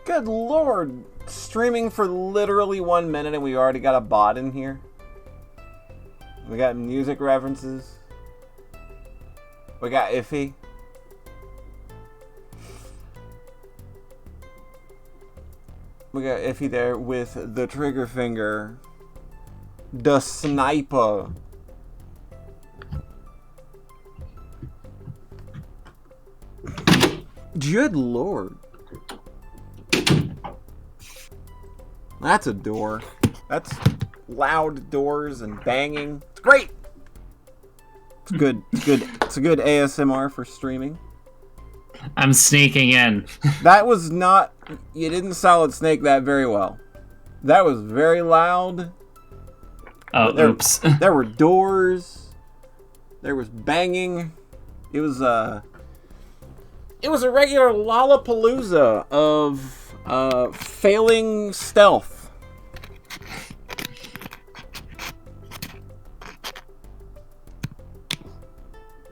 Good lord. Streaming for literally 1 minute and we already got a bot in here. We got music references. We got Iffy. We got Iffy there with the trigger finger. The sniper. Good lord. That's a door. That's loud doors and banging. It's great. It's good. It's good. It's a good ASMR for streaming. I'm sneaking in. That was not... You didn't Solid Snake that very well. That was very loud. Oh, oops. There were doors. There was banging. It was a regular Lollapalooza of failing stealth.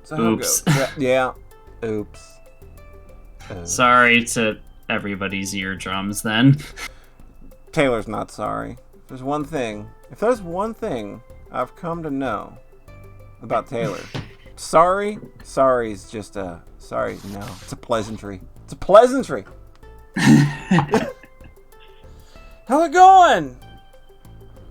So oops. Yeah. Oops. Sorry to everybody's eardrums then. Taylor's not sorry. If there's one thing I've come to know about Taylor, sorry is just a sorry. No, it's a pleasantry. It's a pleasantry. How's it going?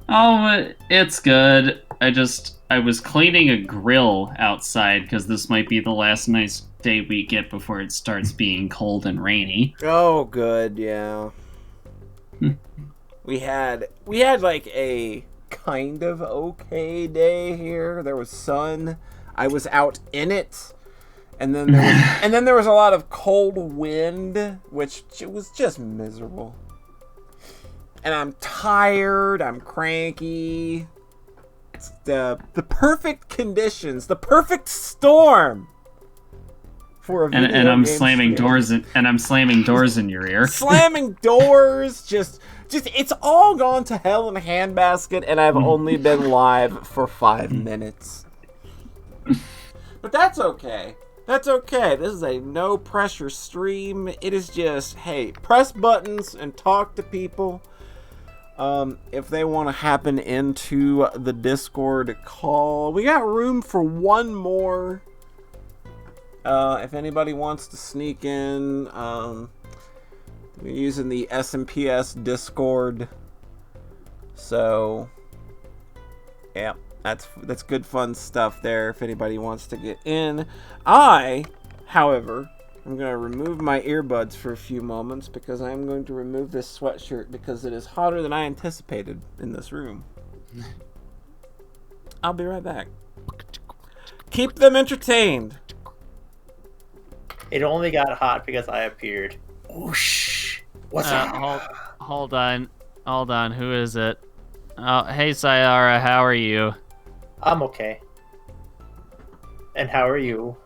Oh, it's good. I was cleaning a grill outside because this might be the last nice day we get before it starts being cold and rainy. Oh, good, yeah. We had like a kind of okay day here. There was sun. I was out in it. And then there was a lot of cold wind, which was just miserable. And I'm tired, I'm cranky. It's the perfect conditions, the perfect storm for a video and I'm game slamming stream. doors and I'm slamming doors in your ear. Slamming doors, just it's all gone to hell in a handbasket, and I've only been live for 5 minutes. But that's okay. That's okay. This is a no pressure stream. It is just, hey, press buttons and talk to people. If they want to happen into the Discord call, we got room for one more. If anybody wants to sneak in, we're using the SMPS Discord. So, yeah, that's good fun stuff there if anybody wants to get in. I, however, I'm going to remove my earbuds for a few moments because I'm going to remove this sweatshirt because it is hotter than I anticipated in this room. I'll be right back. Keep them entertained. It only got hot because I appeared. Whoosh. What's up? Hold on. Who is it? Oh, hey, Sayara. How are you? I'm okay. And how are you?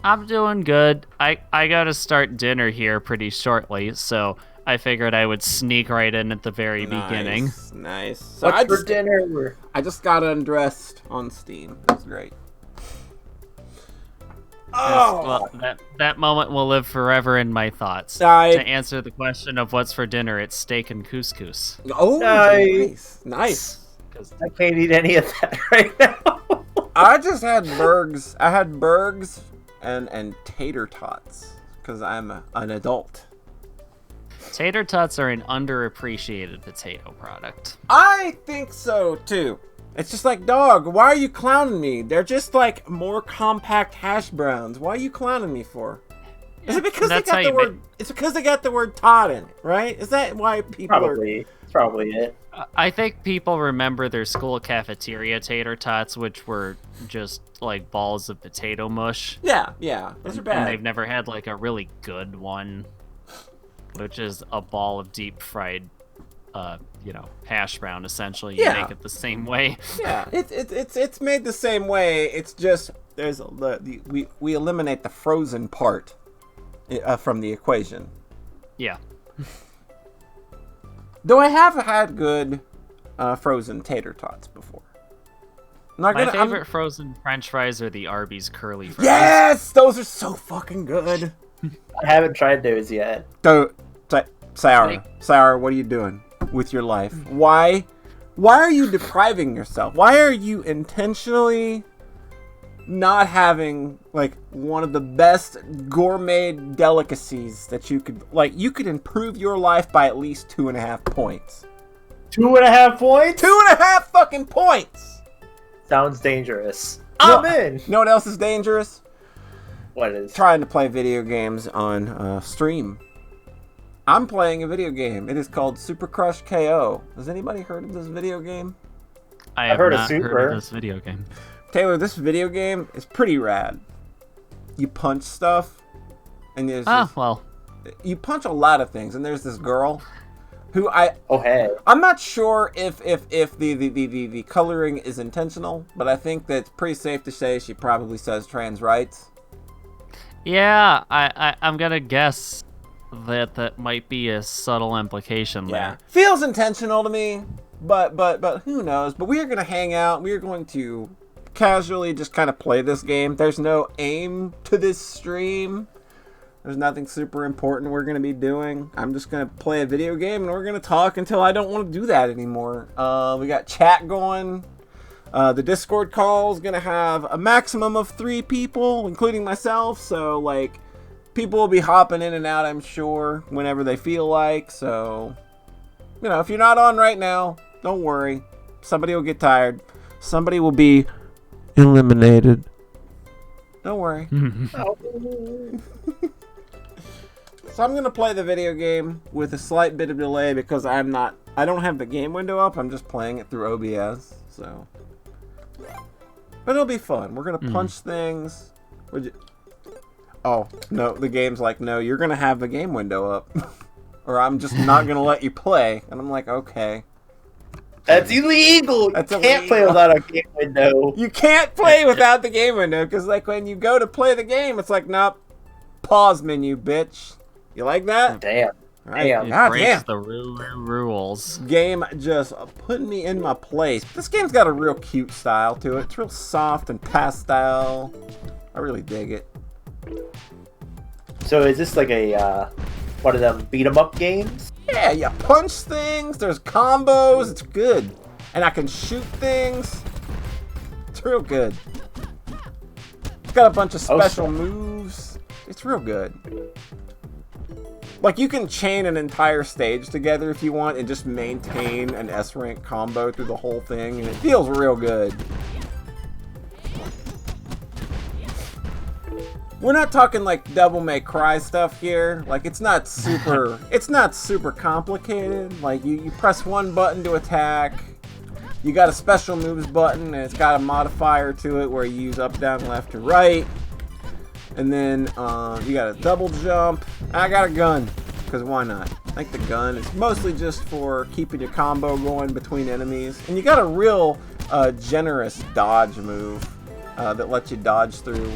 I'm doing good. I gotta start dinner here pretty shortly, so I figured I would sneak right in at the very beginning. Nice. So What's for dinner? I just got undressed on Steam. That's great. Oh! Well, that moment will live forever in my thoughts. To answer the question of what's for dinner, it's steak and couscous. Oh, nice. I can't eat any of that right now. I just had burgers. I had burgers and tater tots because I'm an adult. Tater tots are an underappreciated potato product. I think so too. It's just like, dog, why are you clowning me? They're just like more compact hash browns. Why are you clowning me for? Is it because they got the word? It's because they got the word tot in it, right? Is that why people Probably. It's probably it. I think people remember their school cafeteria tater tots, which were just like balls of potato mush. Yeah, those are bad. And they've never had like a really good one, which is a ball of deep fried, hash brown. Essentially, you make it the same way. Yeah, it's made the same way. It's just we eliminate the frozen part from the equation. Yeah. Though I have had good frozen tater tots before. My favorite frozen French fries are the Arby's curly fries. Yes, those are so fucking good. I haven't tried those yet. Sayara, what are you doing with your life? Why are you depriving yourself? Why are you intentionally not having like one of the best gourmet delicacies that you could you could improve your life by at least 2.5 points. 2.5 points? 2.5 fucking points! Sounds dangerous. I'm in! You know what else is dangerous? What is? Trying to play video games on stream. I'm playing a video game. It is called Super Crush KO. Has anybody heard of this video game? I have heard of not Super. heard of this video game. Taylor, this video game is pretty rad. You punch stuff, and there's you punch a lot of things, and there's this girl who I'm not sure if the coloring is intentional, but I think that it's pretty safe to say she probably says trans rights. Yeah, I'm gonna guess that might be a subtle implication there. Feels intentional to me, but who knows? But we are gonna hang out. We are going to casually just kind of play this game. There's no aim to this stream. There's nothing super important we're going to be doing. I'm just going to play a video game and we're going to talk until I don't want to do that anymore. We got chat going. The Discord call is going to have a maximum of 3 people, including myself. So, like, people will be hopping in and out, I'm sure, whenever they feel like. So, you know, if you're not on right now, don't worry. Somebody will get tired. Somebody will be eliminated. Don't worry. So I'm gonna play the video game with a slight bit of delay because I don't have the game window up. I'm just playing it through OBS. So, but it'll be fun. We're gonna punch things. Oh no, the game's like, no, you're gonna have the game window up, or I'm just not gonna let you play. And I'm like, okay. That's illegal! You can't play without a game window. You can't play without the game window, because like when you go to play the game, it's like, nope, pause menu, bitch. You like that? Damn. Right. Damn. It God breaks damn. the rules. Game just putting me in my place. This game's got a real cute style to it. It's real soft and pastel. I really dig it. So is this like a, one of them beat-em-up games? Yeah, you punch things, there's combos, it's good. And I can shoot things. It's real good. It's got a bunch of special moves. It's real good. Like, you can chain an entire stage together if you want and just maintain an S-rank combo through the whole thing, and it feels real good. We're not talking like Devil May Cry stuff here. Like, it's not super complicated. Like, you press one button to attack. You got a special moves button, and it's got a modifier to it where you use up, down, left, or right. And then you got a double jump. I got a gun, because why not? I think the gun is mostly just for keeping your combo going between enemies. And you got a real generous dodge move that lets you dodge through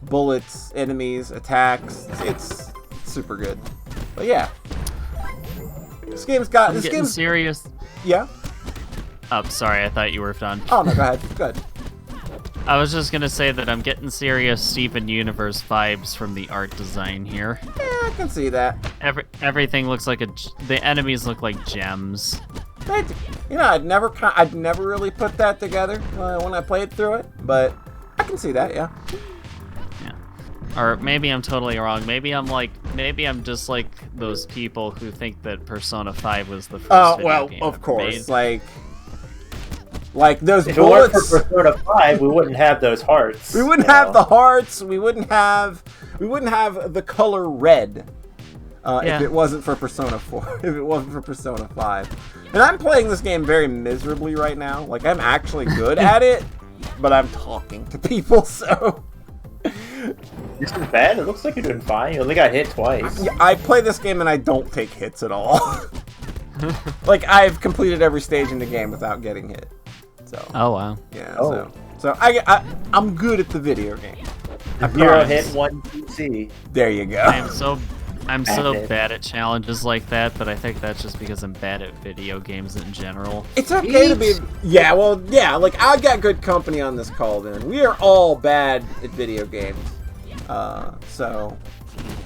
bullets, enemies, attacks. It's super good. But yeah, this game's got. I'm getting serious. Yeah. Oh, sorry. I thought you were done. Oh no, go ahead. Go ahead. I was just gonna say that I'm getting serious Steven Universe vibes from the art design here. Yeah, I can see that. Everything looks like the enemies look like gems. You know, I'd never really put that together when I played through it, but I can see that. Yeah. Or maybe I'm totally wrong. Maybe I'm just like those people who think that Persona 5 was the first video game of course. Made. Like those if bullets. If it weren't for Persona 5, we wouldn't have those hearts. We wouldn't have the hearts. We wouldn't have the color red. If it wasn't for Persona 4, if it wasn't for Persona 5. And I'm playing this game very miserably right now. Like, I'm actually good at it, but I'm talking to people, so... This is bad? It looks like you're doing fine. You only got hit twice. Yeah, I play this game and I don't take hits at all. Like, I've completed every stage in the game without getting hit. So. Oh, wow. Yeah, so I'm good at the video game. Zero hit, 1 PC. There you go. I'm so bad at challenges like that, but I think that's just because I'm bad at video games in general. It's okay to be... Yeah, well, yeah, like, I got good company on this call, then. We are all bad at video games. So,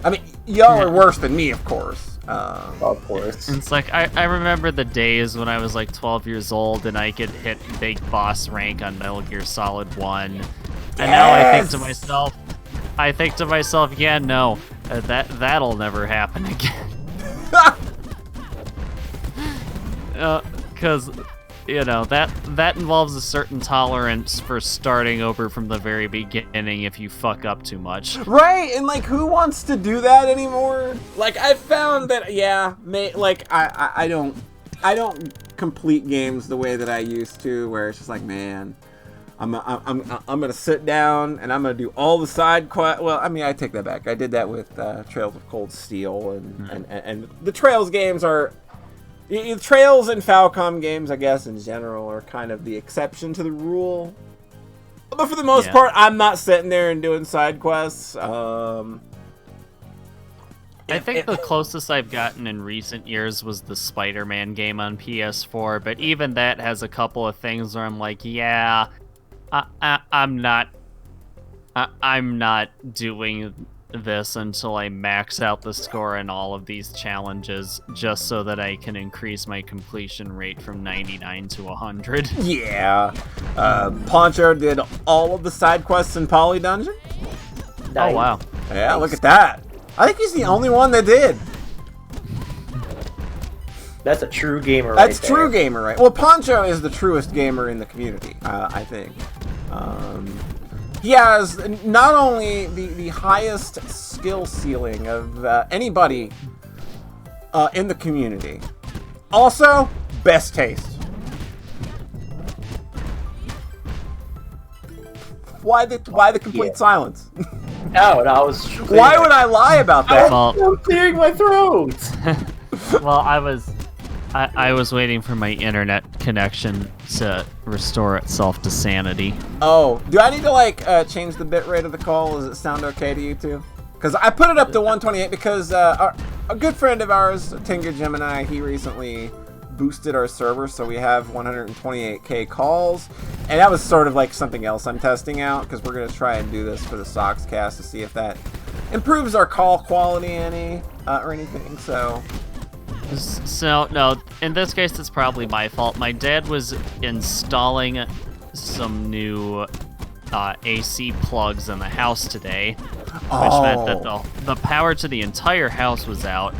I mean, y'all are worse than me, of course. Of course. It's like I remember the days when I was like 12 years old and I could hit big boss rank on Metal Gear Solid 1. And now I think to myself, yeah, no, that'll never happen again. Because that involves a certain tolerance for starting over from the very beginning if you fuck up too much. Right, and like, who wants to do that anymore? Like, I've found that, I don't complete games the way that I used to, where it's just like, man, I'm gonna sit down and I'm gonna do all the side quests. Well, I mean, I take that back. I did that with Trails of Cold Steel, and the Trails games are. The Trails and Falcom games, I guess, in general, are kind of the exception to the rule. But for the most part, I'm not sitting there and doing side quests. I think the closest I've gotten in recent years was the Spider-Man game on PS4, but even that has a couple of things where I'm like, yeah, I'm not doing this until I max out the score in all of these challenges, just so that I can increase my completion rate from 99 to 100. Yeah. Pauncho did all of the side quests in Poly Dungeon. Nice. Oh, wow. Yeah, look at that. I think he's the only one that did. That's a true gamer That's right true there. gamer, right? Well, Pauncho is the truest gamer in the community, I think. He has not only the highest skill ceiling of anybody in the community, also best taste. Why the complete silence? No, I was. Why would I lie about that? I'm clearing my throat. Well, I was waiting for my internet connection to restore itself to sanity. Oh, do I need to change the bitrate of the call? Does it sound okay to you two? Because I put it up to 128 because a good friend of ours, Tinker Gemini, he recently boosted our server, so we have 128k calls, and that was sort of like something else I'm testing out, because we're going to try and do this for the Sox cast to see if that improves our call quality any or anything. So no, in this case it's probably my fault. My dad was installing some new AC plugs in the house today, which meant that the power to the entire house was out.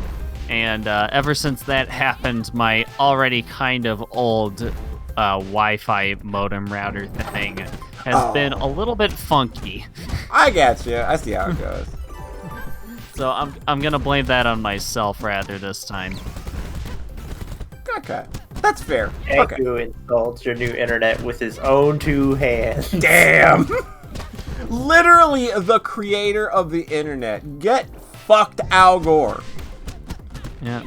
And ever since that happened, my already kind of old Wi-Fi modem router thing has been a little bit funky. I got you. I see how it goes. So I'm gonna blame that on myself rather this time. Okay, that's fair. Echo installed your new internet with his own two hands. Damn! Literally the creator of the internet. Get fucked, Al Gore. Yeah.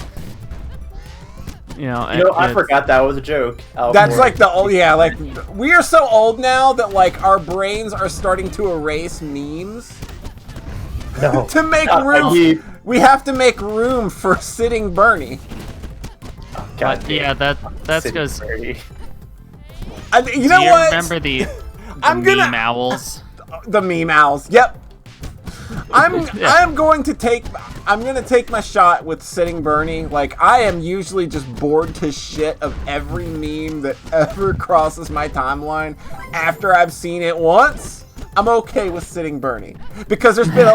I forgot that was a joke. That's like the old, yeah, like, we are so old now that, like, our brains are starting to erase memes. No. To make room, we have to make room for Sitting Bernie. God, yeah, that's because... You know what? Do you remember the meme owls? The meme owls, yep. I'm going to take my shot with Sitting Bernie. Like, I am usually just bored to shit of every meme that ever crosses my timeline. After I've seen it once, I'm okay with Sitting Bernie. Because there's been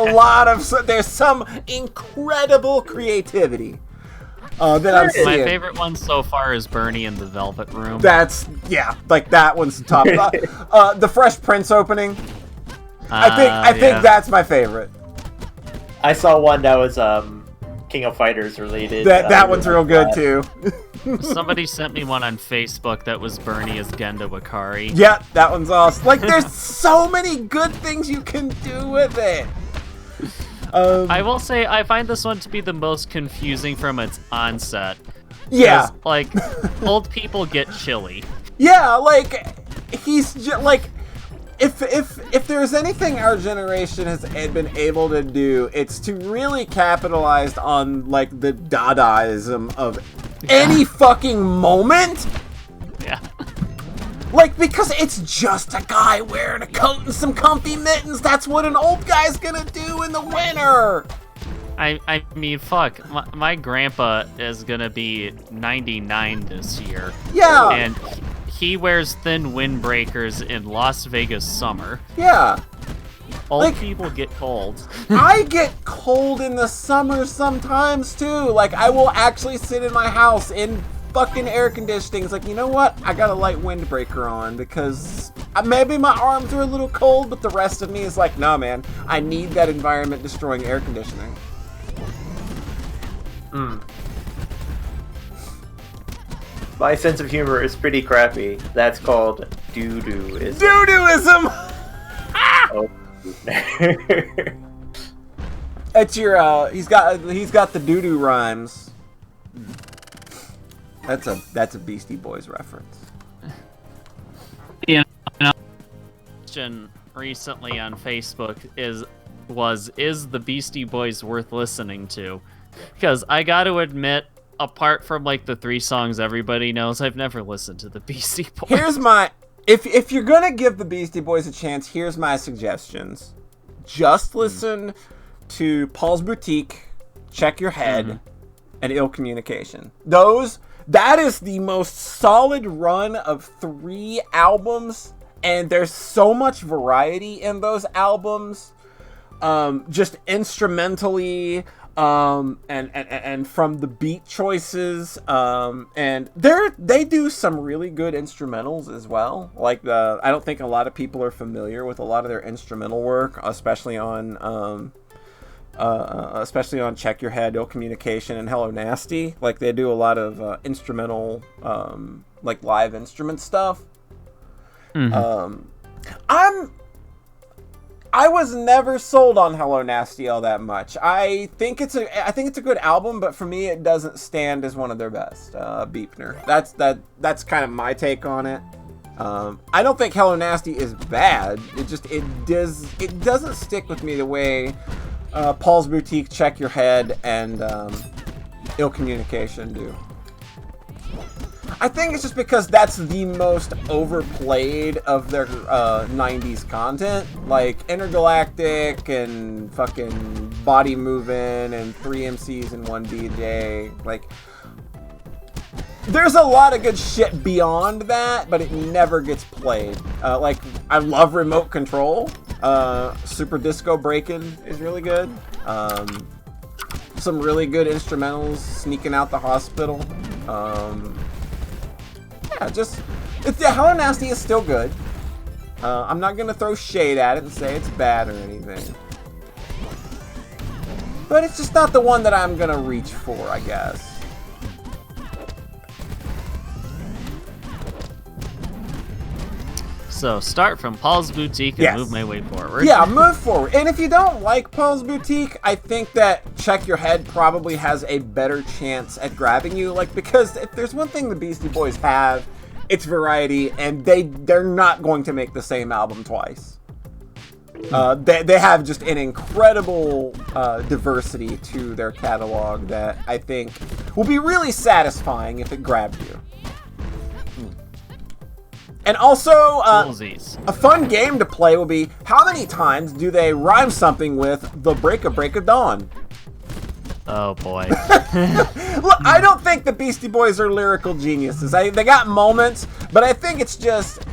there's some incredible creativity that I'm seeing. My favorite one so far is Bernie in the Velvet Room. Like that one's top. The Fresh Prince opening. I think that's my favorite. I saw one that was King of Fighters related. That one's real good too. Somebody sent me one on Facebook that was Bernie as Genda Wakari. Yeah, that one's awesome. Like, there's so many good things you can do with it. I will say I find this one to be the most confusing from its onset. Yeah. Like, old people get chilly. Yeah, like, he's just, like, if there's anything our generation has been able to do, it's to really capitalize on, like, the Dadaism of any fucking moment. Yeah. Like, because it's just a guy wearing a coat and some comfy mittens. That's what an old guy's gonna do in the winter. I mean, fuck. My grandpa is gonna be 99 this year. Yeah. And he wears thin windbreakers in Las Vegas summer. Yeah. Old people get cold. I get cold in the summer sometimes, too. Like, I will actually sit in my house in fucking air conditioning. It's like, you know what? I got a light windbreaker on because maybe my arms are a little cold, but the rest of me is like, no, man. I need that environment-destroying air conditioning. My sense of humor is pretty crappy. That's called doo-dooism. Doo-dooism! Oh. It's your, he's got the doo-doo rhymes. That's a Beastie Boys reference. Yeah. Question recently on Facebook is the Beastie Boys worth listening to? Because I got to admit, apart from like the 3 songs everybody knows, I've never listened to the Beastie Boys. Here's my if you're gonna give the Beastie Boys a chance, here's my suggestions. Just listen to Paul's Boutique, Check Your Head, and Ill Communication. That is the most solid run of 3 albums, and there's so much variety in those albums. Just instrumentally, and from the beat choices, and they do some really good instrumentals as well. Like I don't think a lot of people are familiar with a lot of their instrumental work, especially on Check Your Head, Ill Communication, and Hello Nasty. Like they do a lot of instrumental, like live instrument stuff. I was never sold on Hello Nasty all that much. I think it's a good album, but for me it doesn't stand as one of their best. Beepner. That's kind of my take on it. I don't think Hello Nasty is bad. It doesn't stick with me the way Paul's Boutique, Check Your Head, and Ill Communication do. I think it's just because that's the most overplayed of their 90s content. Like Intergalactic and fucking Body Movin' and 3 MCs and 1 DJ. Like, there's a lot of good shit beyond that, but it never gets played. Like, I love Remote Control. Super Disco Breakin' is really good. Some really good instrumentals, Sneaking Out the Hospital. Hello Nasty is still good. I'm not gonna throw shade at it and say it's bad or anything. But it's just not the one that I'm gonna reach for, I guess. So start from Paul's Boutique and move my way forward. Yeah, move forward. And if you don't like Paul's Boutique, I think that Check Your Head probably has a better chance at grabbing you. Like, because if there's one thing the Beastie Boys have, it's variety, and they're not going to make the same album twice. They have just an incredible diversity to their catalog that I think will be really satisfying if it grabbed you. And also, a fun game to play will be, how many times do they rhyme something with the break of dawn? Oh, boy. Look, I don't think the Beastie Boys are lyrical geniuses. They got moments, but I think it's just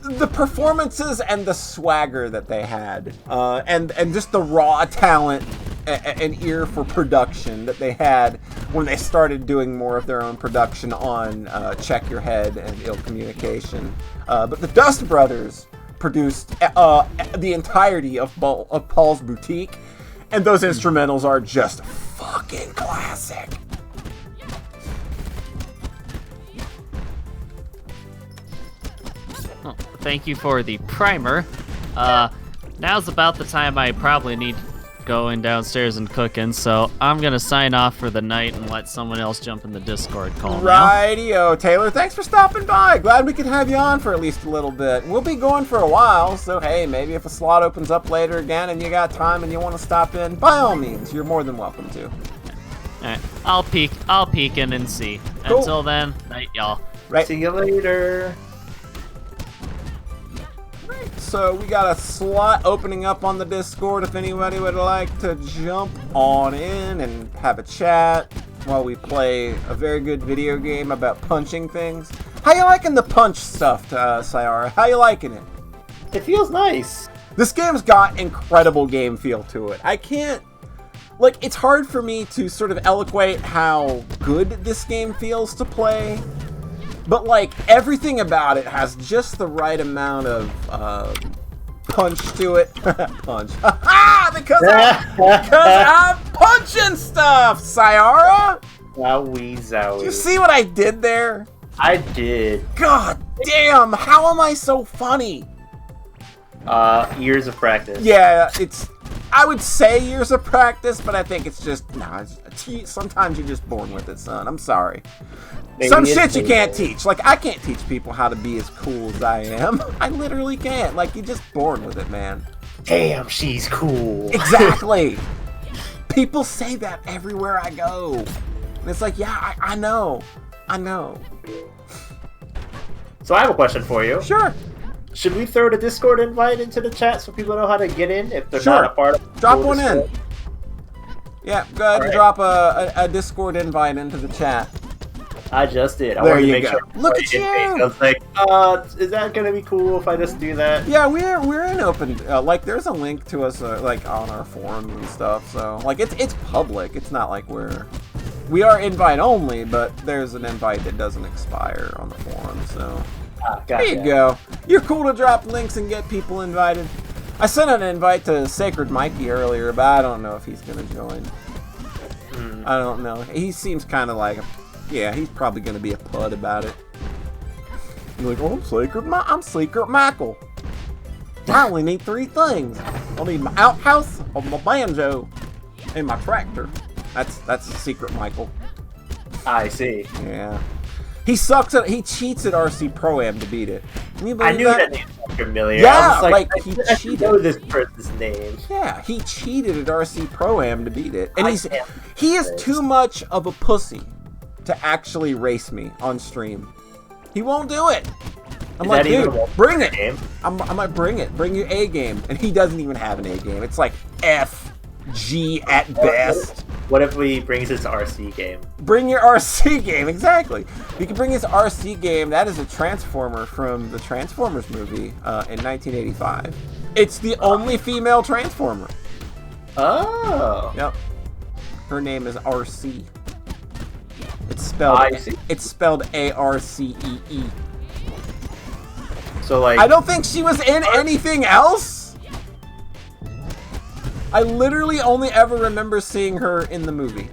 the performances and the swagger that they had, and just the raw talent and ear for production that they had when they started doing more of their own production on Check Your Head and Ill Communication. But the Dust Brothers produced the entirety of Paul's Boutique, and those instrumentals are just fucking classic. Well, thank you for the primer. Now's about the time I probably need going downstairs and cooking, so I'm gonna sign off for the night and let someone else jump in the Discord call now. Rightio, Taylor. Thanks for stopping by. Glad we could have you on for at least a little bit. We'll be going for a while, so hey, maybe if a slot opens up later again and you got time and you want to stop in, by all means, you're more than welcome to. Alright, I'll peek in and see. Cool. Until then, night, y'all. Right. See you later. So we got a slot opening up on the Discord if anybody would like to jump on in and have a chat while we play a very good video game about punching things. How you liking the punch stuff, Sayara? How you liking it? It feels nice. This game's got incredible game feel to it. I can't... Like, it's hard for me to sort of eloquate how good this game feels to play. But, like, everything about it has just the right amount of punch to it. Punch. because I'm punching stuff, Sayara! Zowie. Did you see what I did there? I did. God damn, how am I so funny? Years of practice. Yeah, I would say years of practice, but I think it's just, sometimes you're just born with it, son. I'm sorry. Maybe Some shit you can't teach. Like, I can't teach people how to be as cool as I am. I literally can't. Like, you're just born with it, man. Damn, she's cool. Exactly. People say that everywhere I go. And it's like, yeah, I know. So I have a question for you. Sure. Should we throw the Discord invite into the chat so people know how to get in if they're Sure. not a part of the Drop one Discord? in. Yeah, go ahead and drop a Discord invite into the chat. I just did. I There wanted to you make go. sure. Look everybody at didn't think. you. I was like, is that gonna be cool if I just do that? Yeah, we're in open. Like, there's a link to us like on our forums and stuff. So like, it's public. It's not like we are invite only, but there's an invite that doesn't expire on the forum. So Gotcha. there you go. You're cool to drop links and get people invited. I sent an invite to Sacred Mikey earlier, but I don't know if he's gonna join. I don't know. He seems kind of like, yeah, he's probably gonna be a pud about it. You're like, oh, I'm Sacred Michael. I only need 3 things. I'll need my outhouse, my banjo, and my tractor. That's Secret Michael. I see. Yeah. He sucks at. He cheats at RC Pro-Am to beat it. Can you I believe knew that name was familiar. Yeah, I was like, I he should cheated. know this person's name. Yeah, he cheated at RC Pro-Am to beat it, and I he is can't too much of a pussy to actually race me on stream. He won't do it. I'm Is like, that even dude, a bring it. game? I'm like, bring it. Bring your A game, and he doesn't even have an A game. It's like F, G at best. What if we brings his RC game? Bring your RC game, exactly. You can bring his RC game. That is a Transformer from the Transformers movie in 1985. It's the only female Transformer. Oh. Yep. Her name is RC. It's spelled. I see. It's spelled ARCEE. So like, I don't think she was in anything else. I literally only ever remember seeing her in the movie.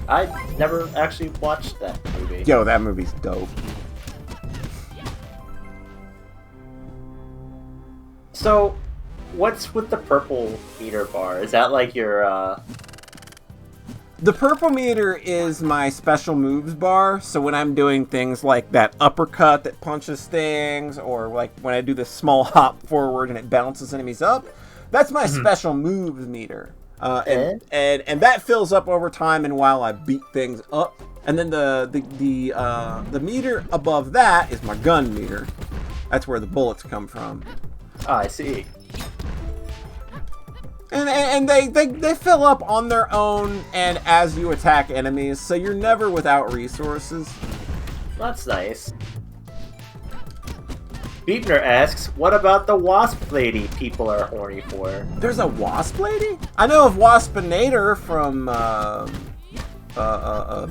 I never actually watched that movie. Yo, that movie's dope. So, what's with the purple meter bar? Is that like your The purple meter is my special moves bar, so when I'm doing things like that uppercut that punches things, or like when I do the small hop forward and it bounces enemies up, that's my special moves meter. And that fills up over time and while I beat things up. And then the meter above that is my gun meter. That's where the bullets come from. Oh, I see. And they fill up on their own and as you attack enemies, so you're never without resources. That's nice. Beepner asks, what about the wasp lady people are horny for? There's a wasp lady? I know of Waspinator from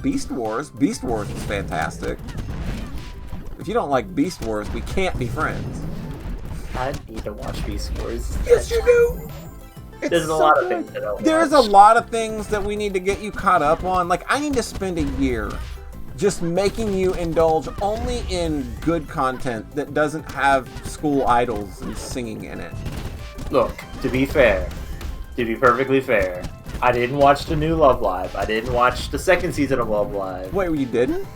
Beast Wars. Beast Wars is fantastic. If you don't like Beast Wars, we can't be friends. I need to watch Beast Wars. Yes, you do! There's a lot of things that I don't There's watch. a lot of things that we need to get you caught up on. Like, I need to spend a year just making you indulge only in good content that doesn't have school idols and singing in it. Look, to be perfectly fair, I didn't watch the new Love Live. I didn't watch the second season of Love Live. Wait, you didn't?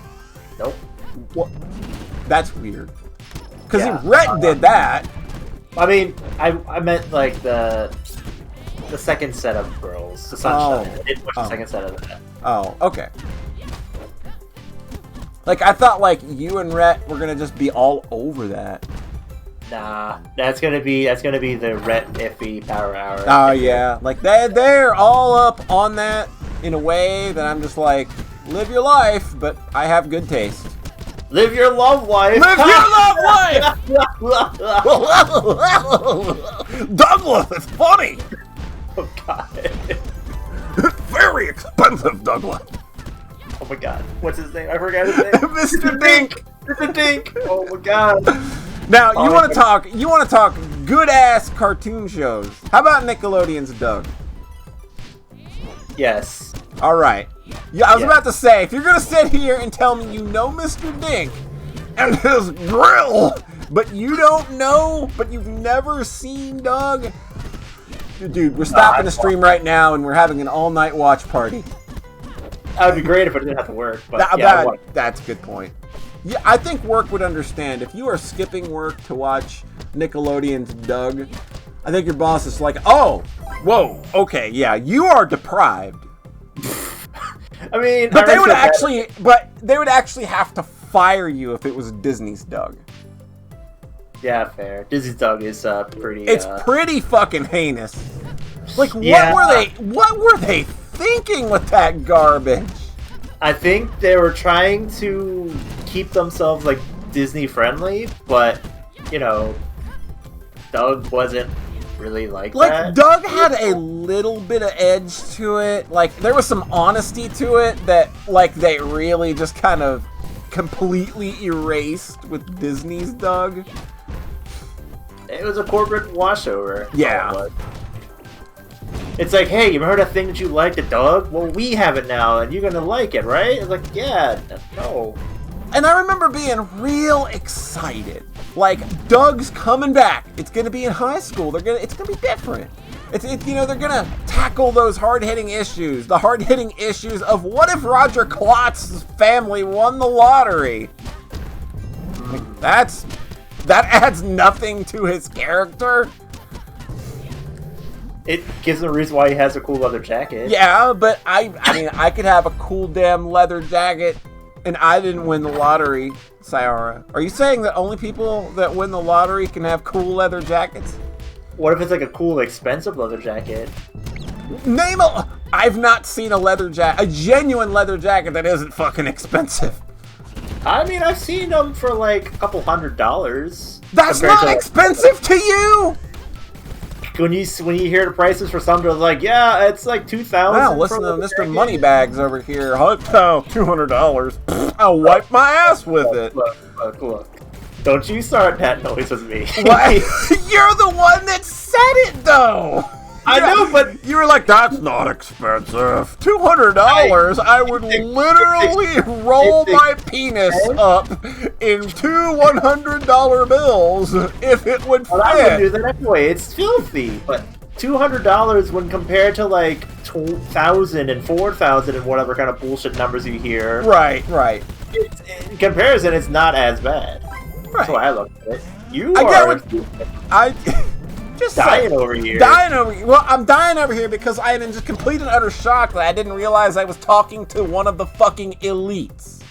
Nope. What? That's weird. Because Yeah. Rhett did that. I mean, I meant like the second set of girls, the Sunshine. I didn't watch the second set of that. Oh, okay. Like, I thought, like, you and Rhett were gonna just be all over that. Nah, that's gonna be the Rhett iffy power hour. Oh, yeah. Like, they're all up on that in a way that I'm just like, live your life, but I have good taste. Live your love life! Live your love life! Douglas, it's funny! Oh, God. Very expensive, Douglas. Oh, my God. What's his name? I forgot his name. Mr. Dink! Mr. Dink! Oh, my God. Now, you want to talk good-ass cartoon shows. How about Nickelodeon's Doug? Yes. All right. Yeah, I was about to say, if you're going to sit here and tell me you know Mr. Dink and his grill, but you don't know, but you've never seen Doug, dude, we're stopping the stream right now and we're having an all-night watch party. That would be great if I didn't have to work, but That's a good point. Yeah, I think work would understand. If you are skipping work to watch Nickelodeon's Doug, I think your boss is like, oh, whoa, okay, yeah, you are deprived. I mean, But they would actually have to fire you if it was Disney's Doug. Yeah, fair. Disney's Doug is pretty. It's pretty fucking heinous. Like, Yeah. what were they thinking with that garbage? I think they were trying to keep themselves like Disney friendly, but you know, Doug wasn't really like that. Doug had a little bit of edge to it. Like, there was some honesty to it that, like, they really just kind of completely erased with Disney's Doug. It was a corporate washover. Yeah. It's like, hey, you heard a thing that you liked, the Doug? Well, we have it now, and you're gonna like it, right? It's like, yeah, no. And I remember being real excited. Like, Doug's coming back. It's gonna be in high school. It's gonna be different. They're gonna tackle those hard-hitting issues. The hard-hitting issues of what if Roger Klotz's family won the lottery? Like, that adds nothing to his character. It gives him a reason why he has a cool leather jacket. Yeah, but I mean, I could have a cool damn leather jacket, and I didn't win the lottery, Sayara. Are you saying that only people that win the lottery can have cool leather jackets? What if it's like a cool, expensive leather jacket? I've not seen a genuine leather jacket that isn't fucking expensive. I mean, I've seen them for like a couple $100s. That's not expensive to you! When you hear the prices for some, they're like, yeah, it's like $2,000. Wow, listen to Mr. Moneybags over here. $200. I'll wipe my ass with it. Look. Don't you start that noise with me. Why? You're the one that said it, though. I know, but you were like, that's not expensive. $200, I would literally roll my penis up in two $100 bills if it would fit. I would do that anyway. It's filthy, but $200 when compared to like 2,000 and 4,000 and whatever kind of bullshit numbers you hear. Right. In comparison, it's not as bad. Right. That's why I look at it. Just dying over here. Well, I'm dying over here because I am in just complete and utter shock that I didn't realize I was talking to one of the fucking elites.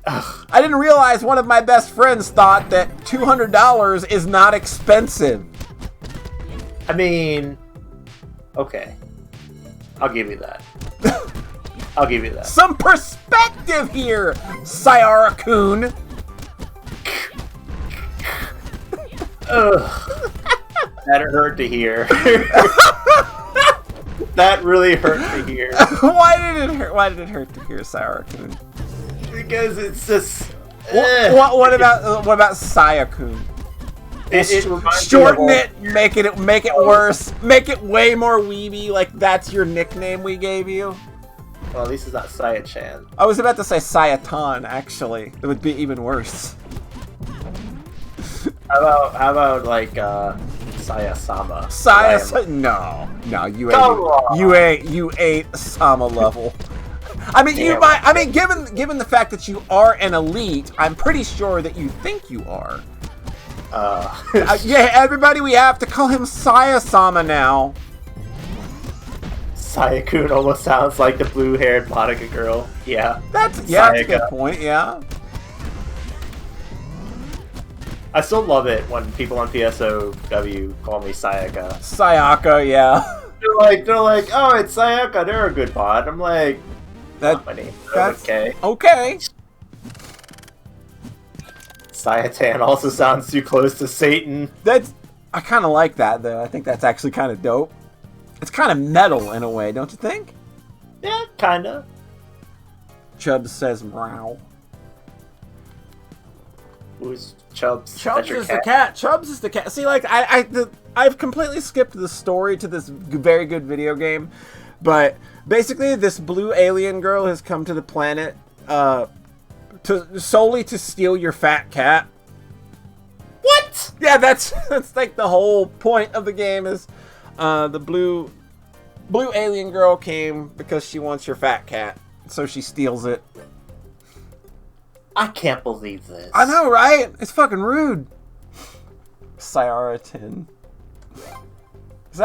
Ugh. I didn't realize one of my best friends thought that $200 is not expensive. I mean, okay. I'll give you that. Some perspective here, Sayara-kun. Ugh. That hurt to hear. That really hurt to hear. Why did it hurt to hear, Sayara-kun? Because it's just. What about Saya-kun? Shorten it, make it worse, make it way more weeby. Like that's your nickname we gave you. Well, at least it's not Saya-chan. I was about to say Sayatan. Actually, it would be even worse. How about like Saya-sama? No, you ain't Sama level. I mean, given the fact that you are an elite, I'm pretty sure that you think you are. Yeah, everybody, we have to call him Saya-sama now. Saya-kun almost sounds like the blue-haired Monica girl. Yeah. That's a good point, yeah. I still love it when people on PSOW call me Sayaka. Sayaka, yeah. They're like, oh, it's Sayaka. They're a good pod. I'm like, that's my name. That's okay. Okay. Sayatan also sounds too close to Satan. I kind of like that though. I think that's actually kind of dope. It's kind of metal in a way, don't you think? Yeah, kinda. Chubbs says meow. Who's Chubbs? Chubbs is the cat. Chubbs is the cat. See, like I've completely skipped the story to this very good video game, but basically this blue alien girl has come to the planet solely to steal your fat cat. What? Yeah, that's like the whole point of the game is the blue alien girl came because she wants your fat cat, so she steals it. I can't believe this. I know, right? It's fucking rude. Sayara 10. Is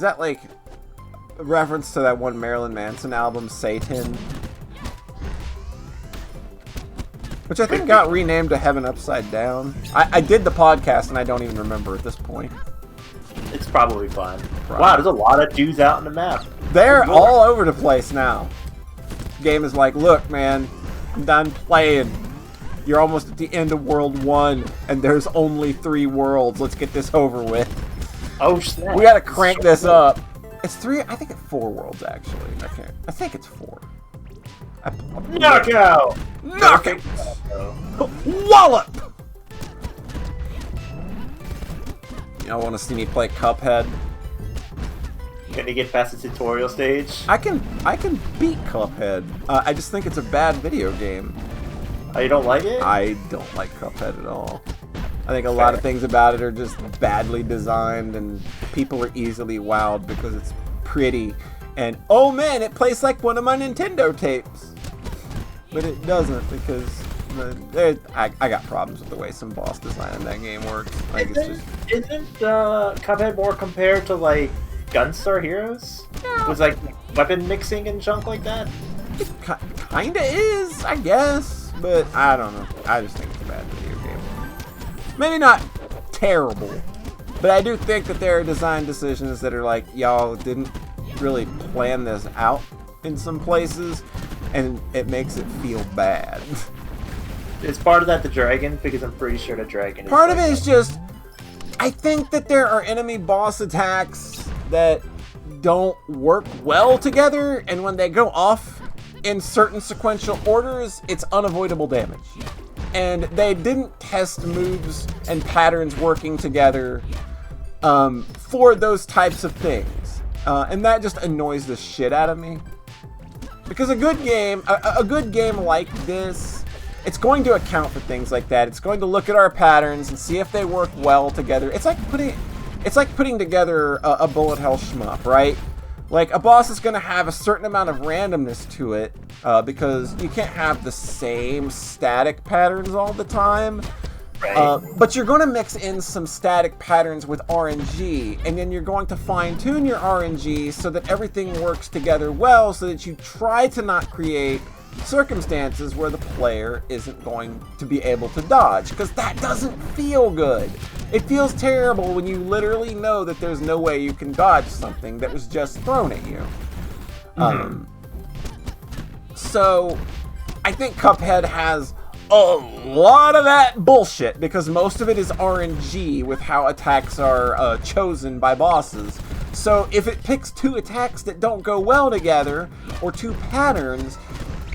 that like a reference to that one Marilyn Manson album, Satan? Which I think got renamed to Heaven Upside Down. I did the podcast and I don't even remember at this point. It's probably fun. Wow, there's a lot of dudes out on the map. They're all over the place now. Game is like, look, man, I'm done playing. You're almost at the end of World 1, and there's only 3 worlds. Let's get this over with. Oh, snap. We gotta crank this up. It's 3, I think it's 4 worlds, actually. I think it's 4. Knockout! Knockout! Wallop! Y'all want to see me play Cuphead? Can you get past the tutorial stage? I can beat Cuphead. I just think it's a bad video game. Oh, you don't like it? I don't like Cuphead at all. I think a lot of things about it are just badly designed, and people are easily wowed because it's pretty. And oh man, it plays like one of my Nintendo tapes. But it doesn't because I got problems with the way some boss design in that game works. Like, Isn't Cuphead more compared to like Gunstar Heroes? Yeah. With like weapon mixing and junk like that? It kinda is, I guess. But I don't know. I just think it's a bad video game. Maybe not terrible, but I do think that there are design decisions that are like, y'all didn't really plan this out in some places, and it makes it feel bad. Is part of that the dragon? Because I'm pretty sure the dragon is... Part of it is just, I think that there are enemy boss attacks that don't work well together, and when they go off in certain sequential orders, it's unavoidable damage. And they didn't test moves and patterns working together for those types of things. And that just annoys the shit out of me. Because a good game like this, it's going to account for things like that. It's going to look at our patterns and see if they work well together. It's like putting together a bullet hell shmup, right? Like, a boss is going to have a certain amount of randomness to it, because you can't have the same static patterns all the time. Right. But you're going to mix in some static patterns with RNG, and then you're going to fine-tune your RNG so that everything works together well, so that you try to not create circumstances where the player isn't going to be able to dodge, because that doesn't feel good. It feels terrible when you literally know that there's no way you can dodge something that was just thrown at you. Mm-hmm. So I think Cuphead has a lot of that bullshit, because most of it is RNG with how attacks are chosen by bosses. So if it picks 2 attacks that don't go well together, or 2 patterns,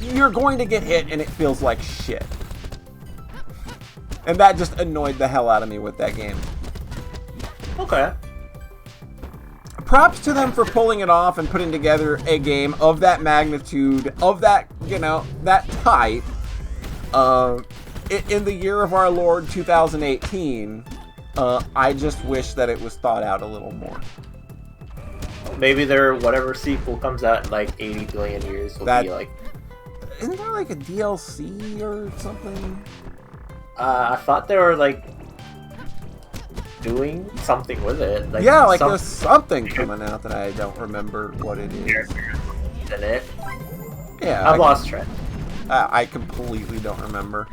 you're going to get hit and it feels like shit. And that just annoyed the hell out of me with that game. Okay. Props to them for pulling it off and putting together a game of that magnitude, of that, that type, in the year of our Lord 2018. I just wish that it was thought out a little more. Maybe their whatever sequel comes out in like 80 billion years will be like... Isn't there like a DLC or something? I thought they were like doing something with it. Like, yeah, like there's something coming out that I don't remember what it is. In it? Yeah, I've lost track. I completely don't remember.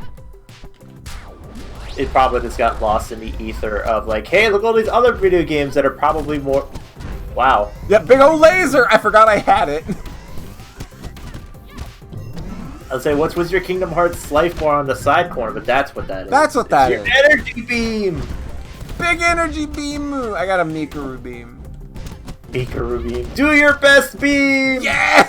it probably just got lost in the ether of like, hey, look at all these other video games that are probably more. Wow. Yep, big old laser. I forgot I had it. I'll say, what's with your Kingdom Hearts life bar on the side corner? But that's what that is. That's what that your is. Energy beam. Big energy beam. I got a Mikaru beam. Mikaru beam. Do your best beam. Yeah.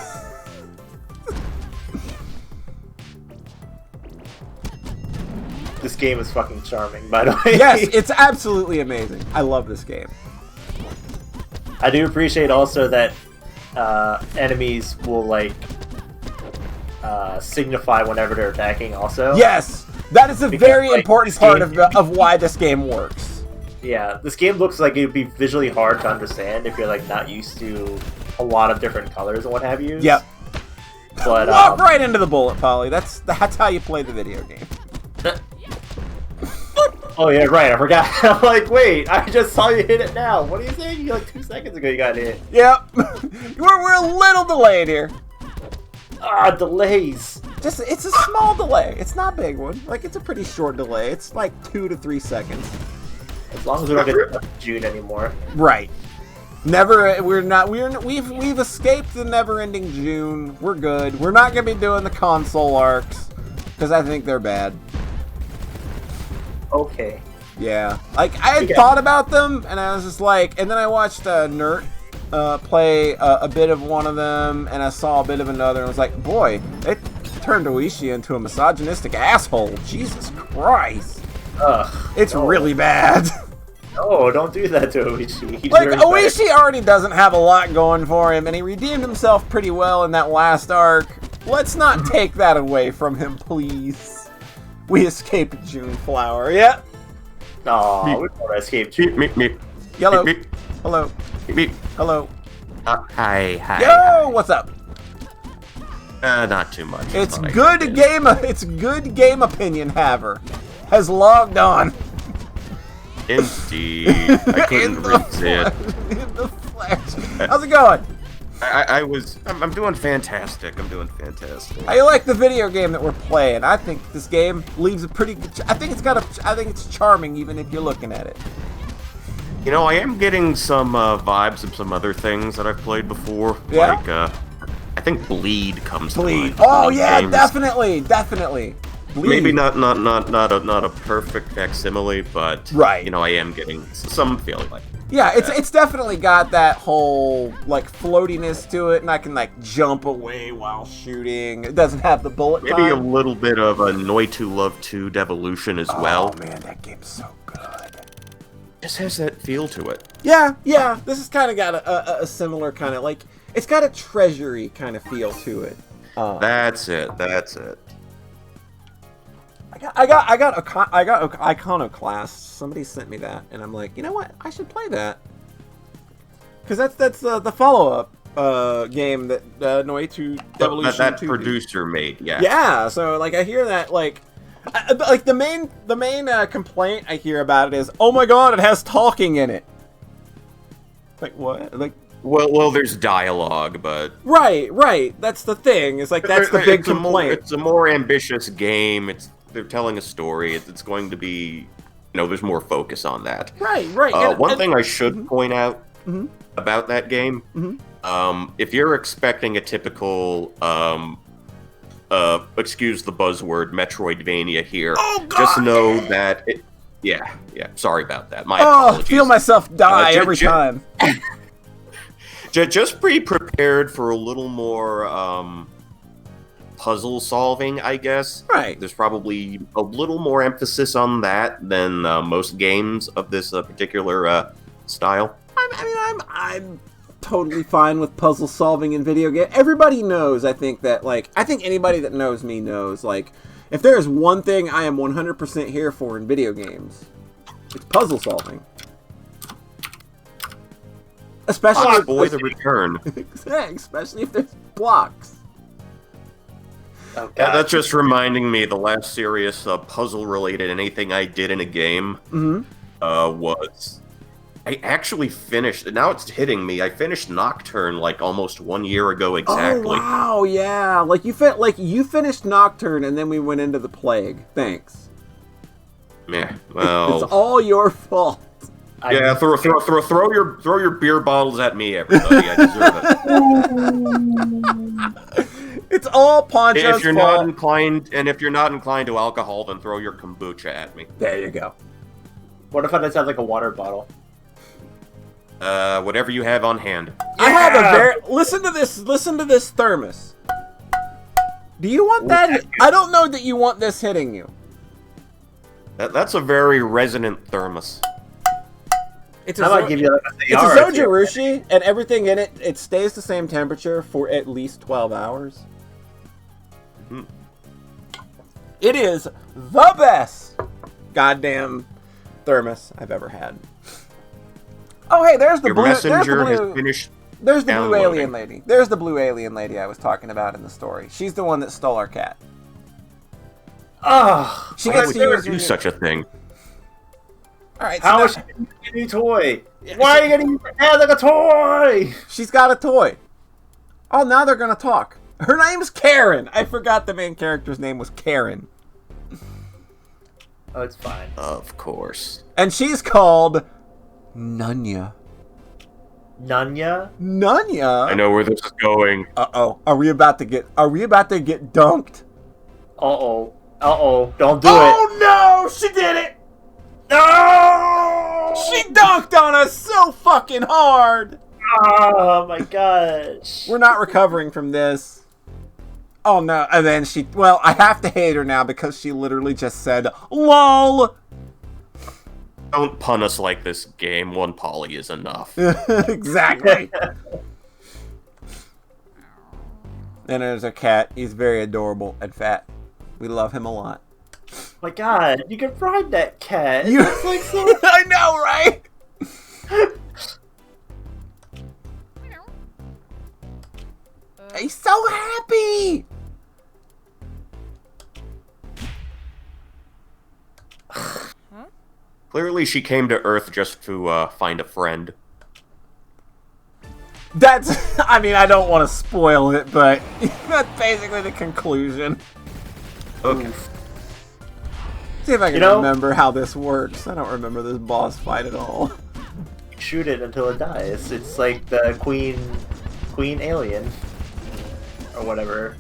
This game is fucking charming, by the way. Yes, it's absolutely amazing. I love this game. I do appreciate also that enemies will like signify whenever they're attacking. Also, Yes, that is a Because, very like, important this part game- of why this game works. yeah, this game looks like it would be visually hard to understand if you're like not used to a lot of different colors and what have you. Yep. But Walk right into the bullet, Polly. That's how you play the video game. Oh yeah, right. I forgot. I'm like, wait, I just saw you hit it now. What are you saying? You like 2 seconds ago you got hit. Yep. we're a little delayed here. Ah, delays. It's a small delay. It's not a big one. Like, it's a pretty short delay. It's like 2 to 3 seconds. As long as we don't get June anymore. Right. We've escaped the never-ending June. We're good. We're not gonna be doing the console arcs because I think they're bad. Okay. Yeah. Like, I had Okay. thought about them, and I was just like, and then I watched Nert play a bit of one of them, and I saw a bit of another, and I was like, boy, it turned Oishi into a misogynistic asshole. Jesus Christ. Ugh. It's no. really bad. No, don't do that to Oishi. He Like, deserves better. Oishi already doesn't have a lot going for him, and he redeemed himself pretty well in that last arc. Let's not take that away from him, please. We escaped June Flower. Yeah. Aw, we don't want to escape June. Meep. Yellow. Meep. Hello. Meep. Hello. Hi. Yo, what's up? Not too much. It's Thought I good could- game. It's good game opinion haver has logged on. Indeed. I couldn't In the resist. In the flesh. How's it going? I'm doing fantastic. How you like the video game that we're playing? I think this game leaves a pretty good. I think it's charming even if you're looking at it. You know, I am getting some vibes of some other things that I've played before. Yeah? Like, I think Bleed comes to Bleed. mind. Oh yeah, Games. definitely. Bleed. Maybe not a perfect facsimile, but Right. you know, I am getting some feeling like. Yeah, it's definitely got that whole like floatiness to it, and I can like jump away while shooting. It doesn't have the bullet Maybe a time. little bit of a Noi to Love 2 Devolution as well. Oh man, that game's so good. Just has that feel to it. Yeah. This has kind of got a similar kind of like it's got a treasury kind of feel to it. That's it. I got Iconoclast. Somebody sent me that, and I'm like, you know what? I should play that because that's the follow up game that Noi2 Devolution That 2 producer made, yeah. Yeah, so like I hear that like the main complaint I hear about it is, oh my god, it has talking in it. Like what? Like Well, there's dialogue, but right. That's the thing. It's like that's the big complaint. It's a more ambitious game. They're telling a story. It's going to be, there's more focus on that. Right. One thing I should point out about that game, if you're expecting a typical, excuse the buzzword, Metroidvania here, just know that sorry about that. My apologies. Feel myself die every time. Just be prepared for a little more puzzle solving, I guess. Right. There's probably a little more emphasis on that than most games of this particular style. I'm totally fine with puzzle solving in video game. Everybody knows, I think anybody that knows me knows, like, if there is one thing I am 100% here for in video games, it's puzzle solving. Especially The return. especially if there's blocks. Oh, God. That's just reminding me, the last serious puzzle-related anything I did in a game was... I actually finished... Now it's hitting me. I finished Nocturne like almost 1 year ago exactly. Oh, wow, yeah. Like, you finished Nocturne, and then we went into the Plague. Thanks. Meh. It's Well, all your fault. yeah. Throw your beer bottles at me, everybody. I deserve it. It's all Poncho's If you're fault. not inclined to alcohol, then throw your kombucha at me. There you go. What if I just have like a water bottle? Whatever you have on hand. I have a very listen to this thermos. Do you want that? I don't know that you want this hitting you. That's a very resonant thermos. It's I might give you like a it's a Sayara, Zojirushi, and everything in it stays the same temperature for at least 12 hours. Mm-hmm. It is the best goddamn thermos I've ever had. Oh, hey, there's the Your blue. messenger has finished. There's the blue downloading. alien lady. There's the blue alien lady I was talking about in the story. She's the one that stole our cat. Oh, She Why gets would to you use do such a thing? All right. how is So she getting a new toy? Why are you getting your cat like a toy? she's got a toy. Oh, now they're gonna talk. Her name's Karen. I forgot the main character's name was Karen, Oh, it's fine. Of course. and she's called Nunya. Nunya? Nunya. I know where this is going. Uh-oh. Are we about to get dunked? Uh-oh. Uh-oh. Don't do it. Oh no! She did it! No! She dunked on us so fucking hard! Oh my gosh. We're not recovering from this. Oh no, and then I have to hate her now because she literally just said, LOL! Don't pun us like this game. One poly is enough. Exactly. And there's a cat. He's very adorable and fat. We love him a lot. My god, you can ride that cat. You- It's like so... I know, right? He's so happy! Clearly, she came to Earth just to find a friend. That's, I mean, I don't want to spoil it, but that's basically the conclusion. Okay. See if I can You know- remember how this works. I don't remember this boss fight at all. Shoot it until it dies. It's like the queen alien. Or whatever.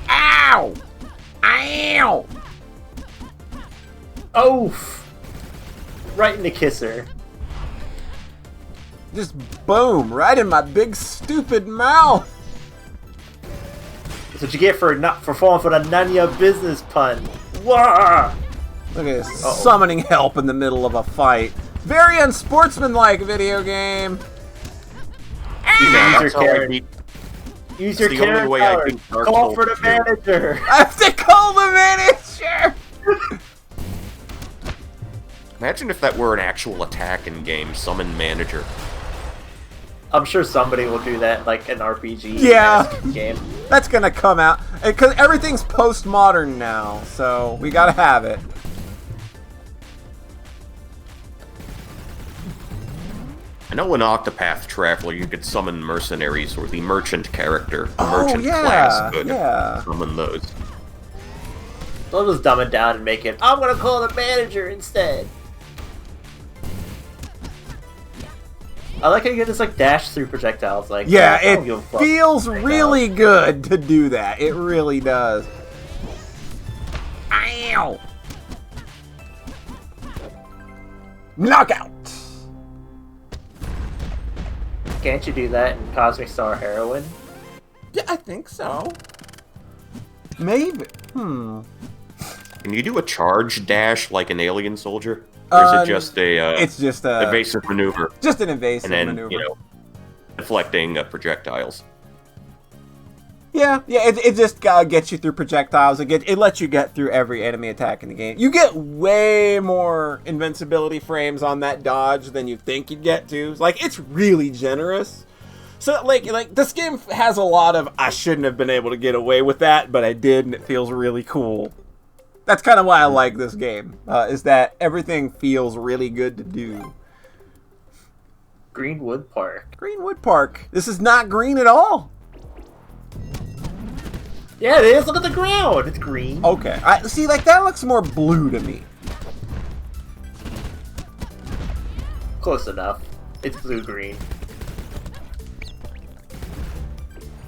Ow! Ow! Oof! Right in the kisser. Just boom, right in my big stupid mouth. That's what you get for falling for the Nunya business pun. Wah! Look at this, summoning help in the middle of a fight. Very unsportsmanlike video game. Yeah, Use your that's how I Karen. beat. Use your the only Karen way I power. beat Dark Call Souls for the 2. manager. I have to call the manager. Imagine if that were an actual attack in game. Summon manager. I'm sure somebody will do that, like an RPG Yeah. game. That's gonna come out because everything's postmodern now, so we gotta have it. I know in Octopath Traveler you could summon mercenaries, or the merchant character, the Oh, merchant yeah, class could yeah. summon those. They'll just dumb it down and make it, I'm gonna call the manager instead. I like how you can just like dash through projectiles like Yeah, I don't give a it fuck. feels really good to do that. It really does. Ow! Knockout! Can't you do that in Cosmic Star Heroine? Yeah, I think so. Maybe. Can you do a charge dash like an alien soldier? Or is it just a It's just a evasive maneuver? just an evasive And then, maneuver. you know, deflecting projectiles. Yeah, it just gets you through projectiles. It lets you get through every enemy attack in the game. You get way more invincibility frames on that dodge than you think you'd get to. Like, it's really generous. So, like this game has a lot of, I shouldn't have been able to get away with that, but I did, and it feels really cool. That's kind of why I like this game, is that everything feels really good to do. Greenwood Park. Greenwood Park. This is not green at all. Yeah, it is. Look at the ground. It's green. Okay, see, like, that looks more blue to me. close enough. It's blue-green.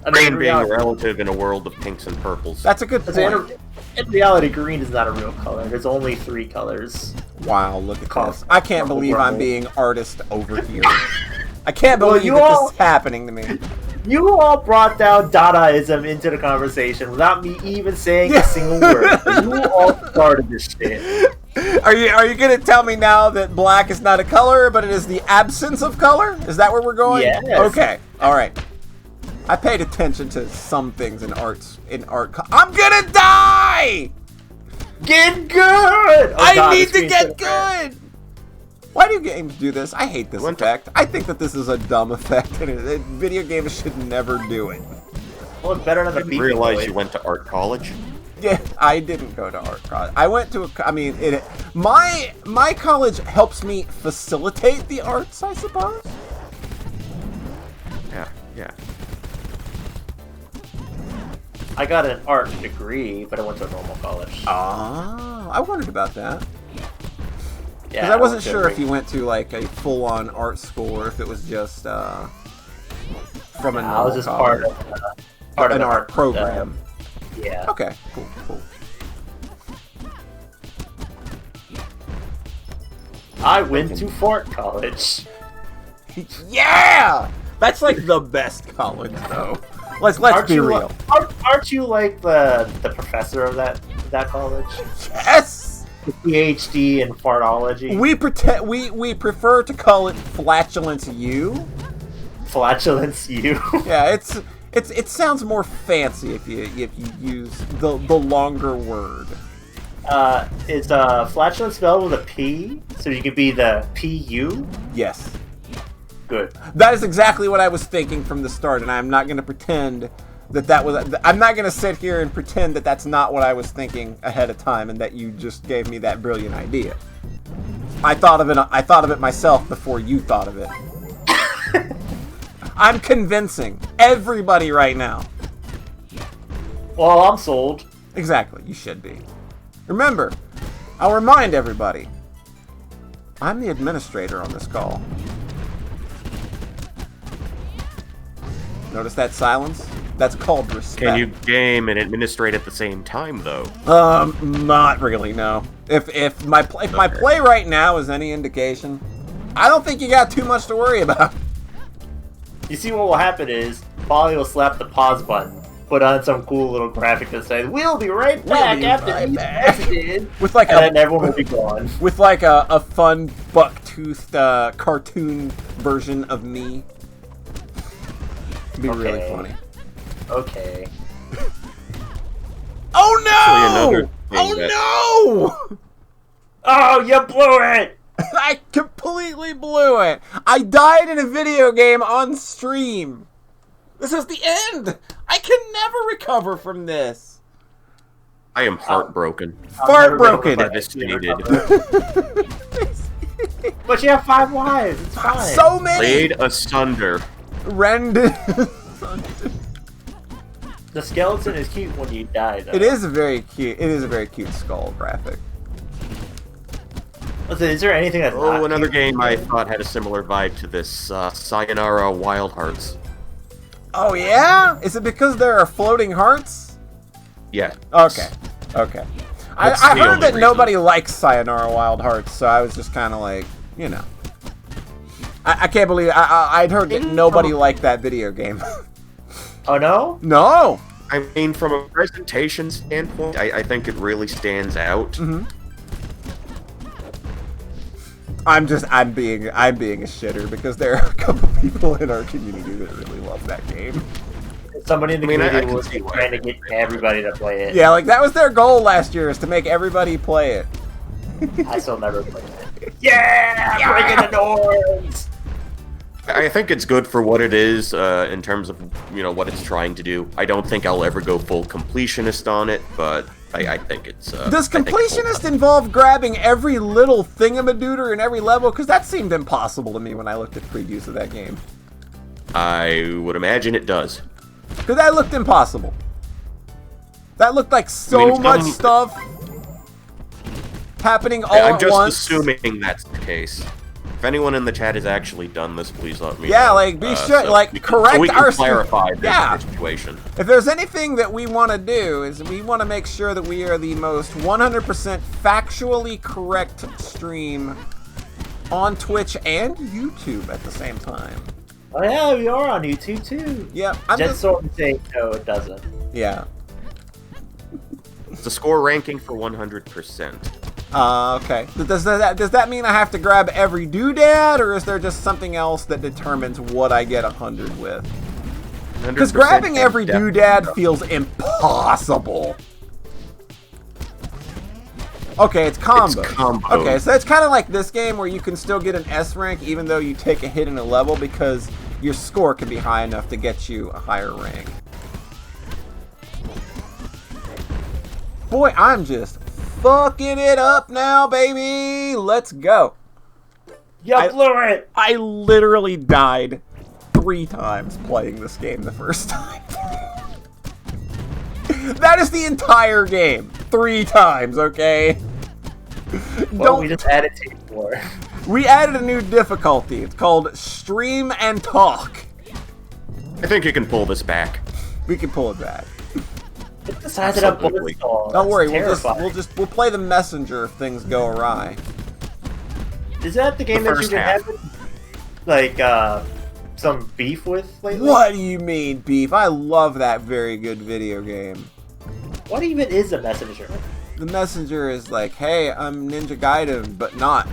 I mean, Green in being reality, relative in a world of pinks and purples. That's a good point. in reality, green is not a real color. There's only 3 colors. Wow, look at Call- this. I can't believe I'm Rumble. being artist over here. I can't Well, believe you that all- this is happening to me. You all brought down Dadaism into the conversation without me even saying Yeah. a single word. You all started this shit. Are you gonna tell me now that black is not a color, but it is the absence of color? Is that where we're going? Yes. Okay. All right. I paid attention to some things in arts. I'm gonna die! Get good! Oh, I God, need the to screen's get gonna crash. good. Why do games do this? I hate this Went to- effect. I think that this is a dumb effect, and video games should never do it. Well, it's better than the I didn't Beat realize Boy. you went to art college. Yeah, I didn't go to art college. I went to my college helps me facilitate the arts, I suppose. Yeah. I got an art degree, but I went to a normal college. Ah, I wondered about that. Yeah, Because I wasn't went to sure if you went to like a full-on art school or if it was just from a normal I was just college. part of an an art program. Yeah. Okay, cool. I went to Fort College. Yeah, that's like the best college though. Let's Aren't be you real. Aren't you like the professor of that college? Yes. The PhD in fartology. We prefer to call it flatulence U. Flatulence you. Yeah, it sounds more fancy if you use the longer word. Is flatulence spelled with a P? So you could be the PU? Yes. Good. That is exactly what I was thinking from the start, and I'm not going to pretend that was. I'm not going to sit here and pretend that that's not what I was thinking ahead of time, and that you just gave me that brilliant idea. I thought of it myself before you thought of it. I'm convincing everybody right now. Well, I'm sold. Exactly, you should be. Remember, I'll remind everybody, I'm the administrator on this call. Notice that silence? That's called respect. Can you game and administrate at the same time, though? Not really, no. If my play right now is any indication, I don't think you got too much to worry about. You see, what will happen is Polly will slap the pause button, put on some cool little graphic that says, "We'll be right back after these messages," With like and then everyone will be gone. with like a fun buck-toothed cartoon version of me. It'd be really Okay. funny. Okay. Oh no! Actually, another thing Oh no! Oh, you blew it! I completely blew it. I died in a video game on stream. This is the end. I can never recover from this. I am heartbroken. Fart broken. Devastated. But you have 5 lives. It's fine. So many. Laid asunder. Rendered. The skeleton is cute when you die, though. It is a very cute. It is a very cute skull graphic. Listen, is there anything that's not Oh, another cute? game I thought had a similar vibe to this. Sayonara Wild Hearts. Oh yeah? Is it because there are floating hearts? Yeah. Okay. Okay. That's I the heard only that reason. nobody likes Sayonara Wild Hearts, so I was just kind of like, you know. I can't believe I'd heard that nobody liked that video game. Oh, no? No. I mean, from a presentation standpoint, I think it really stands out. Mm-hmm. I'm being a shitter because there are a couple people in our community that really love that game. Somebody in the I mean, I community can was see why trying to they get would everybody to play it. Yeah, like that was their goal last year, is to make everybody play it. I still never played it. Yeah! Breaking the doors! I think it's good for what it is in terms of what it's trying to do. I don't think I'll ever go full completionist on it, but I think it's. Does completionist involve grabbing every little thingamadooter in every level? Because that seemed impossible to me when I looked at previews of that game. I would imagine it does. Because that looked impossible. That looked like so much stuff happening all I'm at just once. assuming that's the case. In anyone in the chat has actually done this, please let me Yeah, know. like, be sure, like, correct so we can our... clarify yeah. the situation. If there's anything that we want to do, is we want to make sure that we are the most 100% factually correct stream on Twitch and YouTube at the same time. Oh yeah, we are on YouTube too. Yeah, I'm Just sort of saying no, it doesn't. Yeah. It's a score ranking for 100%. Okay. Does that mean I have to grab every doodad, or is there just something else that determines what I get 100 with? Because grabbing every doodad feels impossible. Okay, it's combo. It's combo. Okay, so it's kind of like this game where you can still get an S rank even though you take a hit in a level because your score can be high enough to get you a higher rank. Boy, I'm just fucking it up now, baby. Let's go. You blew it. I literally died 3 times playing this game the first time. That is the entire game. 3 times, okay? Well, we just added 2 more. We added a new difficulty. It's called Stream and Talk. I think you can pull this back. We can pull it back. It's the size of that bullet stall. Don't worry, That's we'll play the messenger if things go awry. Is that the game that you've been half. having, like, some beef with lately? What do you mean, beef? I love that very good video game. What even is a messenger? The messenger is like, hey, I'm Ninja Gaiden, but not.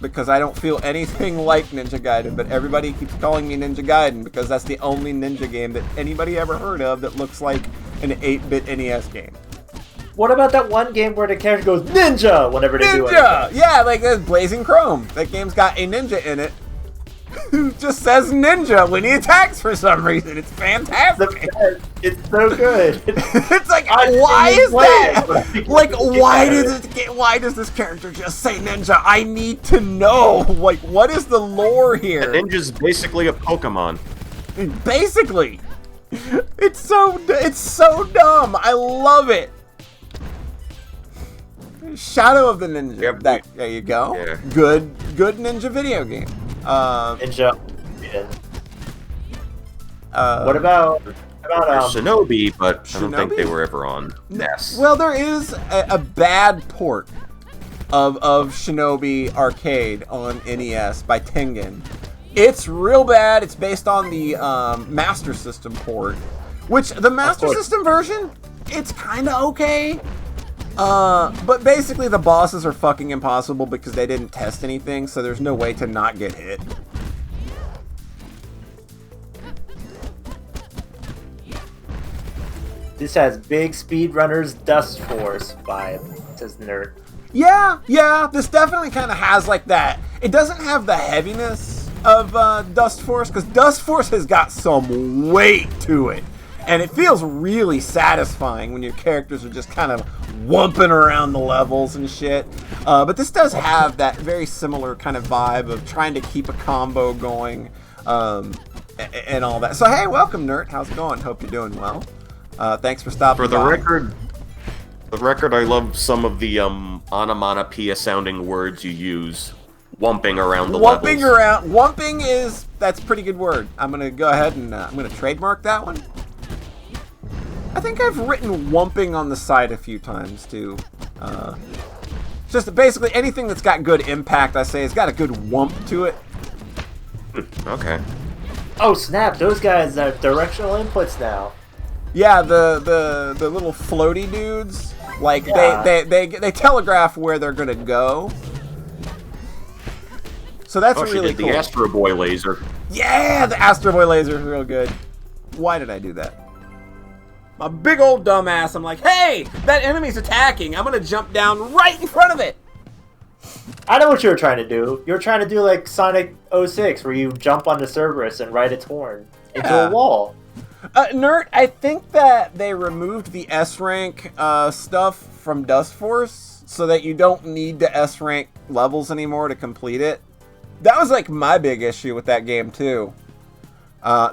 Because I don't feel anything like Ninja Gaiden, but everybody keeps calling me Ninja Gaiden because that's the only ninja game that anybody ever heard of that looks like an 8-bit NES game. What about that one game where the character goes ninja whenever they do it? Ninja! Yeah, like there's Blazing Chrome. That game's got a ninja in it who just says ninja when he attacks for some reason. It's fantastic. It's so good. It's like, why is that? Like, why does this character just say ninja? I need to know. Like, what is the lore here? A ninja's basically a Pokemon. Basically. It's so dumb. I love it. Shadow of the Ninja. Yep. There you go. Yeah. Good ninja video game. Ninja. What about Shinobi, but I don't think Shinobi? they were ever on NES. Well, there is a bad port of Shinobi Arcade on NES by Tengen. It's real bad. It's based on the Master System port, which the Master System version, it's kind of okay. But basically the bosses are fucking impossible because they didn't test anything, so there's no way to not get hit. This has big Speedrunner's Dust Force vibe, says Nerd. Yeah, this definitely kind of has like that. It doesn't have the heaviness of Dust Force, because Dust Force has got some weight to it. And it feels really satisfying when your characters are just kind of wumping around the levels and shit. But this does have that very similar kind of vibe of trying to keep a combo going and all that. So hey, welcome, Nerd. How's it going? Hope you're doing well. Thanks for stopping For the by. record, I love some of the onomatopoeia sounding words you use. Wumping around the levels. Wumping that's a pretty good word. I'm gonna go ahead and I'm gonna trademark that one. I think I've written wumping on the site a few times too. Just basically anything that's got good impact, I say, has got a good wump to it. Okay. Oh snap! Those guys are directional inputs now. Yeah, the little floaty dudes, like Yeah. they telegraph where they're gonna go. So that's Oh, she really did cool. the Astro Boy laser. Yeah, the Astro Boy laser is real good. Why did I do that? My big old dumbass, I'm like, hey, that enemy's attacking. I'm gonna jump down right in front of it. I know what you were trying to do. You were trying to do like Sonic 06, where you jump on the Cerberus and ride its horn into Yeah. a wall. Nerd, I think that they removed the S rank stuff from Dust Force so that you don't need the S rank levels anymore to complete it. That was like my big issue with that game too.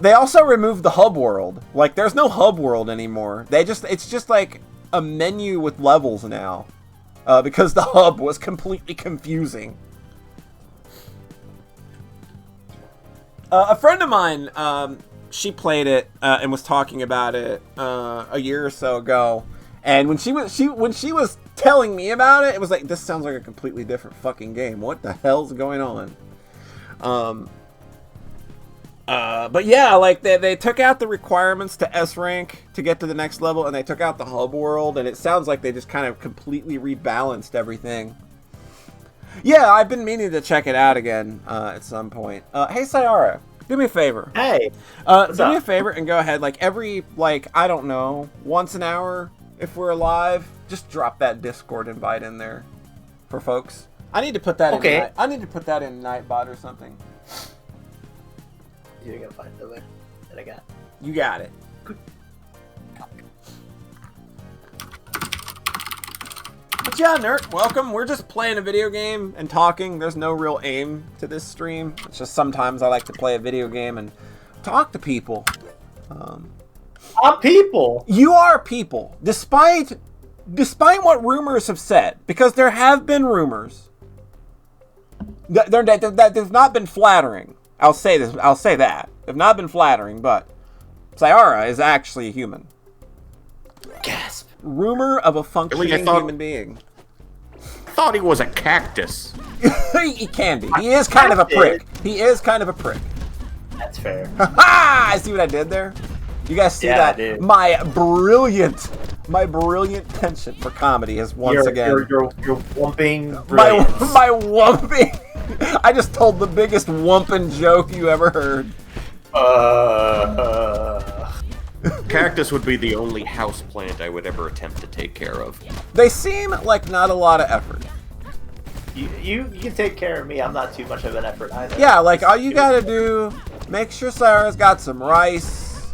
They also removed the hub world. Like, there's no hub world anymore. It's just like a menu with levels now. Because the hub was completely confusing. A friend of mine, she played it and was talking about it a year or so ago. And when she was telling me about it, it was like, this sounds like a completely different fucking game. What the hell's going on? But yeah, like they took out the requirements to S rank to get to the next level, and they took out the hub world, and it sounds like they just kind of completely rebalanced everything. Yeah, I've been meaning to check it out again at some point. Hey, Sayara, do me a favor. Hey, do me a favor and go ahead, like every, like, I don't know, once an hour, if we're alive, just drop that Discord invite in there for folks. I need to put that in. I need to put that in Nightbot or something. You're gonna find the link that I got. You got it. But yeah, nerd, welcome. We're just playing a video game and talking. There's no real aim to this stream. It's just sometimes I like to play a video game and talk to people. I'm people. You are people, despite what rumors have said, because there have been rumors. They've not been flattering. I'll say this. I'll say that. They've not been flattering, but Sayara is actually a human. Gasp. Rumor of a functioning human being. I thought he was a cactus. He can be. He is kind of a prick. He is kind of a prick. That's fair. Ha! I see what I did there. You guys see that? Dude. My brilliant penchant for comedy is once again. You're whumping brilliance. My whumping. I just told the biggest whumping joke you ever heard. Cactus would be the only house plant I would ever attempt to take care of. They seem like not a lot of effort. You can take care of me. I'm not too much of an effort either. Yeah, like all you gotta do, make sure Sarah's got some rice.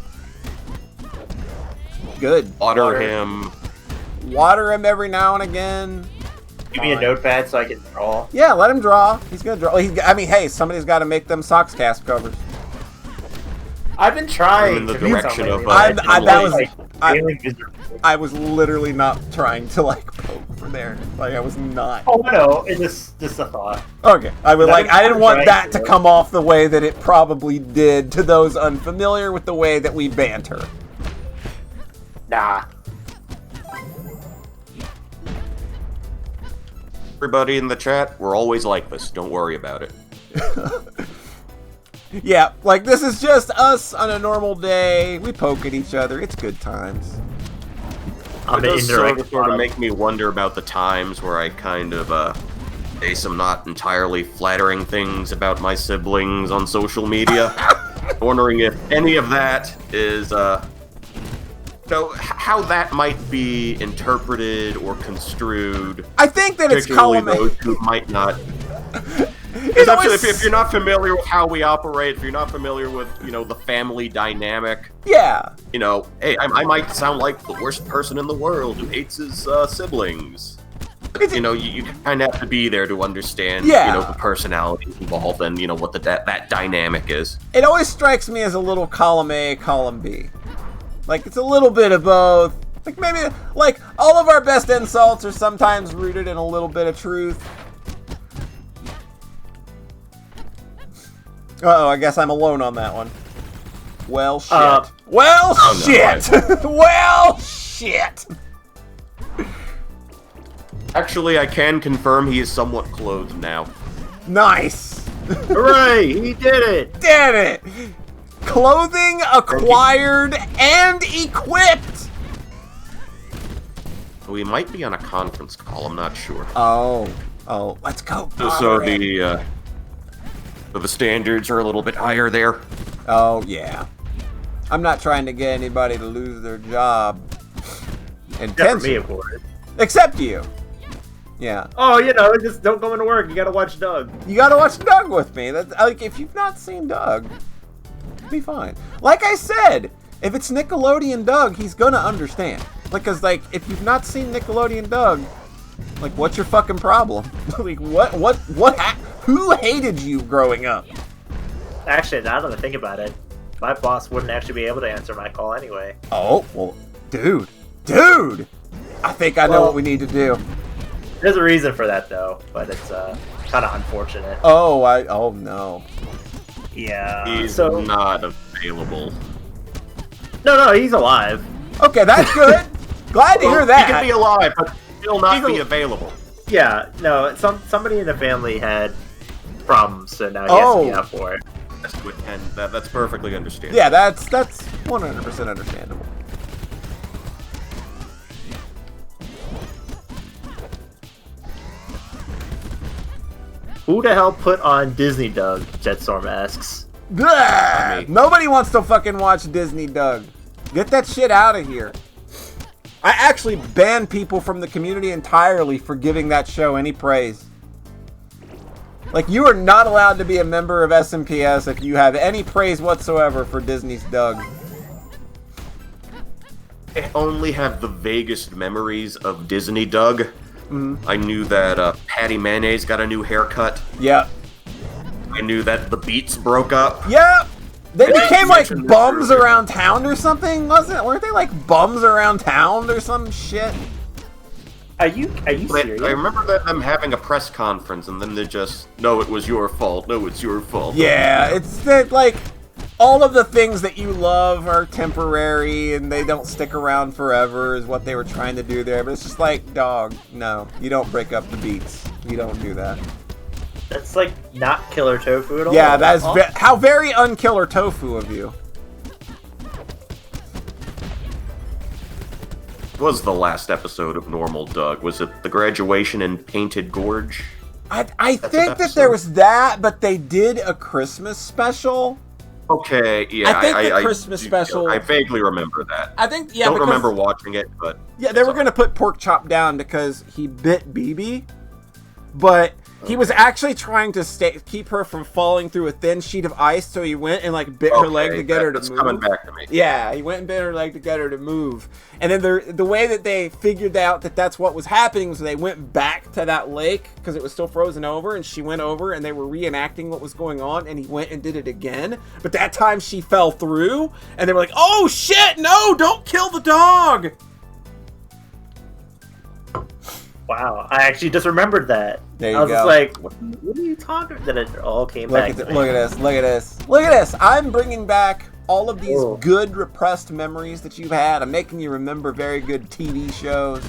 Good. Water him. Water him every now and again. Give me a notepad so I can draw. Yeah, let him draw. He's gonna draw. I mean, hey, somebody's got to make them socks cast covers. I've been trying in the to direction of. I was literally not trying to like poke for there. Like I was not. Oh no, it's just a thought. Okay, I didn't want that to come off the way that it probably did to those unfamiliar with the way that we banter. Nah. Everybody in the chat, we're always like this. Don't worry about it. Yeah, like this is just us on a normal day. We poke at each other. It's good times. It does sort of make me wonder about the times where I kind of say some not entirely flattering things about my siblings on social media. Wondering if any of that is how that might be interpreted or construed. I think that it's column A. Those who might not. If you're not familiar with how we operate, if you're not familiar with, the family dynamic, yeah, hey, I might sound like the worst person in the world who hates his siblings. You kind of have to be there to understand, the personalities involved and, what that dynamic is. It always strikes me as a little column A, column B. Like, it's a little bit of both. Like, maybe, like, all of our best insults are sometimes rooted in a little bit of truth. Uh-oh, I guess I'm alone on that one. Well, shit. Shit! Well, shit! Actually, I can confirm he is somewhat clothed now. Nice! Hooray! He did it! Did it! Clothing acquired and equipped! We might be on a conference call, I'm not sure. Oh, let's go. So the standards are a little bit higher there. Oh, yeah. I'm not trying to get anybody to lose their job. Except for me, of course. Except you. Yeah. Oh, just don't go into work. You gotta watch Doug. You gotta watch Doug with me. That's, like, if you've not seen Doug, it'll be fine. Like I said, if it's Nickelodeon Doug, he's gonna understand. Like, cause, like, if you've not seen Nickelodeon Doug, like, what's your fucking problem? Like, who hated you growing up? Actually, now that I think about it, my boss wouldn't actually be able to answer my call anyway. Oh, well, dude! I think I know what we need to do. There's a reason for that, though, but it's kind of unfortunate. Oh no. Yeah. He's not available. No, he's alive. Okay, that's good. Glad to hear that. He can be alive, but still not be available. Yeah, no, somebody in the family had problems, so now he has to be out for it. And that's perfectly understandable. Yeah, that's 100% understandable. Who the hell put on Disney Doug? Jetstorm asks. Blah! Nobody wants to fucking watch Disney Doug. Get that shit out of here. I actually banned people from the community entirely for giving that show any praise. Like, you are not allowed to be a member of SMPS if you have any praise whatsoever for Disney's Doug. I only have the vaguest memories of Disney Doug. I knew that Patty Mayonnaise got a new haircut. Yep. I knew that the Beats broke up. Yep. They became like bums around town or something, wasn't it? Weren't they like bums around town or some shit? Are you serious? I remember them having a press conference and then they just, no, it was your fault. No, it's your fault. Yeah, it's that like all of the things that you love are temporary and they don't stick around forever is what they were trying to do there. But it's just like, dog, no, you don't break up the Beats. You don't do that. That's like not Killer Tofu at all. Yeah, that's how very unkiller Tofu of you. What was the last episode of Normal Doug? Was it the graduation in Painted Gorge? I think that there was that, but they did a Christmas special. Okay, yeah. I think the Christmas special. I vaguely remember that. I think, yeah. Don't remember watching it, but yeah, they were going to put Pork Chop down because he bit BB, but he was actually trying to keep her from falling through a thin sheet of ice, so he went and like bit her leg to get her to move. Coming back to me. Yeah, he went and bit her leg to get her to move. And then the way that they figured out that that's what was happening was they went back to that lake because it was still frozen over, and she went over and they were reenacting what was going on, and he went and did it again. But that time she fell through, and they were like, "Oh shit, no, don't kill the dog!" Wow, I actually just remembered that. There you I was go. just like, what are you talking about? Then it all came back to me. Look at this, look at this. Look at this. I'm bringing back all of these good repressed memories that you've had. I'm making you remember very good TV shows,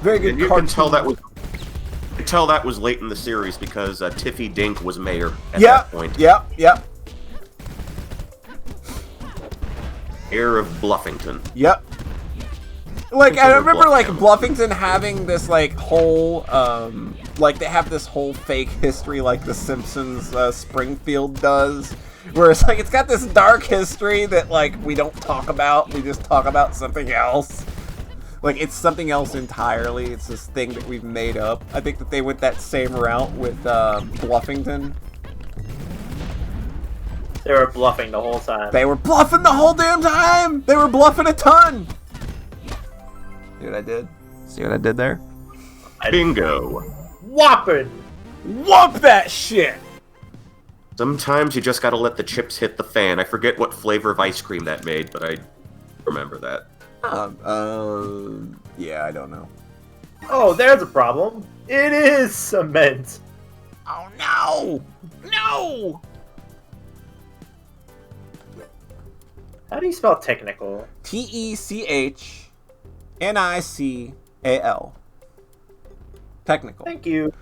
very good You cartoons. can tell that was late in the series because Tiffy Dink was mayor at that point. Yep. Heir of Bluffington. Yep. Like, I remember, like, Bluffington having this, like, whole, like, they have this whole fake history like The Simpsons Springfield does, where it's, like, it's got this dark history that, like, we don't talk about, we just talk about something else. Like, it's something else entirely, it's this thing that we've made up. I think that they went that same route with, Bluffington. They were bluffing the whole time. They were bluffing the whole damn time! They were bluffing a ton! See what I did? See what I did there? Bingo. Whopping! Whoop that shit! Sometimes you just gotta let the chips hit the fan. I forget what flavor of ice cream that made, but I remember that. Yeah, I don't know. Oh, there's a problem. It is cement. Oh no! No! How do you spell technical? TECHNICAL. Technical. Thank you.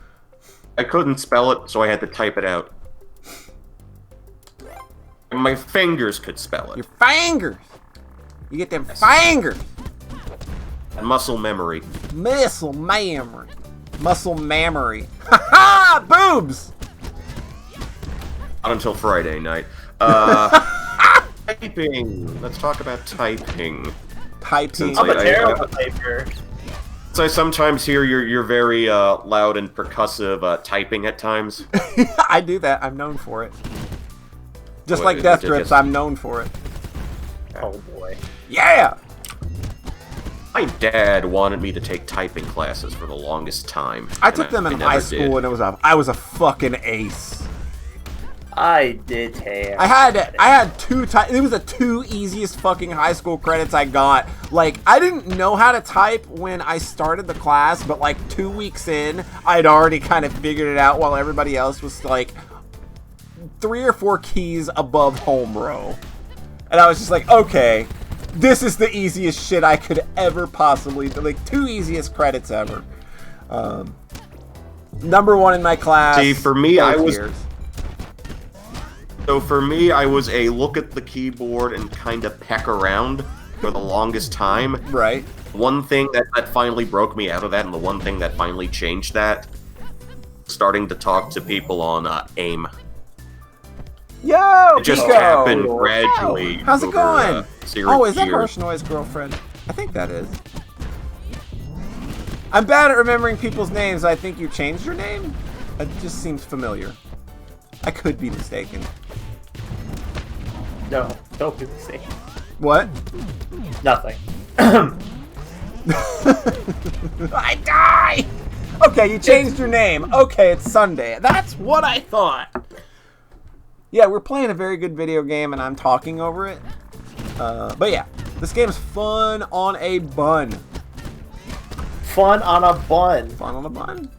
I couldn't spell it, so I had to type it out. My fingers could spell it. Your fingers! You get them fingers! Muscle memory. Muscle memory. Muscle memory. Ha ha! Boobs! Not until Friday night. Typing. Let's talk about typing. Typing. I'm a terrible typer. So I sometimes hear you're very loud and percussive typing at times. I do that. I'm known for it. Just like Death Drips, I'm known for it. Oh boy. Yeah! My dad wanted me to take typing classes for the longest time. I took them in high school and I was a fucking ace. I did tear. I had two it was the two easiest fucking high school credits I got. Like, I didn't know how to type when I started the class, but like 2 weeks in, I'd already kind of figured it out while everybody else was like 3 or 4 keys above home row. And I was just like, okay, this is the easiest shit I could ever possibly do. Like, 2 easiest credits ever. Number 1 in my class. See, for me, I was... Years. So for me, I was a look at the keyboard and kind of peck around for the longest time. Right. One thing that finally broke me out of that, and the one thing that finally changed that, starting to talk to people on AIM. Yo, It just Pico! happened gradually. How's it over, going? series Oh, is that years. Harsh girlfriend? I think that is. I'm bad at remembering people's names. I think you changed your name? It just seems familiar. I could be mistaken. No, don't be mistaken. What? Nothing. I die! Okay, you changed your name. Okay, it's Sunday. That's what I thought. Yeah, we're playing a very good video game, and I'm talking over it. But yeah, this game is fun on a bun. Fun on a bun. Fun on a bun?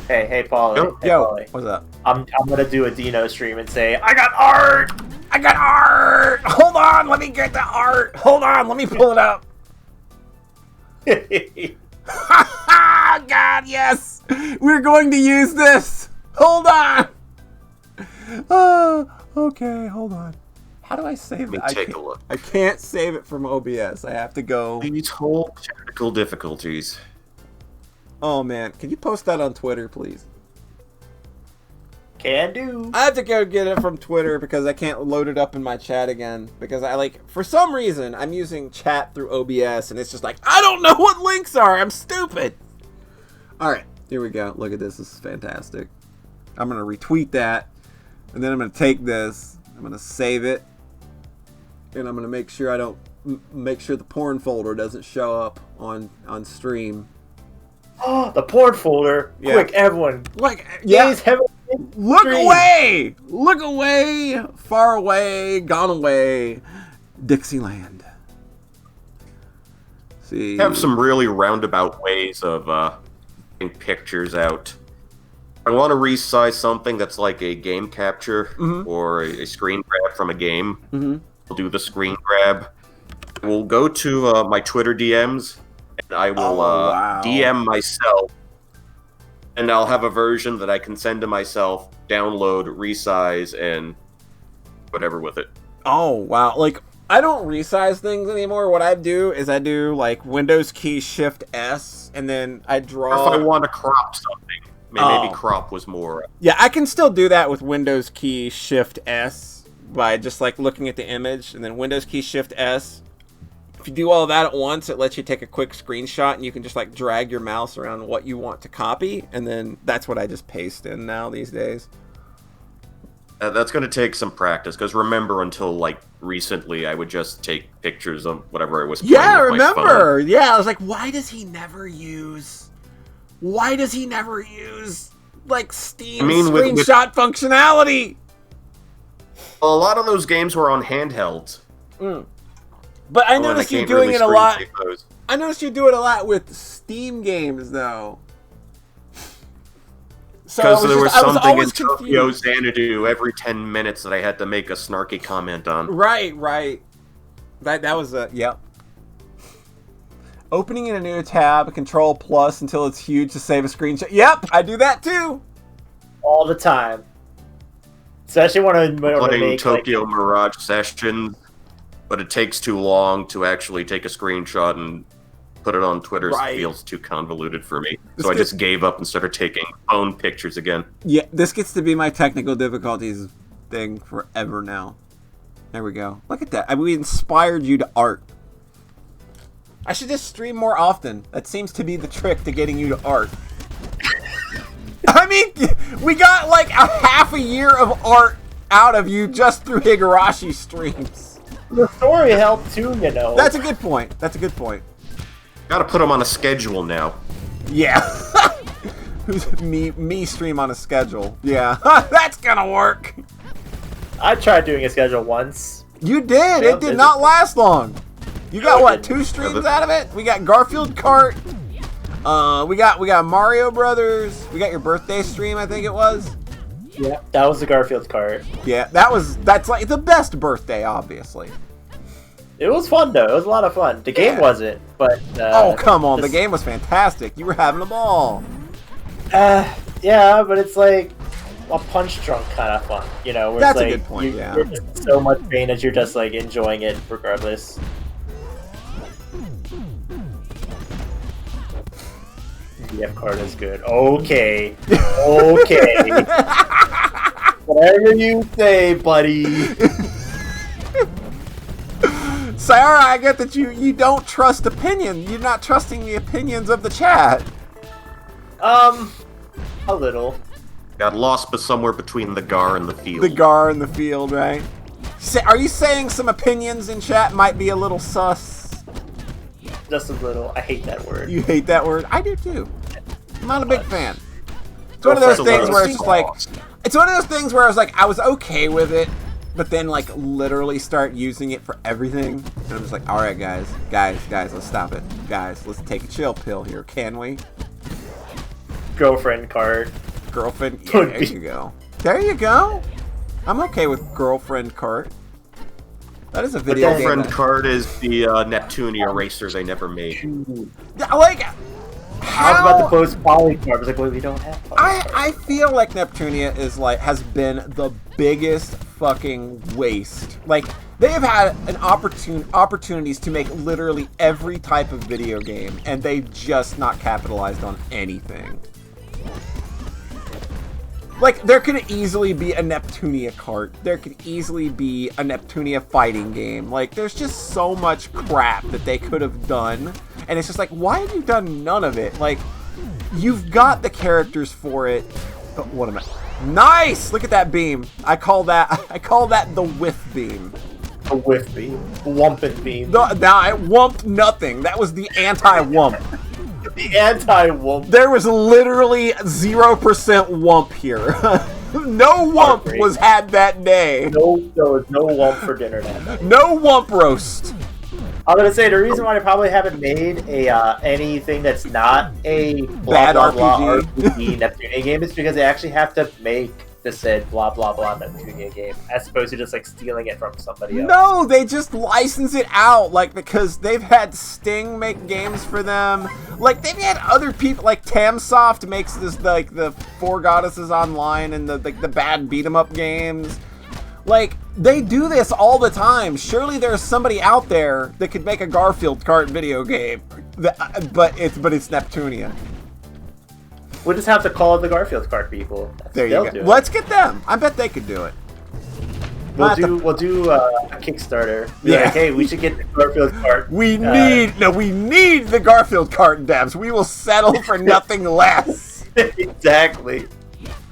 Hey, Paulie. Hey, Yo, Paulie. what's up? I'm gonna do a Dino stream and say, I got art! I got art! Hold on, let me get the art! Hold on, let me pull it up. God, yes! We're going to use this! Hold on! Okay, hold on. How do I save it? Let me take a look. I can't save it from OBS. I have to go. These whole technical difficulties. Oh, man. Can you post that on Twitter, please? Can do. I have to go get it from Twitter because I can't load it up in my chat again. Because for some reason, I'm using chat through OBS and it's just like, I don't know what links are. I'm stupid. All right, here we go. Look at this. This is fantastic. I'm going to retweet that. And then I'm going to take this. I'm going to save it. And I'm going to make sure make sure the porn folder doesn't show up on stream. Oh, the porn folder. Yeah. Quick, everyone. Like, yeah. Gaze heaven Look stream. away! Look away! Far away, gone away, Dixieland. See. Have some really roundabout ways of getting pictures out. I want to resize something that's like a game capture or a screen grab from a game. I'll do the screen grab. We'll go to my Twitter DMs, and I will wow. DM myself. And I'll have a version that I can send to myself, download, resize, and whatever with it. Oh, wow. Like, I don't resize things anymore. What I do is I do, like, Windows key Shift S, and then I draw... Or if I want to crop something, maybe crop was more... Yeah, I can still do that with Windows key Shift S by just, like, looking at the image, and then Windows key Shift S. If you do all that at once, it lets you take a quick screenshot, and you can just, like, drag your mouse around what you want to copy, and then that's what I just paste in now these days. That's going to take some practice, because remember, until, like, recently, I would just take pictures of whatever I was playing Yeah, I with my remember! phone. Yeah, I was like, why does he never use, like, Steam screenshot functionality? A lot of those games were on handhelds. But I and noticed you can't doing really it a lot. screen save those. I noticed you do it a lot with Steam games, though. So Because there was something in always Tokyo confused. Xanadu every 10 minutes that I had to make a snarky comment on. Right. That was yep. Opening in a new tab, Control Plus until it's huge to save a screenshot. Yep, I do that too. all the time. Especially when I Playing make Tokyo Mirage Session, but it takes too long to actually take a screenshot and put it on Twitter. Right. It feels too convoluted for me. This So I gets- just gave up and started taking phone pictures again. Yeah, this gets to be my technical difficulties thing forever now. There we go. Look at that. I mean, we inspired you to art. I should just stream more often. That seems to be the trick to getting you to art. I mean, we got like a half a year of art out of you just through Higurashi streams. the story helped too, you know. That's a good point. Gotta put them on a schedule now. Yeah. Who's me stream on a schedule. Yeah. That's gonna work. I tried doing a schedule once. You did. Yeah, It did not last long. You got what? 2 streams out of it? We got Garfield Kart. We got Mario Brothers. We got your birthday stream, I think it was. Yeah, that was the Garfield cart. Yeah, that's like the best birthday, obviously. It was fun though. It was a lot of fun. The game wasn't, but oh come on, the game was fantastic. You were having a ball. Yeah, but it's like a punch drunk kind of fun, you know? Where That's it's a like good point. Yeah. You're in so much pain that you're just like enjoying it regardless. DF card is good. Okay. Okay. Whatever you say, buddy. Sayara, I get that you don't trust opinion. You're not trusting the opinions of the chat. A little. Got lost but somewhere between the gar and the field. The gar and the field, right? Are you saying some opinions in chat might be a little sus? Just a little. I hate that word. You hate that word? I do too. I'm not a big fan. It's one of those things where it's just like, it's one of those things where I was like, I was okay with it, but then like literally start using it for everything, and I'm just like, all right, guys, let's stop it, guys, let's take a chill pill here, can we? Girlfriend card. Girlfriend, yeah, there you go. There you go. I'm okay with girlfriend card. That is a video game. Girlfriend card is the Neptunia racer they never made. Like, I was about to post poly card. I was like, wait, we don't have poly card. I feel like Neptunia is like has been the biggest fucking waste. Like, they have had an opportunities to make literally every type of video game, and they've just not capitalized on anything. Like, there could easily be a Neptunia cart. There could easily be a Neptunia fighting game. Like, there's just so much crap that they could have done. And it's just like, why have you done none of it? Like, you've got the characters for it. Oh, what am I? Nice! Look at that beam. I call that the whiff beam. A whiff beam. Wumpin' beam. Nah, I wumped nothing. That was the anti-wump. The anti-wump. There was literally 0% wump here. No wump was had that day. No, there was no wump for dinner that night. No wump roast. I'm gonna say the reason why I probably haven't made a anything that's not a blah Bad blah blah RPG. RPG Neptunia game is because they actually have to make the said blah blah blah Neptunia game as opposed to just like stealing it from somebody else. No, they just license it out, like, because they've had Sting make games for them. Like, they've had other people, like Tamsoft makes this, like, the Four Goddesses Online and the bad beat-em-up games. Like, they do this all the time. Surely there's somebody out there that could make a Garfield kart video game, but it's Neptunia. We'll just have to call it the Garfield cart people. There They'll you do go. it. Let's get them. I bet they could do it. We'll do a Kickstarter. Be Yeah. like, hey, we should get the Garfield cart. We need the Garfield kart devs. We will settle for nothing less. Exactly.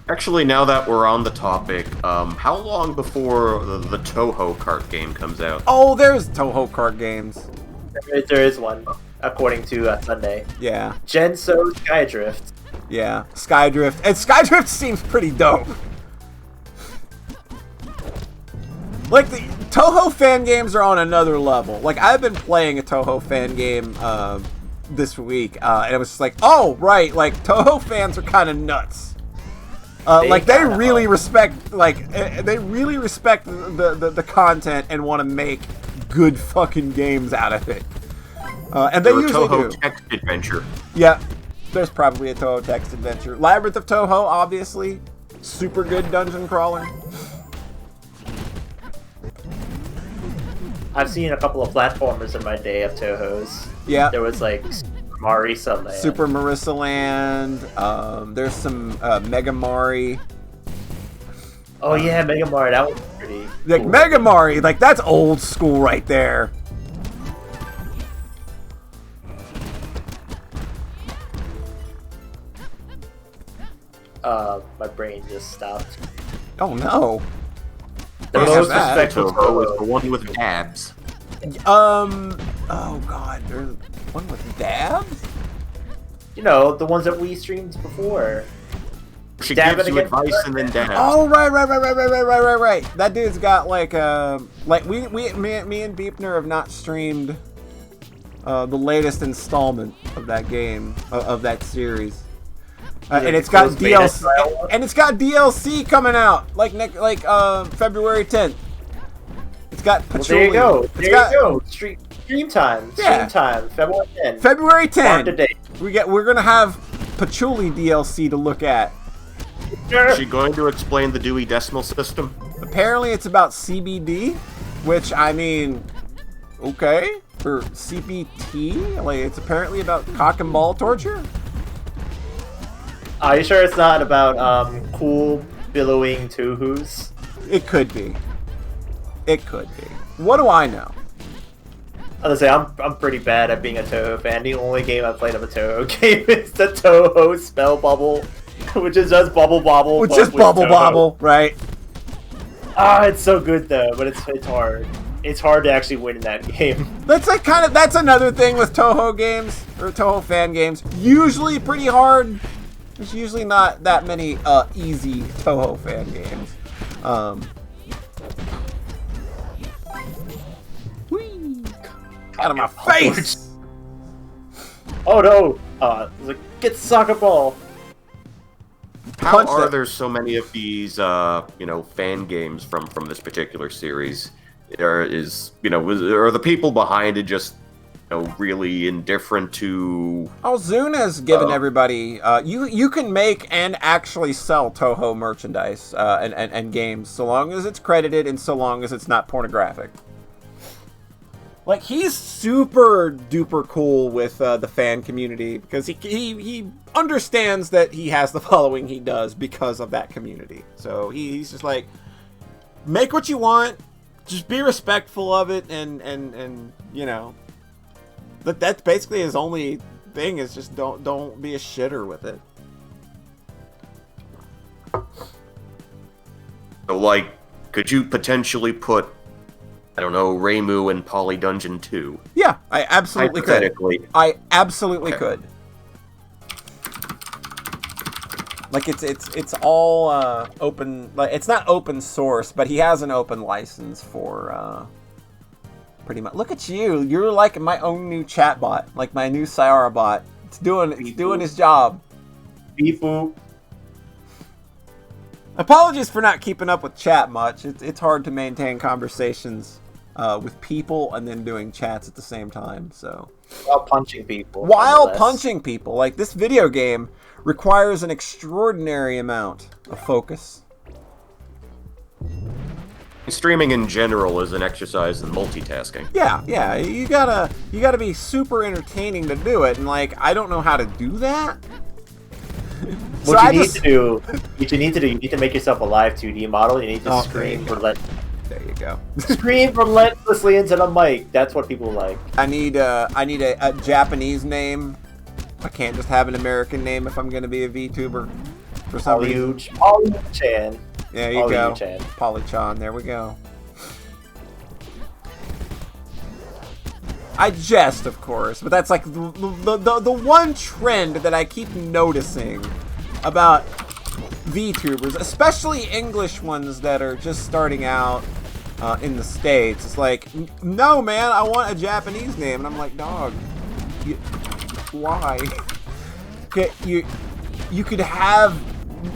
Actually, now that we're on the topic, how long before the Toho kart game comes out? Oh, there's Toho kart games. There is one, according to Sunday. Yeah. Genso Skydrift. Yeah, Skydrift. And Skydrift seems pretty dope. Like, the Toho fan games are on another level. Like, I've been playing a Toho fan game this week, and it was just like, oh, right, like, Toho fans are kind of nuts. They really respect, the content and want to make good fucking games out of it. And they usually Toho do. text adventure. Yeah. There's probably a Toho text adventure. Labyrinth of Toho, obviously. Super good dungeon crawler. I've seen a couple of platformers in my day of Toho's. Yeah. There was like Marisa Land. Super Marissa Land. There's some Mega Mari. Oh yeah, Mega Mari. That was pretty. Like, cool. Mega Mari, like, that's old school right there. My brain just stopped. Oh no. The Don't most have that. respectful Toho is Toho. the one with dabs. Oh god, there's one with dabs? You know, the ones that we streamed before. She Dab gives it you against advice the- and then dabs. Oh, right. That dude's got like me and Beepner have not streamed the latest installment of that game, of that series. and it's got DLC, and it's got DLC coming out like February 10th. It's got patchouli. Well, there you go. Stream time. Yeah. Stream time. February 10th. February 10th. Today. We're gonna have patchouli DLC to look at. Is she going to explain the Dewey Decimal System? Apparently, it's about CBD, which I mean, okay, or CBT. Like, it's apparently about cock and ball torture. Are you sure it's not about cool billowing Tuhus? It could be. It could be. What do I know? I was gonna say, I'm pretty bad at being a Toho fan. The only game I played of a Toho game is the Toho Spell Bubble, which is just Bubble Bobble. Which is Bubble Toho. Bobble, right? It's so good though, but it's hard. It's hard to actually win in that game. That's that's another thing with Toho games, or Toho fan games. Usually pretty hard. There's usually not that many easy Toho fan games. Whee! Out of my face! Oh no! Get the soccer ball! How are there so many of these, fan games from this particular series? Are the people behind it just, really indifferent to? Oh, Zuna's given everybody. You can make and actually sell Toho merchandise and games, so long as it's credited and so long as it's not pornographic. Like, he's super duper cool with the fan community because he understands that he has the following he does because of that community. So he's just like, make what you want, just be respectful of it, and that's basically his only thing is just don't be a shitter with it. So, like, could you potentially put, I don't know, Reimu in Poly Dungeon 2? Yeah, I absolutely could. I absolutely could. Like, it's all open. Like, it's not open source, but he has an open license for pretty much. Look at you! You're like my own new chat bot, like my new Sayara bot. It's doing his job. Beep boop. Apologies for not keeping up with chat much. It's hard to maintain conversations with people and then doing chats at the same time. So while punching people. Like, this video game requires an extraordinary amount of focus. Streaming in general is an exercise in multitasking. Yeah, you gotta be super entertaining to do it, and like, I don't know how to do that. What you need to do, you need to make yourself a live 2D model. You need to scream There you go. Scream relentlessly into the mic. That's what people like. I need a Japanese name. I can't just have an American name if I'm going to be a VTuber. For some reason. Poly-chan. There you go. Poly-chan. There we go. I jest, of course, but that's like the one trend that I keep noticing about VTubers, especially English ones that are just starting out in the States. It's like, no, man, I want a Japanese name. And I'm like, dog, why? You could have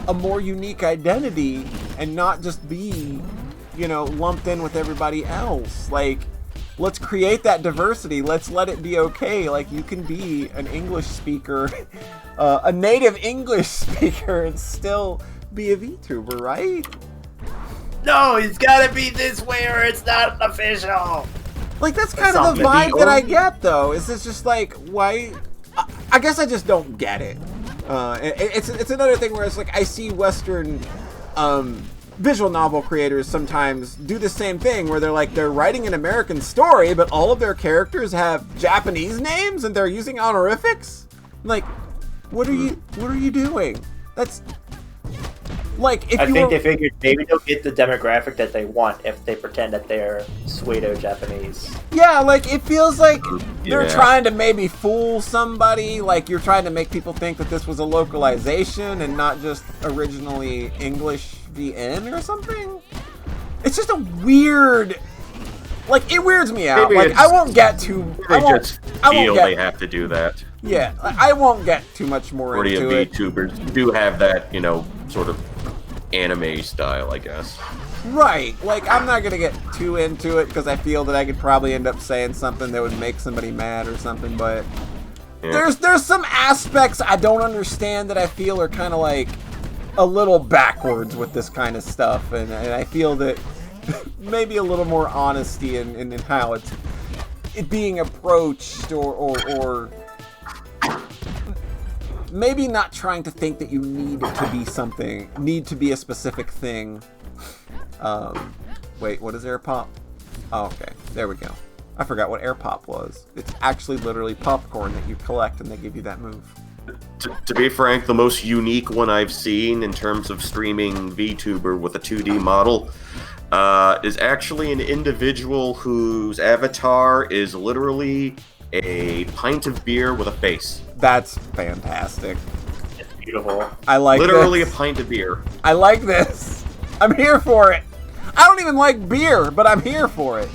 a more unique identity and not just be, lumped in with everybody else. Like, let's create that diversity. Let's let it be okay. Like, you can be an English speaker, a native English speaker, and still be a VTuber, right? No, it's gotta be this way or it's not official. Like, that's kind of the vibe that I get, though. Is it's just like, why? I guess I just don't get it. It's another thing where it's like, I see Western visual novel creators sometimes do the same thing where they're writing an American story, but all of their characters have Japanese names and they're using honorifics. Like, what are you doing? That's like, if I think they figured maybe they'll get the demographic that they want if they pretend that they're Pseudo-Japanese. Yeah, like, it feels like they're trying to maybe fool somebody. Like, you're trying to make people think that this was a localization and not just originally English VN or something. It's just a weird Like, it weirds me out. Maybe Like, I won't get too... They just feel they have to do that. Yeah, I won't get too much more Majority into it. VTubers do have that, you know, sort of anime style, I guess. Right. Like, I'm not going to get too into it because I feel that I could probably end up saying something that would make somebody mad or something, but... Yeah. There's some aspects I don't understand that I feel are kind of like a little backwards with this kind of stuff, and I feel that maybe a little more honesty in how it being approached, or maybe not trying to think that you need to be something, need to be a specific thing. Wait, what is air pop? Oh, okay, there we go. I forgot what air pop was. It's actually literally popcorn that you collect and they give you that move. To be frank, the most unique one I've seen in terms of streaming VTuber with a 2D model is actually an individual whose avatar is literally a pint of beer with a face. That's fantastic. It's beautiful. I like literally this. a pint of beer. I like this. I'm here for it. I don't even like beer, but I'm here for it.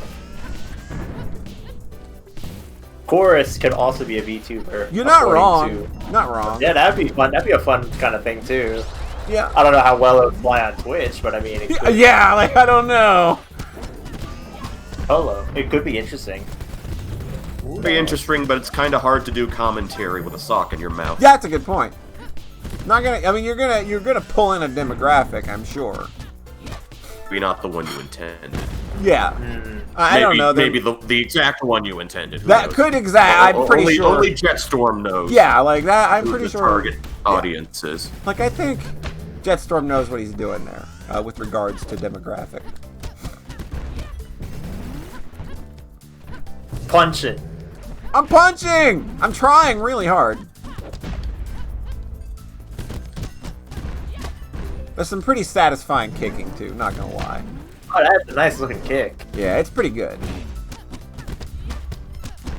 Chorus could also be a VTuber. You're not wrong. To... Not wrong. Yeah, that'd be fun. That'd be a fun kind of thing too. Yeah. I don't know how well it would fly on Twitch, but I mean, it could. Yeah, like, I don't know. Solo. It could be interesting. It'd be interesting, but it's kind of hard to do commentary with a sock in your mouth. Yeah, that's a good point. Not gonna. I mean, you're gonna pull in a demographic, I'm sure. Maybe not the one you intended. Yeah. I don't know. Maybe the exact one you intended. Who that knows? could I'm pretty sure. Only Jetstorm knows. Yeah, like that. I'm who pretty the sure. Target audience is. Like, I think Jetstorm knows what he's doing there with regards to demographic. Punch it. I'm punching. I'm trying really hard. There's some pretty satisfying kicking too. Not gonna lie. Oh, that's a nice looking kick. Yeah, it's pretty good.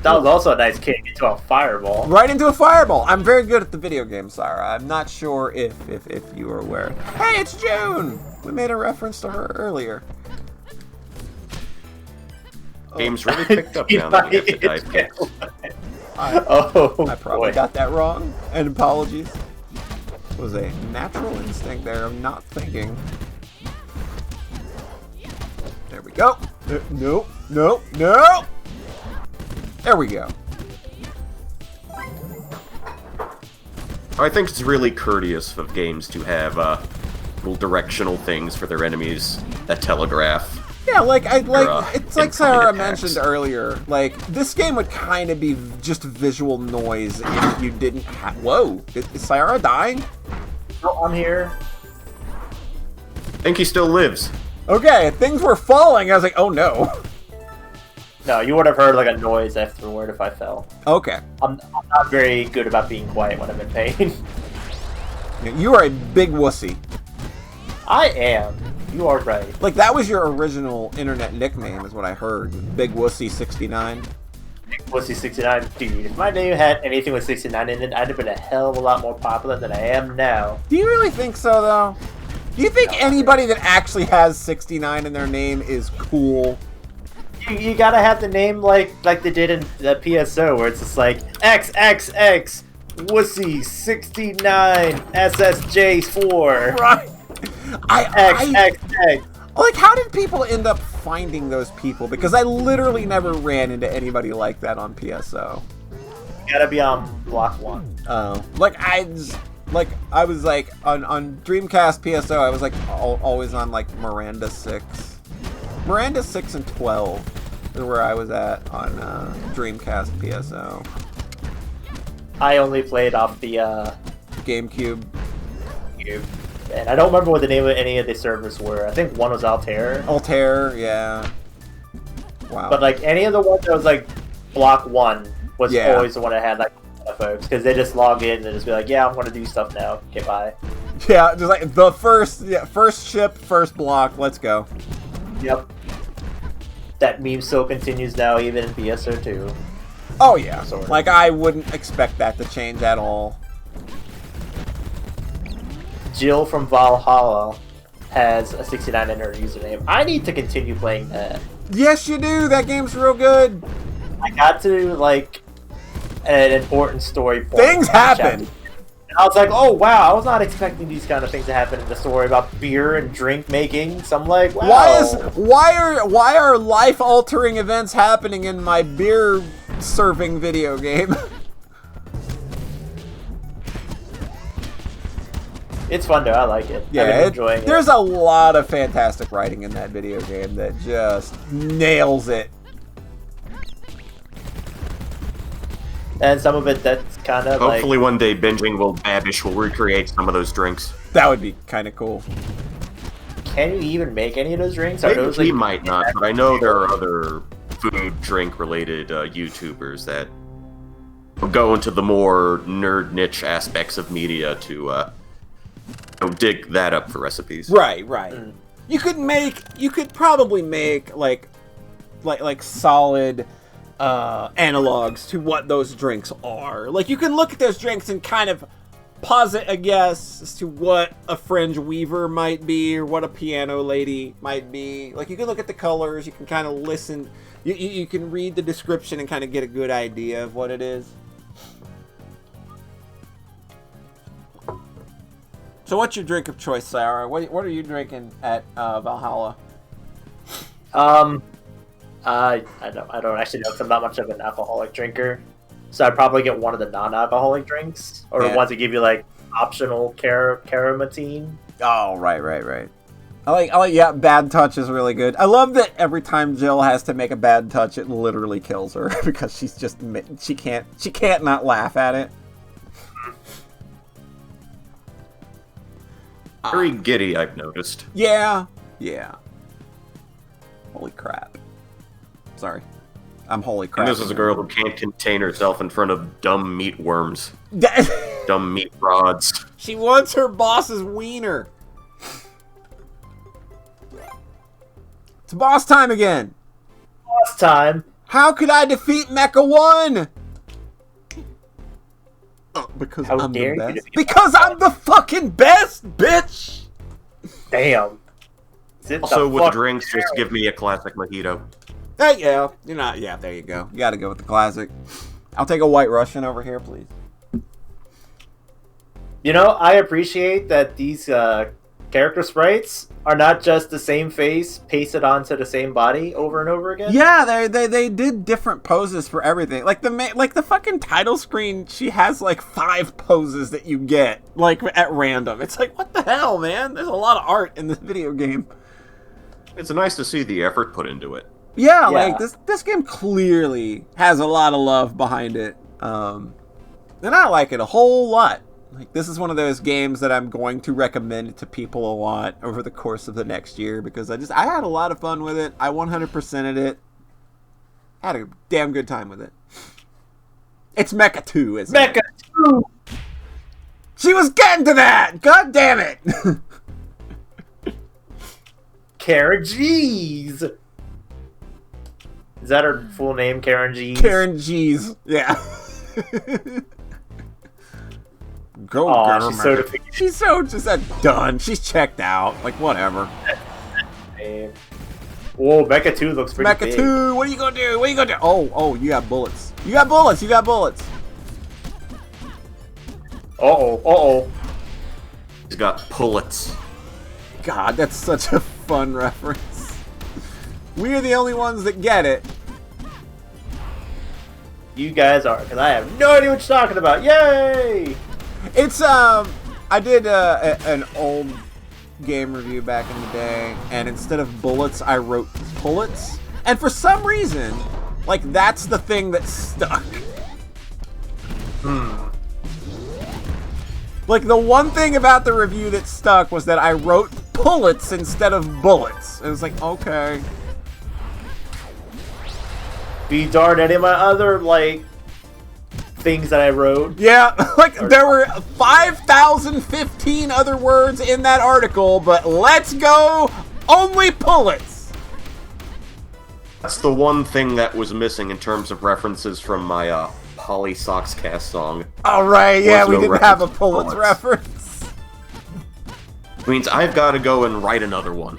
That was also a nice kick into a fireball. Right into a fireball. I'm very good at the video game, Sayara. I'm not sure if you are aware. Hey, it's June! We made a reference to her earlier. Game's really picked up now that you have to dive kicks. I probably boy. got that wrong, and apologies. It was a natural instinct there of not thinking. There we go. No, no, no! There we go. I think it's really courteous of games to have little directional things for their enemies that telegraph. Yeah, it's like Sayara attacks. mentioned earlier. Like, this game would kind of be just visual noise if you didn't have. Whoa, is Sayara dying? Oh, I'm here. I think he still lives. Okay, things were falling. I was like, oh no. No, you would have heard like a noise afterward if I fell. Okay. I'm not very good about being quiet when I'm in pain. You are a big wussy. I am. You are right. Like, that was your original internet nickname, is what I heard. Big Wussy 69. Wussy 69, dude. If my name had anything with 69 in it, I'd have been a hell of a lot more popular than I am now. Do you really think so, though? Do you think anybody that actually has 69 in their name is cool? You gotta have the name like they did in the PSO, where it's just like XXX Wussy 69 SSJ4 Right. XXX. Like, how did people end up finding those people? Because I literally never ran into anybody like that on PSO. Gotta be on block 1. Oh, I was like on Dreamcast PSO. I was like always on like Miranda 6, Miranda 6 and 12 is where I was at on Dreamcast PSO. I only played off the GameCube. And I don't remember what the name of any of the servers were. I think one was Altair. Altair, yeah. Wow. But like any of the ones that was like block 1 was Yeah. always the one that had like folks, because they just log in and just be like, yeah, I'm gonna do stuff now. Okay, bye. Yeah, just like the first ship, first block. Let's go. Yep. That meme still continues now, even in PSO 2. Oh yeah. Sort of. Like, I wouldn't expect that to change at all. Jill from Valhalla has a 69 in her username. I need to continue playing that. Yes, you do. That game's real good. I got to like an important story point. Things happen. And I was like, oh wow, I was not expecting these kind of things to happen in the story about beer and drink making. So I'm like, wow. Why are life altering events happening in my beer serving video game? It's fun though. I like it. Yeah, I've been enjoying it. There's a lot of fantastic writing in that video game that just nails it. And some of it that's kind of Hopefully one day Binging will Babish will recreate some of those drinks. That would be kind of cool. Can you even make any of those drinks? Are Maybe those, he might not, but I know there are other food, drink-related YouTubers that go into the more nerd niche aspects of media to dig that up for recipes. Right. You could probably make like solid analogs to what those drinks are. Like you can look at those drinks and kind of posit a guess as to what a fringe weaver might be or what a piano lady might be. Like you can look at the colors, you can kind of listen, you can read the description and kind of get a good idea of what it is. So what's your drink of choice, Sayara? What are you drinking at Valhalla? I don't actually know because I'm not much of an alcoholic drinker. So I'd probably get one of the non-alcoholic drinks, or the ones that give you like optional caramatine. Oh, right. I like. Yeah, Bad Touch is really good. I love that every time Jill has to make a bad touch, it literally kills her because she can't not laugh at it. Very giddy, I've noticed. Yeah. Holy crap. Sorry. I'm holy crap. And this is a girl who can't contain herself in front of dumb meat worms. Dumb meat rods. She wants her boss's wiener. It's boss time again. Boss time. How could I defeat Mecha 1? Because How I'm dare the you best. to be Because I'm the fucking best, bitch! Damn. Also, with drinks, just give me a classic mojito. Hey, yeah. You're not. Yeah, there you go. You gotta go with the classic. I'll take a White Russian over here, please. You know, I appreciate that these character sprites are not just the same face pasted onto the same body over and over again. Yeah, they did different poses for everything. Like the fucking title screen, she has like 5 poses that you get like at random. It's like, what the hell, man? There's a lot of art in this video game. It's nice to see the effort put into it. Yeah, like this game clearly has a lot of love behind it. And I like it a whole lot. Like, this is one of those games that I'm going to recommend to people a lot over the course of the next year because I had a lot of fun with it. I 100%ed it. I had a damn good time with it. It's Mecha 2, isn't it? Mecha 2! She was getting to that! God damn it! Karen G's! Is that her full name, Karen G's? Karen G's, yeah. Go get her, she's so defeated. She's so just done. She's checked out. Like, whatever. Whoa, Mecha 2 looks pretty Mecha big. 2, what are you gonna do? What are you gonna do? Oh, you got bullets. You got bullets. Uh-oh. He's got pullets. God, that's such a fun reference. We're the only ones that get it. You guys are, because I have no idea what you're talking about. Yay! It's, I did an old game review back in the day, and instead of bullets, I wrote pullets. And for some reason, like, that's the thing that stuck. Like, the one thing about the review that stuck was that I wrote pullets instead of bullets. It was like, okay. Be darned, any of my other, like, things that I wrote. Yeah, like, there were 5,015 other words in that article, but let's go, only pullets. That's the one thing that was missing in terms of references from my Polly Sockscast song. All right, yeah, Was we no didn't have a reference to pullets bullets. reference. Means I've got to go and write another one.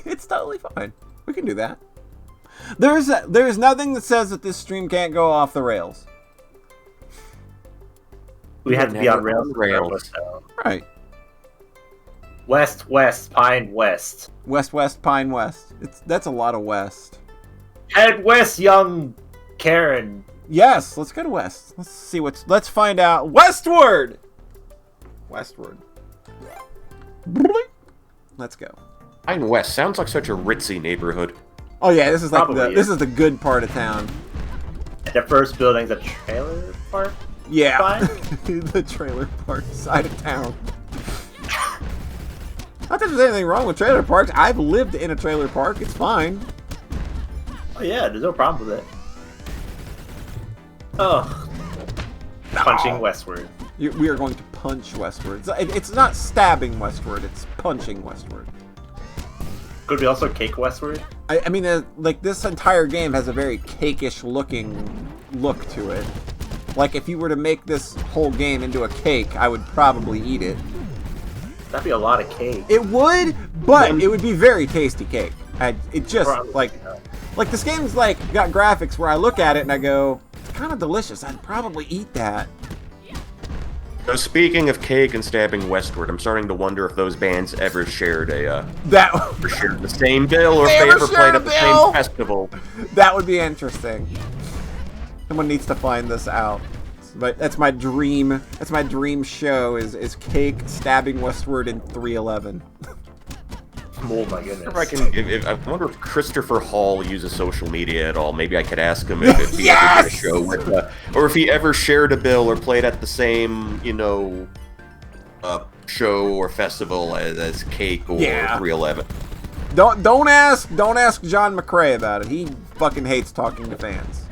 it's totally fine. We can do that. There's nothing that says that this stream can't go off the rails. We have to be on rails. Right. West, Pine West. West, Pine West. That's a lot of west. Head west, young Karen. Yes, let's go to west. Let's find out. Westward! Westward. Let's go. Pine West sounds like such a ritzy neighborhood. Oh yeah, this is like Probably the good part of town. The first building's a trailer park? Yeah. The trailer park side of town. Not that there's anything wrong with trailer parks. I've lived in a trailer park. It's fine. Oh yeah, there's no problem with it. Oh. Punching westward. We are going to punch westward. It's not stabbing westward. It's punching westward. Could we also cake westward? I mean, like, this entire game has a very cake-ish looking look to it. Like, if you were to make this whole game into a cake, I would probably eat it. That'd be a lot of cake. It would, but it would be very tasty cake. It just, like this game's, like, got graphics where I look at it and I go, it's kind of delicious. I'd probably eat that. So speaking of cake and stabbing westward, I'm starting to wonder if those bands ever shared ever shared the same bill, or if they ever played at the same festival. That would be interesting. Someone needs to find this out. But that's my dream. That's my dream show. Is cake stabbing westward in 311. Oh my goodness. I wonder if Christopher Hall uses social media at all. Maybe I could ask him if he ever did a show with, or if he ever shared a bill or played at the same, show or festival as Cake or 311. Don't ask John McCrae about it. He fucking hates talking to fans.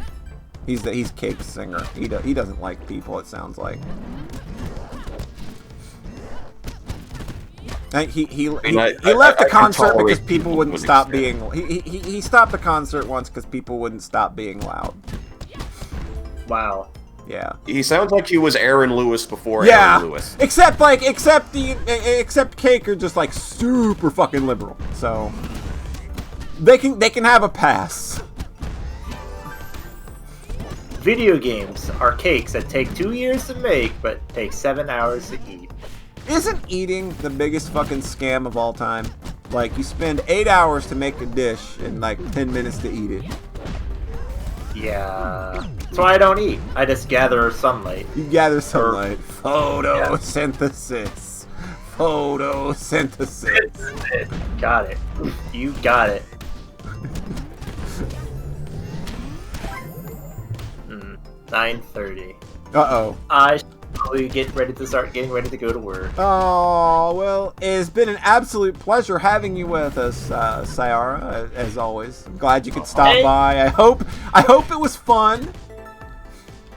He's Cake's singer. He doesn't like people. It sounds like. He left the concert because people wouldn't stop being. He stopped the concert once because people wouldn't stop being loud. Wow. Yeah. He sounds like he was Aaron Lewis before Aaron Lewis. Except Cake are just like super fucking liberal. So they can have a pass. Video games are cakes that take 2 years to make, but take 7 hours to eat. Isn't eating the biggest fucking scam of all time? Like, you spend 8 hours to make a dish and like 10 minutes to eat it. Yeah. That's why I don't eat. I just gather sunlight. You gather sunlight. Photosynthesis. Photosynthesis. Got it. You got it. 9:30. Uh-oh. I should probably getting ready to go to work. Oh, well, it's been an absolute pleasure having you with us, Sayara, as always. I'm glad you could stop by. I hope it was fun.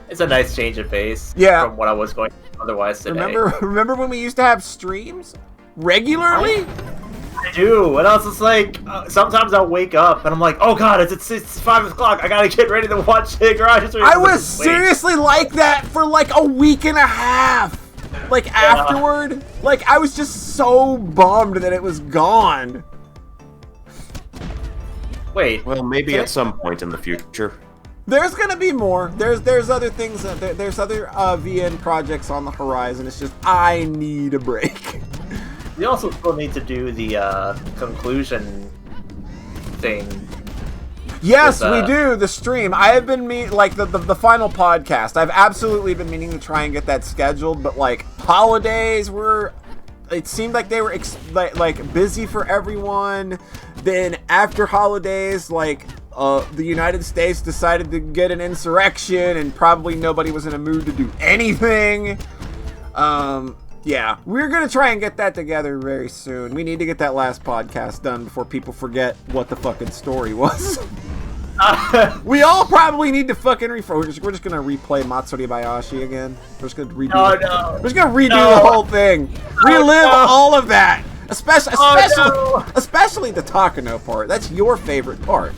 It's a nice change of pace from what I was going otherwise today. Remember when we used to have streams regularly? I do, and I was just like, sometimes I'll wake up and I'm like, oh god, it's 5 o'clock. I gotta get ready to watch the Garage. I was seriously like that for like a week and a half. Like afterward, like I was just so bummed that it was gone. Wait, well, maybe at some point in the future. There's gonna be more. There's other things. There's other VN projects on the horizon. It's just I need a break. We also still need to do the conclusion thing. Yes, we do, the stream. I have been the final podcast. I've absolutely been meaning to try and get that scheduled, but like holidays it seemed like they were like busy for everyone. Then after holidays, like the United States decided to get an insurrection and probably nobody was in a mood to do anything. Yeah, we're going to try and get that together very soon. We need to get that last podcast done before people forget what the fucking story was. We all probably need to fucking we're just going to replay Matsuri Bayashi again. We're just going to redo We're just going to redo the whole thing. Relive all of that. Especially the Takano part. That's your favorite part.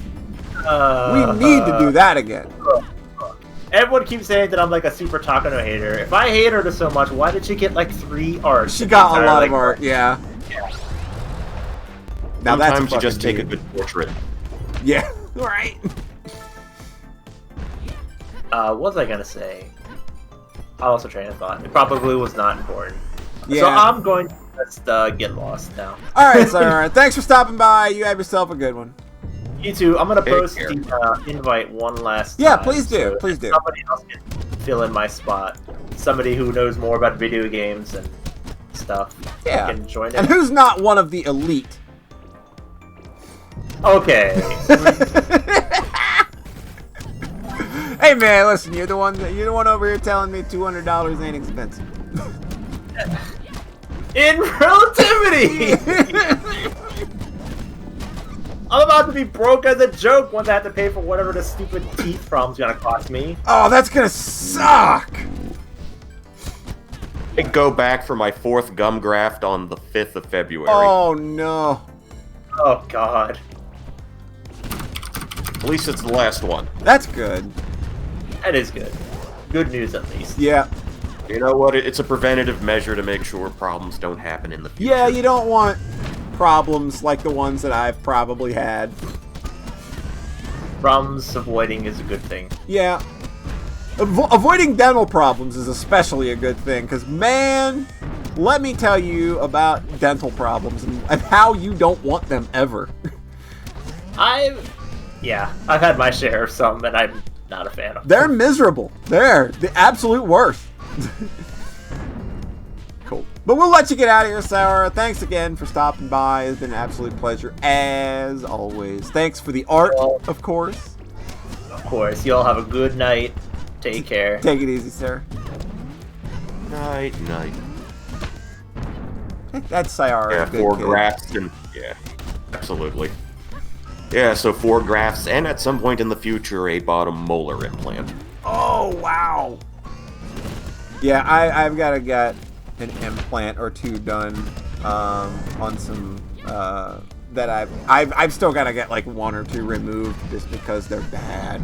We need to do that again. Everyone keeps saying that I'm like a super Takano hater. If I hate her so much, why did she get like 3 arts? She got a lot of art, yeah. Now Sometimes that's you just take a fucking good portrait. Yeah. Right. What was I gonna say? I lost a train of thought. It probably was not important. Yeah. So I'm going to just get lost now. All right, Sayara. Thanks for stopping by. You have yourself a good one. You too. I'm gonna Take post care. the invite one last Yeah, time. please do. so Please do. Somebody else can fill in my spot. Somebody who knows more about video games and stuff Yeah. can join And in. who's not one of the elite? Okay. Hey man, listen, you're the one over here telling me $200 ain't expensive. In relativity! I'm about to be broke as a joke once I have to pay for whatever the stupid teeth problem's gonna cost me. Oh, that's gonna suck. I go back for my 4th gum graft on the 5th of February. Oh no. Oh god. At least it's the last one. That's good. That is good. Good news at least. Yeah. You know what? It's a preventative measure to make sure problems don't happen in the future. Yeah, you don't want problems like the ones that I've probably had. Problems avoiding is a good thing. Yeah. Avoiding dental problems is especially a good thing, because, man, let me tell you about dental problems and how you don't want them ever. I've had my share of some, and I'm not a fan of They're them. miserable. They're the absolute worst. Cool. But we'll let you get out of here, Sayara. Thanks again for stopping by. It's been an absolute pleasure, as always. Thanks for the art, of course. Of course. You all have a good night. Take care. Take it easy, sir. Night. That's Sayara. Yeah, good 4 kid. grafts and yeah, absolutely. Yeah, so 4 grafts and at some point in the future a bottom molar implant. Oh, wow. Yeah, I've got to get an implant or two done on some that I've still got to get like 1 or 2 removed just because they're bad.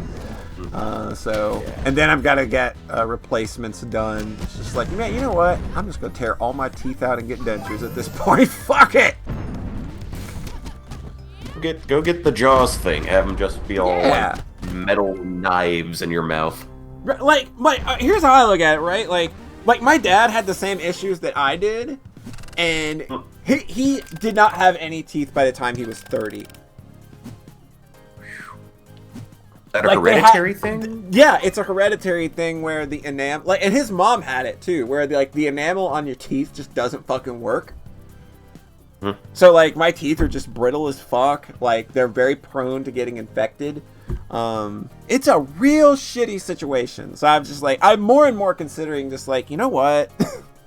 And then I've got to get replacements done. It's just like, man, you know what? I'm just gonna tear all my teeth out and get dentures at this point. Fuck it. Go get the Jaws thing. Have them just be all Yeah. like metal knives in your mouth. Like here's how I look at it, right? Like my dad had the same issues that I did, and he did not have any teeth by the time he was 30. Is that a Like, they hereditary had- thing? Yeah, it's a hereditary thing where the enamel, like, and his mom had it too, where the enamel on your teeth just doesn't fucking work. So like my teeth are just brittle as fuck. Like they're very prone to getting infected. It's a real shitty situation. So I'm just like, I'm more and more considering just like, you know what?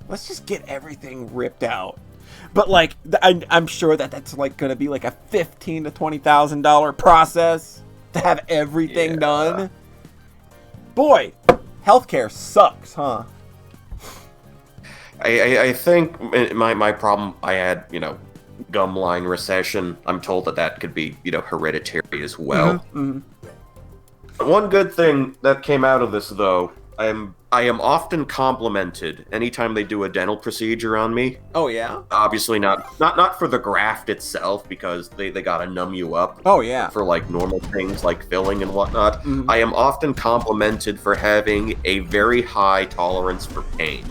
Let's just get everything ripped out. But like, I'm sure that's like gonna be like a $15,000 to $20,000 process to have everything done. Boy, healthcare sucks, huh? I think my problem, I had, gum line recession. I'm told that could be, hereditary as well. One good thing that came out of this, though, I am often complimented anytime they do a dental procedure on me. Oh yeah. Obviously not for the graft itself, because they gotta numb you up. Oh yeah. For like normal things like filling and whatnot. I am often complimented for having a very high tolerance for pain.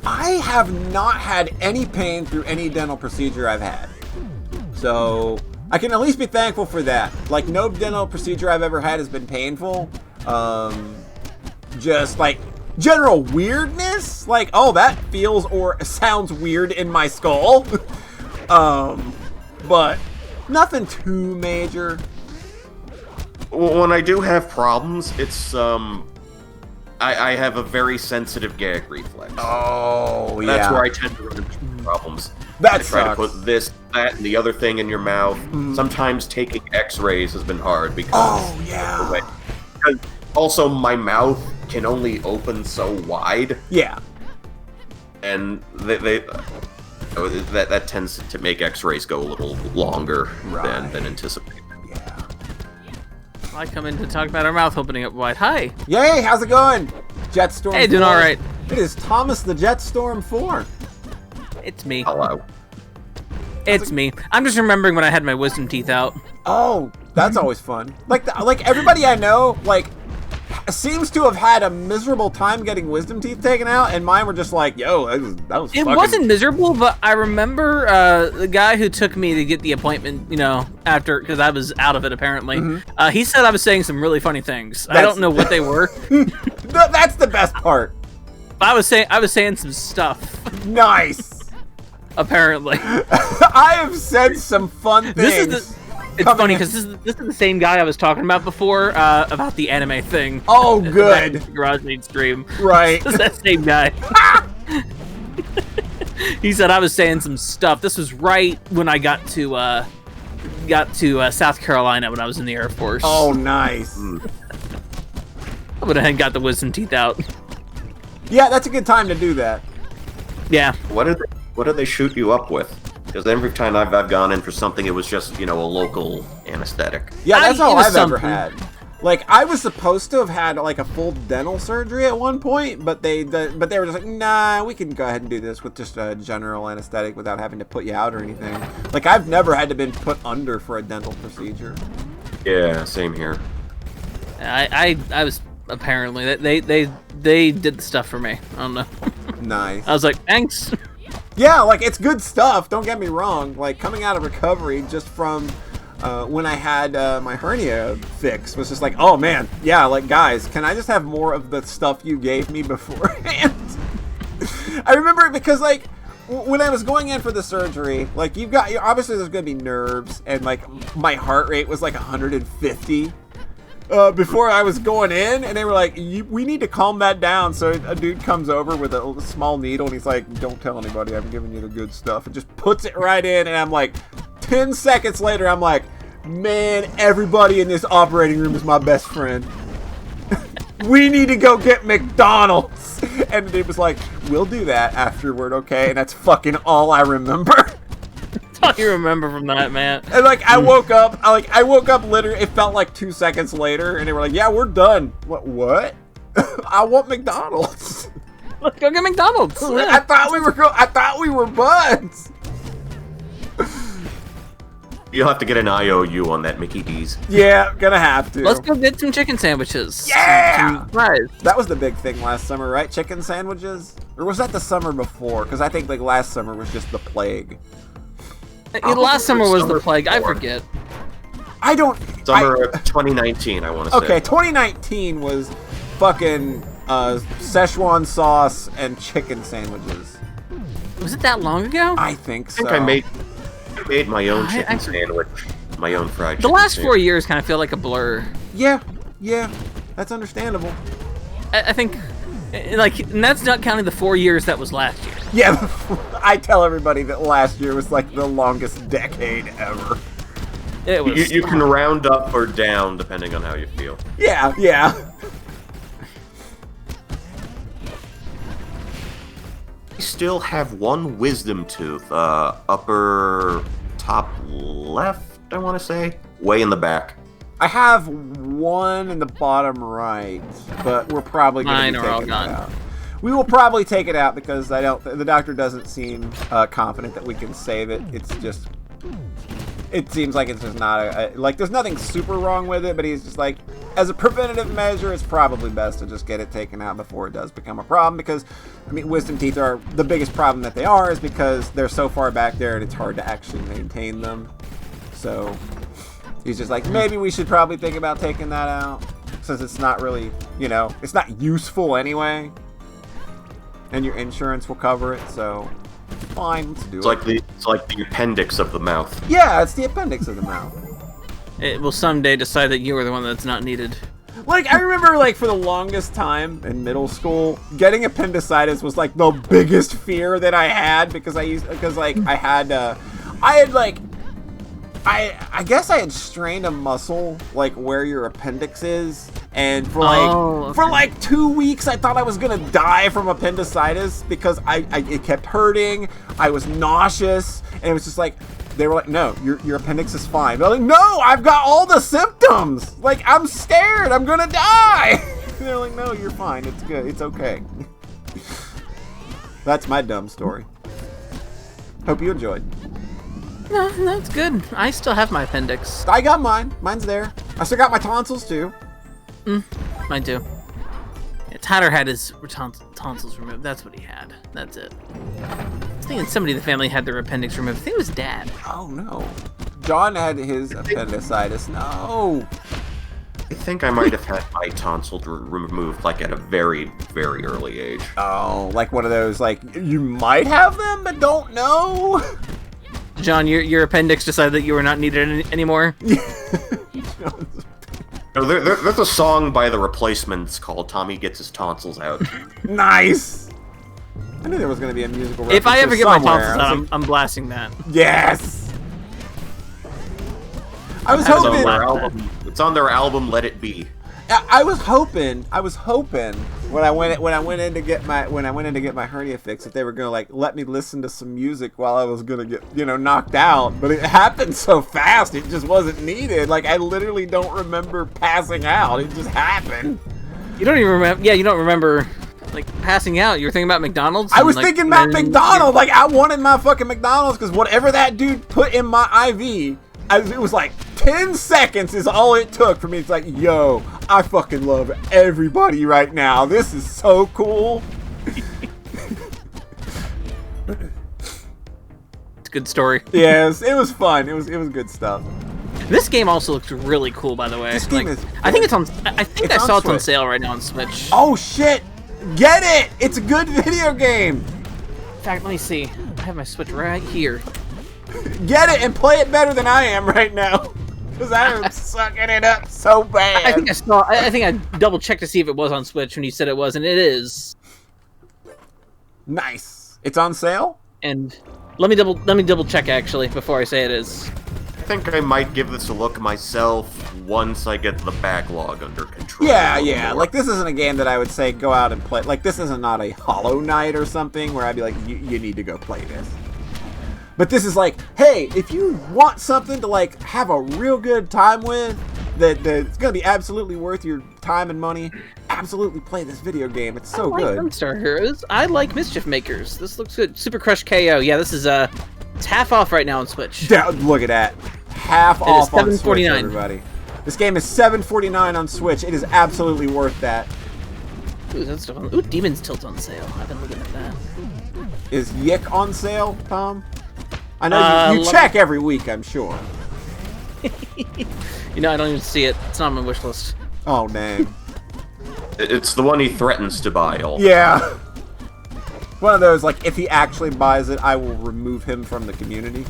I have not had any pain through any dental procedure I've had. So I can at least be thankful for that. Like, no dental procedure I've ever had has been painful. Just like general weirdness, like, oh, that feels or sounds weird in my skull. But nothing too major. When I do have problems, it's I have a very sensitive gag reflex. Oh, yeah. That's where I tend to run into problems. That I try to sucks. put this, that, and the other thing in your mouth. Sometimes taking X-rays has been hard because. Oh, yeah. Because also, my mouth can only open so wide, Yeah. and that tends to make X-rays go a little longer than anticipated. Yeah. I come in to talk about our mouth opening up wide. Hi. Yay, how's it going? Jetstorm Hey, doing 4? all right. It is Thomas the Jetstorm 4. It's me. Hello. It's me. I'm just remembering when I had my wisdom teeth out. Oh, that's always fun. Like everybody I know, like, seems to have had a miserable time getting wisdom teeth taken out, and mine were just like, yo, that was It fucking... wasn't miserable, but I remember the guy who took me to get the appointment, after, because I was out of it apparently, he said I was saying some really funny things. I don't know what they were. That's the best part. I was saying some stuff. Nice. Apparently. I have said some fun things. It's funny because this is the same guy I was talking about before about the anime thing. Oh, good. Garage Maid stream. Right. This is that same guy. He said I was saying some stuff. This was right when I got to South Carolina when I was in the Air Force. Oh, nice. I went ahead and got the wisdom teeth out. Yeah, that's a good time to do that. Yeah. What did they shoot you up with? Because every time I've gone in for something, it was just, a local anesthetic. Yeah, that's all I've ever something. had. Like, I was supposed to have had, like, a full dental surgery at one point, but they were just like, nah, we can go ahead and do this with just a general anesthetic without having to put you out or anything. Like, I've never had to been put under for a dental procedure. Yeah, same here. I was apparently they did the stuff for me. I don't know. Nice. I was like, thanks. Yeah, like, it's good stuff, don't get me wrong. Like, coming out of recovery just from when I had my hernia fixed was just like, oh man, yeah, like, guys, can I just have more of the stuff you gave me beforehand? I remember it because, like, when I was going in for the surgery, like, obviously there's gonna be nerves, and, like, my heart rate was like 150 before I was going in, and they were like, we need to calm that down. So a dude comes over with a small needle, and he's like, don't tell anybody I'm giving you the good stuff, and just puts it right in, and I'm like, 10 seconds later, I'm like, man, everybody in this operating room is my best friend. We need to go get McDonald's. And the dude was like, we'll do that afterward, okay? And that's fucking all I remember. That's all you remember from that, man. And, like, I woke up literally, it felt like 2 seconds later, and they were like, yeah, we're done. What? I want McDonald's. Let's go get McDonald's. I thought we were buds. You'll have to get an IOU on that Mickey D's. Yeah, gonna have to. Let's go get some chicken sandwiches. Yeah! Some fries. That was the big thing last summer, right? Chicken sandwiches? Or was that the summer before? Because I think, like, last summer was just the plague. Last summer was the plague. I forget. I don't... Summer of 2019, I want to say. Okay, 2019 was fucking Szechuan sauce and chicken sandwiches. Was it that long ago? I think so. I think I made my own chicken sandwich. My own fried chicken The last sandwich. 4 years kind of feel like a blur. Yeah, that's understandable. I think, like, and that's not counting the 4 years that was last year. Yeah, I tell everybody that last year was like the longest decade ever. It was. You can round up or down depending on how you feel. Yeah. I still have one wisdom tooth, upper top left, I want to say, way in the back. I have one in the bottom right, but we're probably going to be taking it out. We will probably take it out because the doctor doesn't seem confident that we can save it. It's just, it seems like it's just not like there's nothing super wrong with it, but he's just like, as a preventative measure, it's probably best to just get it taken out before it does become a problem. Because, I mean, wisdom teeth are the biggest problem that they are is because they're so far back there and it's hard to actually maintain them. So he's just like, maybe we should probably think about taking that out since it's not really, it's not useful anyway. And your insurance will cover it, so fine, let's do it. It's like the appendix of the mouth. Yeah, it's the appendix of the mouth. It will someday decide that you are the one that's not needed. Like, I remember, like, for the longest time in middle school, getting appendicitis was, like, the biggest fear that I had because I guess I had strained a muscle, like, where your appendix is, and for, like, 2 weeks, I thought I was gonna die from appendicitis because it kept hurting, I was nauseous, and it was just like, they were like, no, your appendix is fine. They're like, no, I've got all the symptoms! Like, I'm scared, I'm gonna die! They're like, no, you're fine, it's good, it's okay. That's my dumb story. Hope you enjoyed. No, that's good. I still have my appendix. I got mine. Mine's there. I still got my tonsils too. Mine too. Yeah, Tyler had his tonsils removed. That's what he had. That's it. I was thinking somebody in the family had their appendix removed. I think it was Dad. Oh no. John had his appendicitis. No. I think I might have had my tonsil removed like at a very, very early age. Oh, like one of those, like, you might have them, but don't know? John, your appendix decided that you were not needed anymore? No, there's a song by The Replacements called Tommy Gets His Tonsils Out. Nice! I knew there was going to be a musical reference. If I ever get my tonsils somewhere. out, I'm blasting that. Yes! I was It's on hoping... their album. It's on their album Let It Be. I was hoping when I went in to get my hernia fixed that they were gonna like let me listen to some music while I was gonna get knocked out, but it happened so fast it just wasn't needed. Like I literally don't remember passing out. It just happened. You don't even remember. Yeah, you don't remember like passing out. You were thinking about McDonald's. I was thinking about McDonald's. Like I wanted my fucking McDonald's because whatever that dude put in my IV. It was like 10 seconds is all it took for me. It's like, yo, I fucking love everybody right now. This is so cool. It's a good story. Yes, it was fun. It was good stuff. This game also looks really cool, by the way. This game is. I think it's on. I think I saw it's on Switch. sale right now on Switch. Oh shit! Get it! It's a good video game. In fact, let me see. I have my Switch right here. Get it and play it better than I am right now. Because I am sucking it up so bad. I think I saw. I think I double checked to see if it was on Switch when you said it was, and it is. Nice. It's on sale. And let me double check actually before I say it is. I think I might give this a look myself once I get the backlog under control. Yeah. Like this isn't a game that I would say go out and play. Like this isn't not a Hollow Knight or something where I'd be like, you need to go play this. But this is like, hey, if you want something to like have a real good time with, that's gonna be absolutely worth your time and money, absolutely play this video game. It's so I like good. Gunstar Heroes. I like Mischief Makers. This looks good. Super Crush KO. Yeah, this is it's half off right now on Switch. Look at that, half off on Switch, $7.49. everybody. This game is $7.49 on Switch. It is absolutely worth that. Ooh, that's stuff on. Ooh, Demon's Tilt on sale. I've been looking at that. Is Yick on sale, Tom? I know you check every week, I'm sure. You know, I don't even see it. It's not on my wish list. Oh, dang. It's the one he threatens to buy. Yeah. One of those, like, if he actually buys it, I will remove him from the community.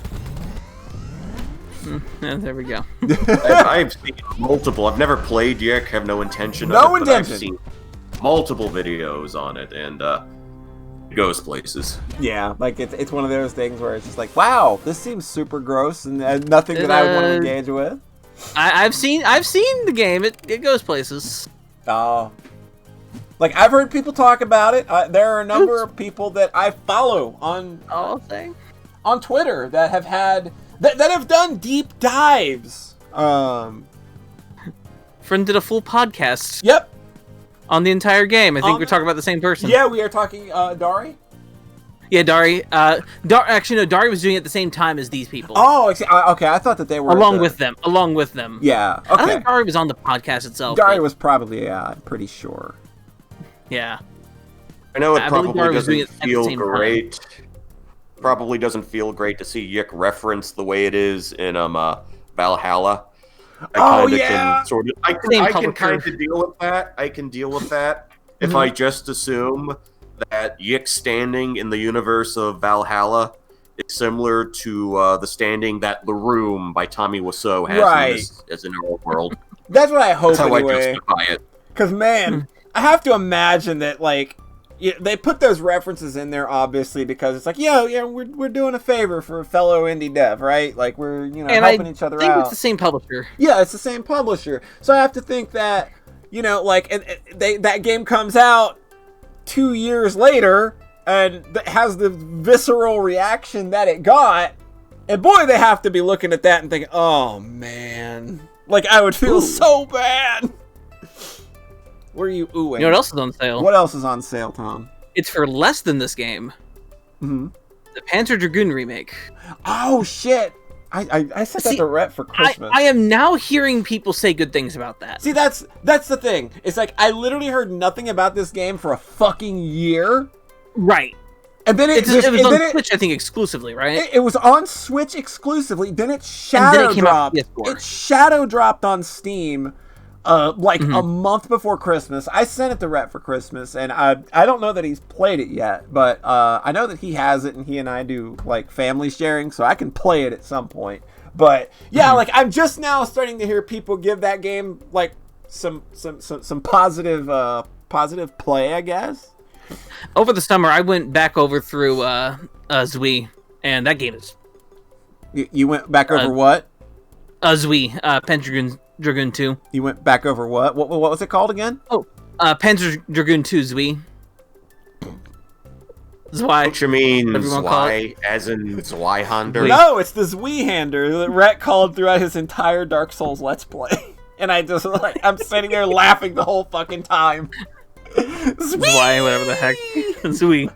Yeah, there we go. I've seen multiple. I've never played Yick, have no intention No of it, but I've intention. seen multiple videos on it, and it goes places. Yeah, like, it's one of those things where it's just like, wow, this seems super gross and nothing that I would want to engage with. I've seen the game. It goes places. Oh. Like, I've heard people talk about it. There are a number of people that I follow on Twitter that have had... That have done deep dives. Friend did a full podcast. Yep. On the entire game. I think we're talking about the same person. Yeah, we are talking Dari. Yeah, Dari. Actually, no, Dari was doing it at the same time as these people. Oh, okay. I thought that they were along with them. Yeah. Okay. I don't think Dari was on the podcast itself. Dari was probably. Yeah, I'm pretty sure. Yeah. I know it I believe probably Dari was doing doesn't it at the feel same time. great. Probably doesn't feel great to see Yick reference the way it is in Valhalla. I can kind of deal with that. I can deal with that if I just assume that Yick's standing in the universe of Valhalla is similar to the standing that The Room by Tommy Wiseau has as in our world. That's what I hope. That's how anyway. I justify it. Because man, I have to imagine that like. Yeah, they put those references in there obviously because it's like, we're doing a favor for a fellow indie dev, right? Like we're helping each other out. I think it's the same publisher. Yeah, it's the same publisher. So I have to think that that game comes out 2 years later and has the visceral reaction that it got, and boy, they have to be looking at that and thinking, oh man, like I would feel so bad. What are you oohing? You know what else is on sale? What else is on sale, Tom? It's for less than this game. Mm-hmm. The Panzer Dragoon remake. Oh, shit. I sent that See, to Rhett for Christmas. I am now hearing people say good things about that. See, that's the thing. It's like I literally heard nothing about this game for a fucking year. Right. And then it was and on then it, Switch, I think, exclusively, right? it was on Switch exclusively. Then it shadow dropped. It shadow dropped on Steam, a month before Christmas. I sent it to Rhett for Christmas, and I don't know that he's played it yet, but I know that he has it, and he and I do like family sharing, so I can play it at some point. But yeah, like I'm just now starting to hear people give that game like some positive play, I guess. Over the summer, I went back over through Zui, and that game is... You went back over what? Zui, Panzer Dragoon 2. You went back over what? What was it called again? Oh, Panzer Dragoon 2 Zui. Zwei. Don't you mean Zwei, as in Zweihander? No, it's the Zweihander that Rhett called throughout his entire Dark Souls Let's Play. And I just, like, I'm sitting there laughing the whole fucking time. Zwei, whatever the heck. Zui.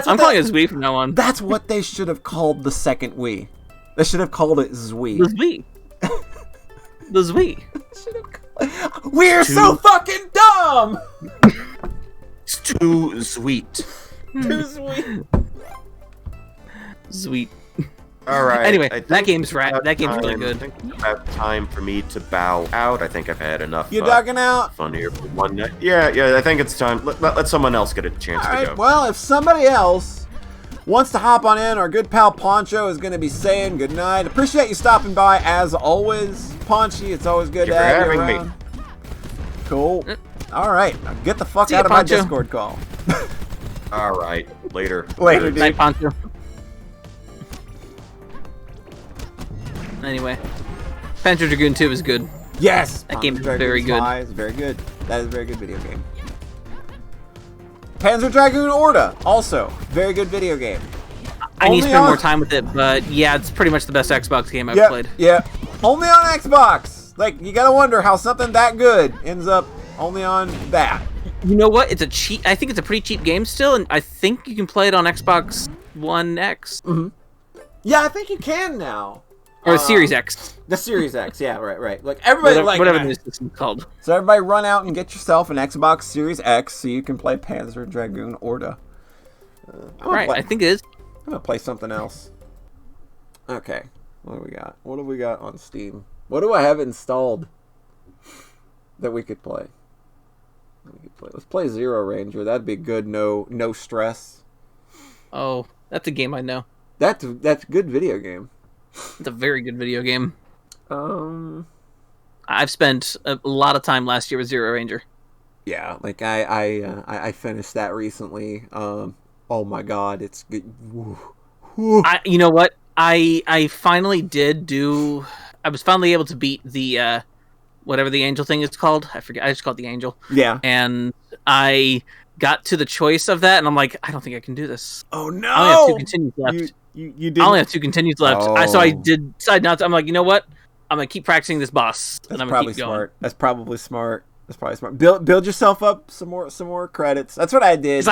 I'm calling it Zui from now on. That's what they should have called the second Wii. They should have called it Zui. The Zui. The Zui. We're so fucking dumb! It's too sweet. Too sweet. Sweet. All right. Anyway, that game's really good. I think it's about time for me to bow out. I think I've had enough. You ducking out? Fun here for one night. Yeah. I think it's time. Let someone else get a chance to go. Well, if somebody else wants to hop on in, our good pal Pauncho is going to be saying goodnight. Appreciate you stopping by as always, Paunchy. It's always good to have you around. Me. Cool. All right, now get the fuck out of my Discord call. All right, later. Later, dude. Night, Pauncho. Anyway, Panzer Dragoon 2 is good. Yes! That game is very good. It's very good. That is a very good video game. Panzer Dragoon Orta, also, very good video game. I need to spend more time with it, but yeah, it's pretty much the best Xbox game I've played. Yeah, only on Xbox. Like, you gotta wonder how something that good ends up only on that. You know what? I think it's a pretty cheap game still, and I think you can play it on Xbox One X. Mm-hmm. Yeah, I think you can now. Or Series X. The Series X, yeah, right. Like everybody, whatever the system's called. So everybody, run out and get yourself an Xbox Series X so you can play Panzer Dragoon Orta. Right, I think it is. I'm gonna play something else. Okay, what do we got? What do we got on Steam? What do I have installed that we could play? Let's play Zero Ranger. That'd be good. No stress. Oh, that's a game I know. That's a good video game. It's a very good video game. I've spent a lot of time last year with Zero Ranger. Yeah, like I finished that recently. Oh my god, it's good. You know what? I finally did do. I was finally able to beat the whatever the angel thing is called. I forget. I just called it the angel. Yeah. And I got to the choice of that, and I'm like, I don't think I can do this. Oh no! I only have 2 continues left. You did. I only have 2 continues left. Oh. So I did decide not to. I'm like, you know what? I'm gonna keep practicing this boss, and I'm gonna keep going. Smart. That's probably smart. That's probably smart. Build yourself up some more credits. That's what I did. Because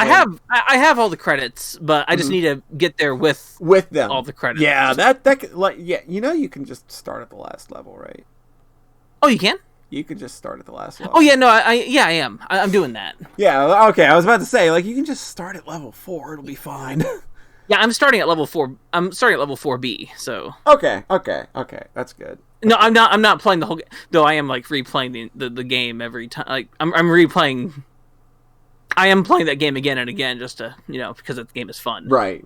I have all the credits, but I just need to get there with them all the credits. Yeah, that like you can just start at the last level, right? Oh, you can. You can just start at the last level. Oh yeah, no, I am. I'm doing that. Yeah, okay. I was about to say, like, you can just start at level 4. It'll be fine. Yeah, I'm starting at level 4. I'm starting at level 4B. So. Okay. That's good. No, I'm not playing the whole game. Though I am like replaying the game every time. Like I'm replaying. I am playing that game again and again just to because the game is fun. Right.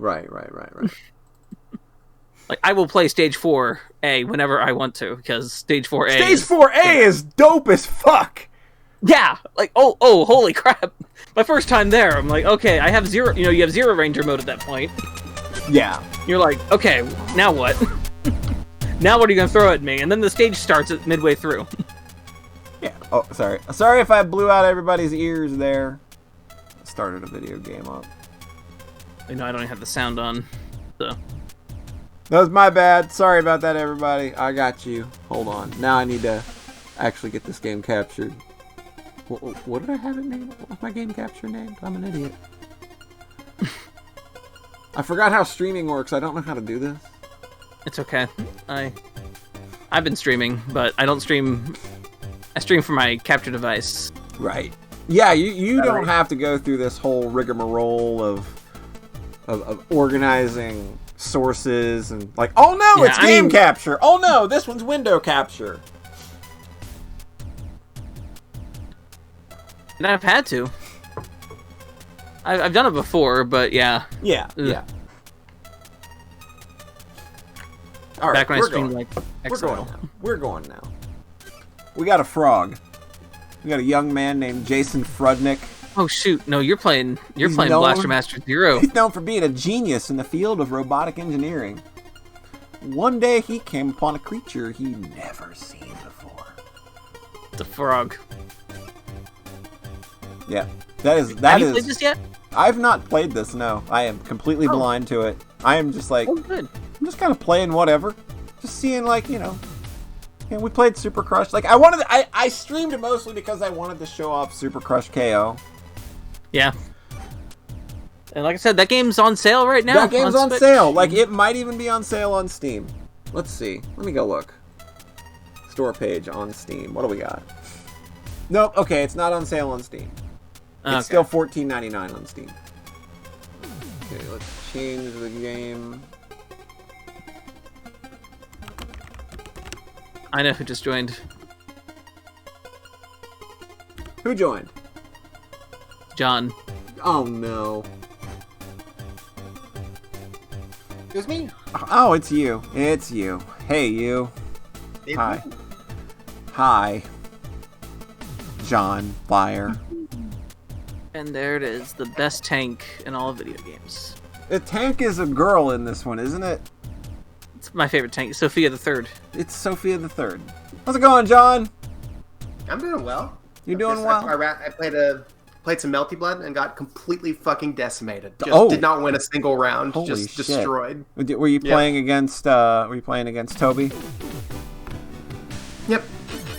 Like I will play Stage 4A whenever I want to because Stage 4A. Stage 4A is dope as fuck. Yeah, like oh, holy crap! My first time there, I'm like, okay, I have zero. You have Zero Ranger mode at that point. Yeah. You're like, okay, now what? Now what are you gonna throw at me? And then the stage starts at midway through. Yeah. Oh, sorry if I blew out everybody's ears there. I started a video game up. I don't even have the sound on, so. That was my bad. Sorry about that, everybody. I got you. Hold on. Now I need to actually get this game captured. What did I have it named? What was my game capture named? I'm an idiot. I forgot how streaming works. I don't know how to do this. It's okay. I've been streaming, but I don't stream. I stream from my capture device. Right. Yeah, you don't have to go through this whole rigmarole of organizing sources and like, oh no, it's game capture. Oh no, this one's window capture. And I've had to. I've done it before, but yeah. Yeah. All right, Back when I we're streamed going. like XOL. We're going now. We got a frog. We got a young man named Jason Frudnick. Oh shoot! No, you're playing known- Blaster Master Zero. He's known for being a genius in the field of robotic engineering. One day he came upon a creature he'd never seen before. The frog. Yeah, that is. Have you played this yet? I've not played this. No, I am completely blind to it. I am just like, Oh, good. I'm just kind of playing whatever, just seeing like we played Super Crush. Like I streamed it mostly because I wanted to show off Super Crush KO. Yeah. And like I said, that game's on sale right now. That game's on Switch. sale. Like it might even be on sale on Steam. Let's see. Let me go look. Store page on Steam. What do we got? Nope. Okay, it's not on sale on Steam. It's still $14.99 on Steam. Okay, let's change the game. I know who just joined. Who joined? John. Oh no. It was me. Oh, it's you. It's you. Hey, you. It's Hi. me. Hi. John Liar. And there it is, the best tank in all of video games. The tank is a girl in this one, isn't it? It's my favorite tank, Sophia the Third. It's Sophia the Third. How's it going, John? I'm doing well. You're doing well? I played some Melty Blood and got completely fucking decimated. Just Oh. did not win a single round. Holy just shit. destroyed. Were you playing against? Were you playing against Toby? Yep.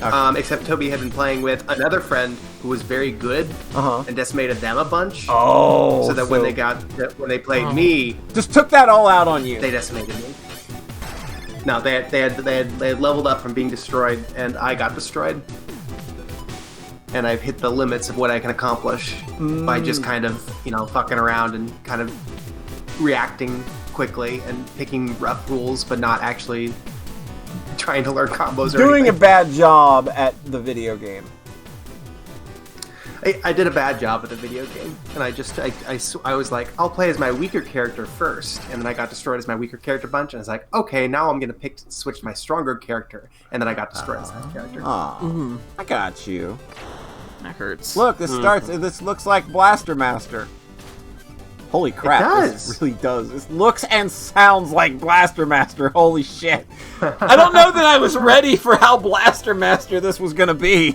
Okay. Except Toby had been playing with another friend who was very good and decimated them a bunch. Oh. So that when they played me, just took that all out on you. they decimated me. No, they had leveled up from being destroyed, and I got destroyed. And I've hit the limits of what I can accomplish by just kind of, fucking around and kind of reacting quickly and picking rough rules, but not actually trying to learn combos or Doing a anything. bad job at the video game. I did a bad job at the video game, and I was like, I'll play as my weaker character first, and then I got destroyed as my weaker character bunch, and I was like, okay, now I'm gonna switch to my stronger character, and then I got destroyed as that character. Aw, I got you. That hurts. Look, this looks like Blaster Master. Holy crap! It This does. really does. This looks and sounds like Blaster Master. Holy shit! I don't know that I was ready for how Blaster Master this was gonna be.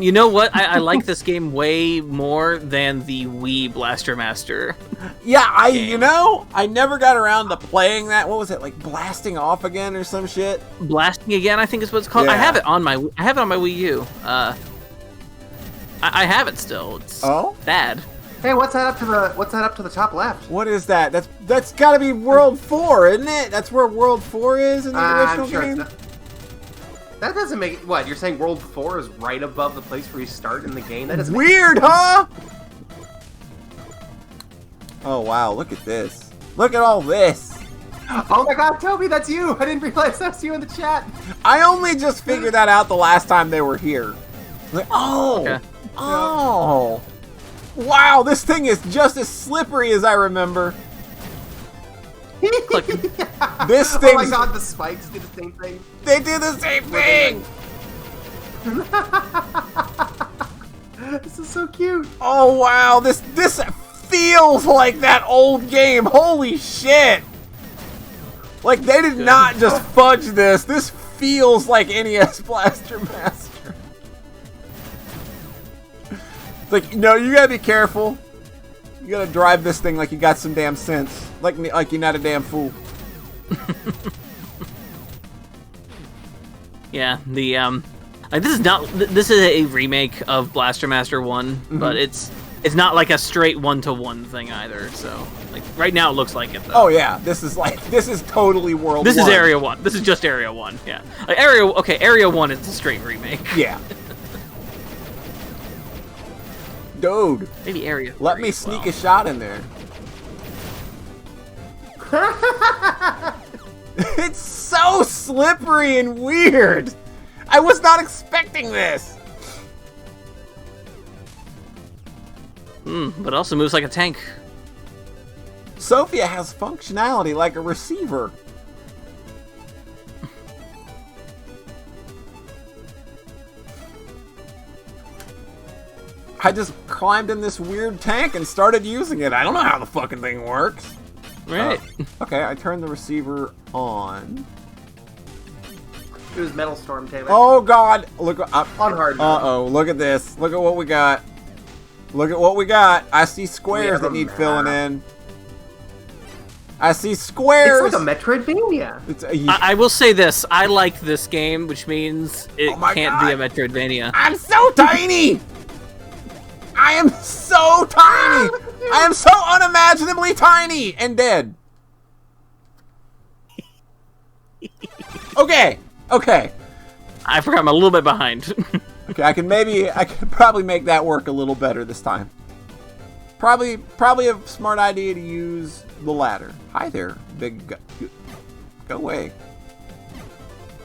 You know what? I like this game way more than the Wii Blaster Master. Yeah, I never got around to playing that. What was it, like blasting off again or some shit? Blasting Again, I think is what it's called. Yeah. I have it on my Wii U. I have it still. It's bad. Hey, what's that up to the top left? What is that? That's got to be World 4, isn't it? That's where World 4 is in the original I'm sure game. it's not. That doesn't make what you're saying. World 4 is right above the place where you start in the game. That doesn't make Weird, huh? Oh wow, look at this. Look at all this. Oh my god, Toby, that's you! I didn't realize that's you in the chat. I only just figured that out the last time they were here. Like, Okay. oh, wow, this thing is just as slippery as I remember. This Oh thing, my god, the spikes do the same thing. they do the same thing. This is so cute. Oh wow, this feels like that old game. Holy shit! Like they did not just fudge this. This feels like NES Blaster Master. Like, no, you gotta be careful. You gotta drive this thing like you got some damn sense. Like you're not a damn fool. Yeah, the like this is a remake of Blaster Master 1, but it's It's not like a straight 1-to-1 thing either. So, like right now, it looks like it. Though. Oh yeah, this is totally World. This 1. is Area 1. This is just Area 1. Yeah, like Area 1 is a straight remake. Yeah. Dude, Maybe Area 3 let me as sneak well. a shot in there. It's so slippery and weird. I was not expecting this. But it also moves like a tank. Sophia has functionality like a receiver. I just climbed in this weird tank and started using it. I don't know how the fucking thing works. Right. Okay, I turned the receiver on. It was Metal Storm, damn it. Oh god! Look up. On hard mode. Uh-oh, look at this. Look at what we got. Look at what we got. I see squares that need filling in. I see squares. It's like a Metroidvania. It's I will say this. I like this game, which means it Oh my can't be a God. Metroidvania. I'm so tiny! I am so tiny! I am so unimaginably tiny and dead. Okay, okay. I forgot I'm a little bit behind. Okay, I can probably make that work a little better this time. Probably a smart idea to use the ladder. Hi there, big go away.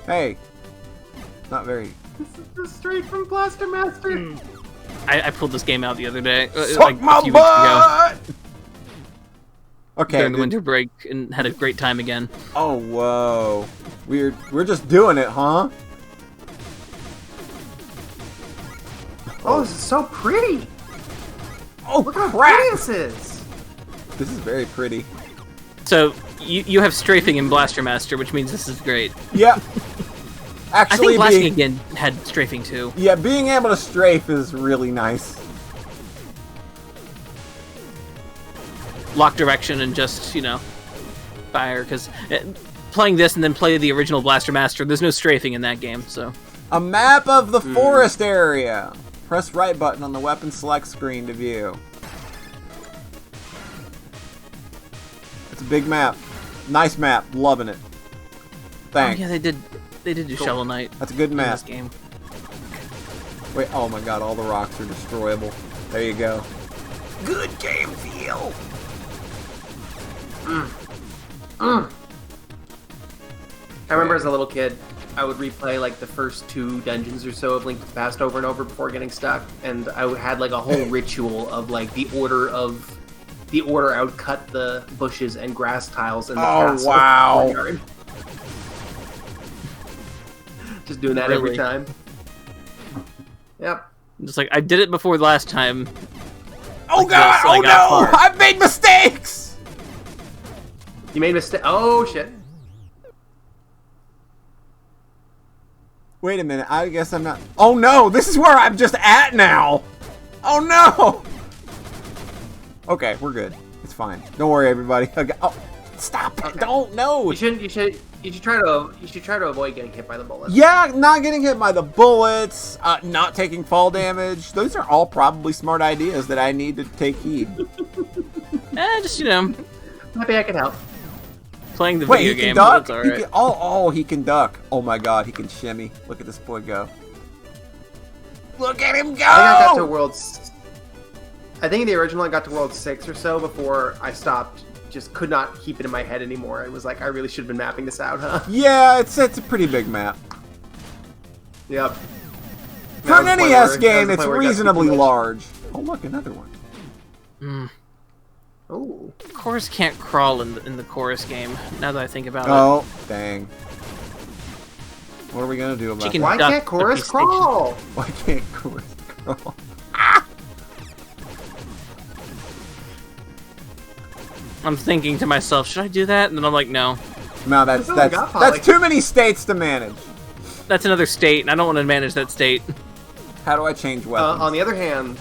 Hey. Not very. This is just straight from Blaster Master. I pulled this game out the other day, Suck like my a few weeks ago, butt! Okay. during the winter break, and had a great time again. Oh, whoa. We're just doing it, huh? Oh, this is so pretty. Oh, Look how crap! pretty this is. This is very pretty. So you have strafing in Blaster Master, which means this is great. Yeah. I Actually, think Blasting again had strafing too. yeah, being able to strafe is really nice. Lock direction and just fire, because playing this and then play the original Blaster Master, there's no strafing in that game. So A map of the forest area. Press right button on the weapon select screen to view. It's a big map. Nice map. Loving it. Thanks. yeah, they did do Shovel Knight That's a good in map. this game. Wait, oh my god, all the rocks are destroyable. There you go. Good game feel. I remember as a little kid, I would replay like the first 2 dungeons or so of Link to the Past over and over before getting stuck, and I had like a whole ritual of like the order I would cut the bushes and grass tiles in the castle. wow. courtyard. Just doing that every Really? time. Yep. Just like I did it before the last time. Oh Like god, this, I oh got no! far. I've made mistakes! You made a mistake. Oh shit. Wait a minute, I guess I'm not... Oh no, this is where I'm just at now! Oh no! Okay, we're good. It's fine. Don't worry, everybody. Okay. Oh, stop it! Okay. Don't, no! You should try to avoid getting hit by the bullets. Yeah, not getting hit by the bullets, not taking fall damage. Those are all probably smart ideas that I need to take heed. Just Maybe I can help. playing the Wait, video he can game. duck? That's all He right. can, oh, he can duck. Oh my god, he can shimmy. Look at this boy go. Look at him go! I think I got to world. I think in the original I got to world 6 or so before I stopped. Just could not keep it in my head anymore. It was like I really should have been mapping this out, huh? Yeah, it's a pretty big map. Yep. For an NES game, it's reasonably large. Oh, look, another one. Oh. Chorus can't crawl in the chorus game. Now that I think about it. Oh, dang. What are we gonna do about Chicken- that? Why Duck can't Chorus cookie station. crawl? Why can't Chorus crawl? I'm thinking to myself, should I do that? And then I'm like, no. No, that's That's all I got, Polly. that's too many states to manage. That's another state, and I don't want to manage that state. How do I change weapons? On the other hand,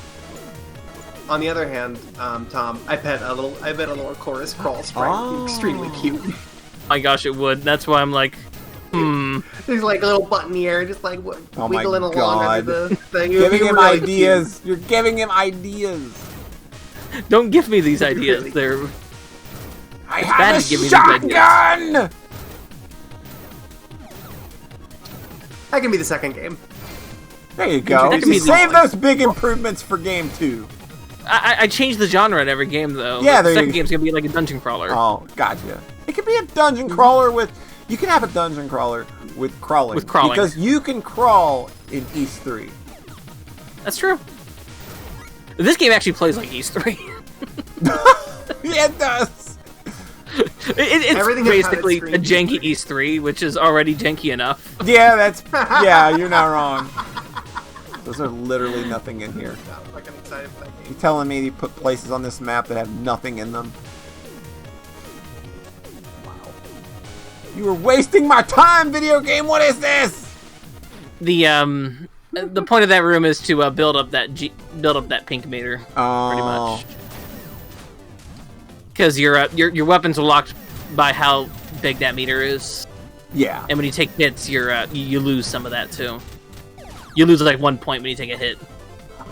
Tom, I bet a little Chorus crawl sprite would be extremely cute. My gosh, it would. That's why I'm like, There's like a little button here, just like Oh my wiggling along God. under the thing. Giving It'd be him really ideas. You're giving him ideas. Don't give me these ideas. They're I bad have to give a me these ideas. shotgun! That can be the second game. There you go. That can be You the- save those big improvements for game 2. I changed the genre in every game though. Yeah, the there second you- game's gonna be like a dungeon crawler. Oh, gotcha. It could be a dungeon crawler with... You can have a dungeon crawler with crawling. With crawling. Because you can crawl in East 3. That's true. This game actually plays like East 3. Yeah, it does. It's Everything has basically had a its janky screen. East 3, which is already janky enough. Yeah, that's... Yeah, you're not wrong. Those are literally nothing in here. I'm fucking excited for that game. You telling me you put places on this map that have nothing in them? Wow. You were wasting my time, video game! What is this? The point of that room is to build up that pink meter, pretty Oh. much. Because your weapons are locked by how big that meter is, Yeah. and when you take hits, you lose some of that too. You lose like 1 point when you take a hit,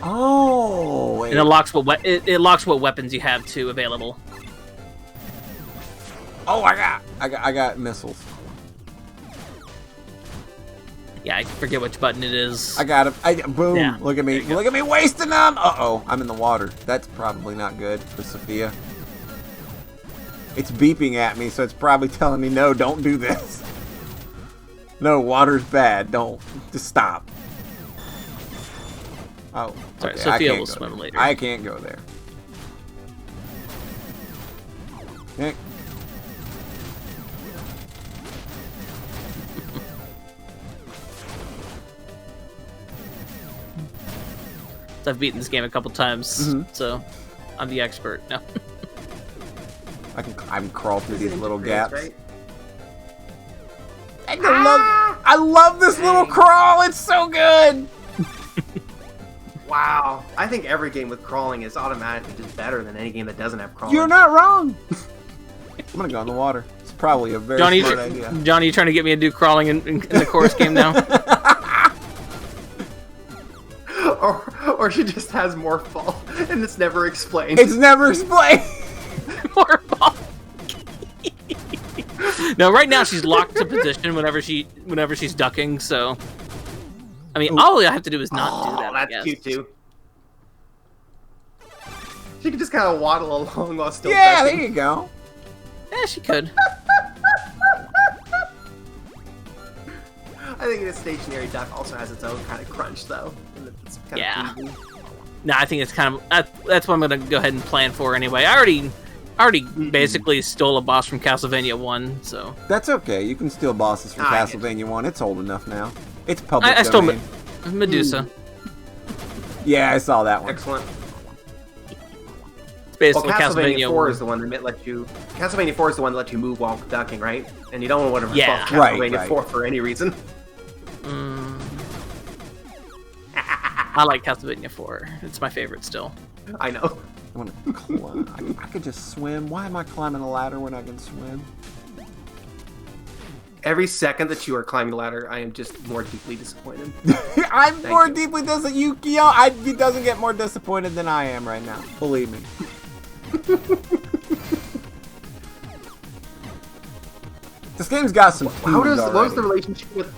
Oh, wait. and it locks what weapons you have too available. Oh, I got missiles. Yeah, I forget which button it is. I got him. Boom. Yeah. Look at me. Look at me wasting them. Uh-oh. I'm in the water. That's probably not good for Sophia. It's beeping at me, so it's probably telling me, no, don't do this. No, water's bad. Don't. Just stop. Oh. Sorry, okay, Sophia I can't will go swim there. later. I can't go there. Okay. So I've beaten this game a couple times, Mhm. so I'm the expert. No. I can crawl through these little Interference, gaps. right? I love this little crawl. It's so good. Wow. I think every game with crawling is automatically just better than any game that doesn't have crawling. You're not wrong. I'm gonna go in the water. It's probably a very Johnny, smart idea. Johnny, you trying to get me to do crawling in the chorus game now? or she just has more fall, and it's never explained. It's never explained. More ball. No, right now she's locked to position whenever she's ducking. So, I mean, all I have to do is not do that. I That's guess. cute too. She can just kind of waddle along while still Yeah, ducking. there you go. Yeah, she could. I think the stationary duck also has its own kind of crunch, though. And it's kind Yeah. of pleasing. No, I think it's kind of that's what I'm gonna go ahead and plan for anyway. I already basically stole a boss from Castlevania 1, so That's okay. You can steal bosses from Ah, I Castlevania 1. It's old enough now. It's public I stole domain. Medusa. Yeah, I saw that one. Excellent. It's Well, basically Castlevania 4 1. is the one that lets you. Castlevania 4 is the one that lets you move while ducking, right? And you don't want to Yeah. resolve Right, Castlevania right. 4 for any reason. I like Castlevania 4. It's my favorite still. I know. I want to climb. I could just swim. Why am I climbing a ladder when I can swim? Every second that you are climbing the ladder, I am just more deeply disappointed. I'm Thank more you. deeply disappointed. He doesn't get more disappointed than I am right now. Believe me. This game's got some What cues was the already. relationship with?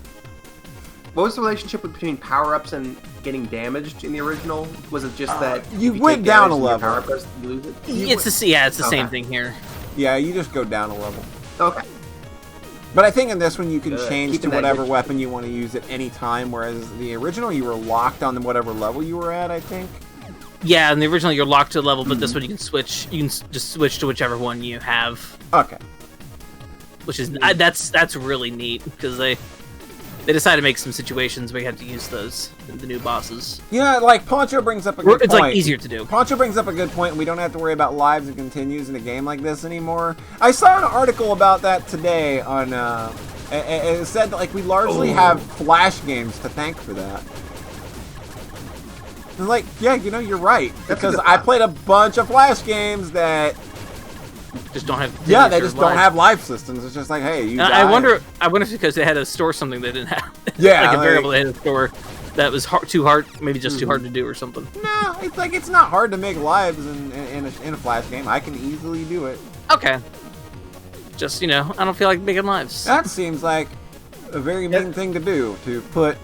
What was the relationship between power-ups and getting damaged in the original? Was it just that you if went take down damage a and your level. Power-ups, you lose it. It's the same Okay. thing here. Yeah, you just go down a level. Okay. But I think in this one you can Good. change to Keeping that whatever good. weapon you want to use at any time, whereas the original you were locked on whatever level you were at, I think. Yeah, and the original you're locked to a level, but this one you can switch. You can just switch to whichever one you have, Okay. which is that's really neat because they decided to make some situations where you have to use those the new bosses. Yeah, like Pauncho brings up a good It's point. like easier to do. Pauncho brings up a good point, and we don't have to worry about lives and continues in a game like this anymore. I saw an article about that today on, it said that, like, we largely have Flash games to thank for that. And, like, yeah, you know, you're right. That's Because a good I thought. played a bunch of Flash games that, Just don't have. yeah, they shared just don't lives. have life systems. It's just like, hey, you And I die. wonder if it's because they had to store something they didn't have. Yeah, like a like- variable they had to store. that was too hard, maybe just too hard to do or something. No, it's like it's not hard to make lives in a Flash game. I can easily do it. Okay. Just, I don't feel like making lives. That seems like a very mean thing to do, to put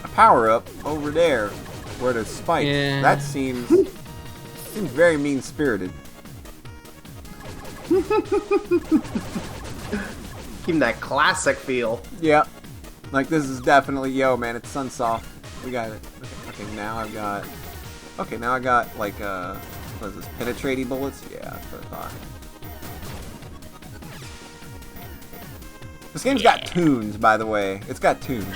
a power-up over there where there's spikes. Yeah. That seems very mean-spirited. Keeping that classic feel. Yep. Like, this is definitely, yo, man, it's Sunsoft. We got it. Okay, now I got, like, what is this, penetrating bullets? Yeah, that's what I thought. This game's got tunes, by the way. It's got tunes.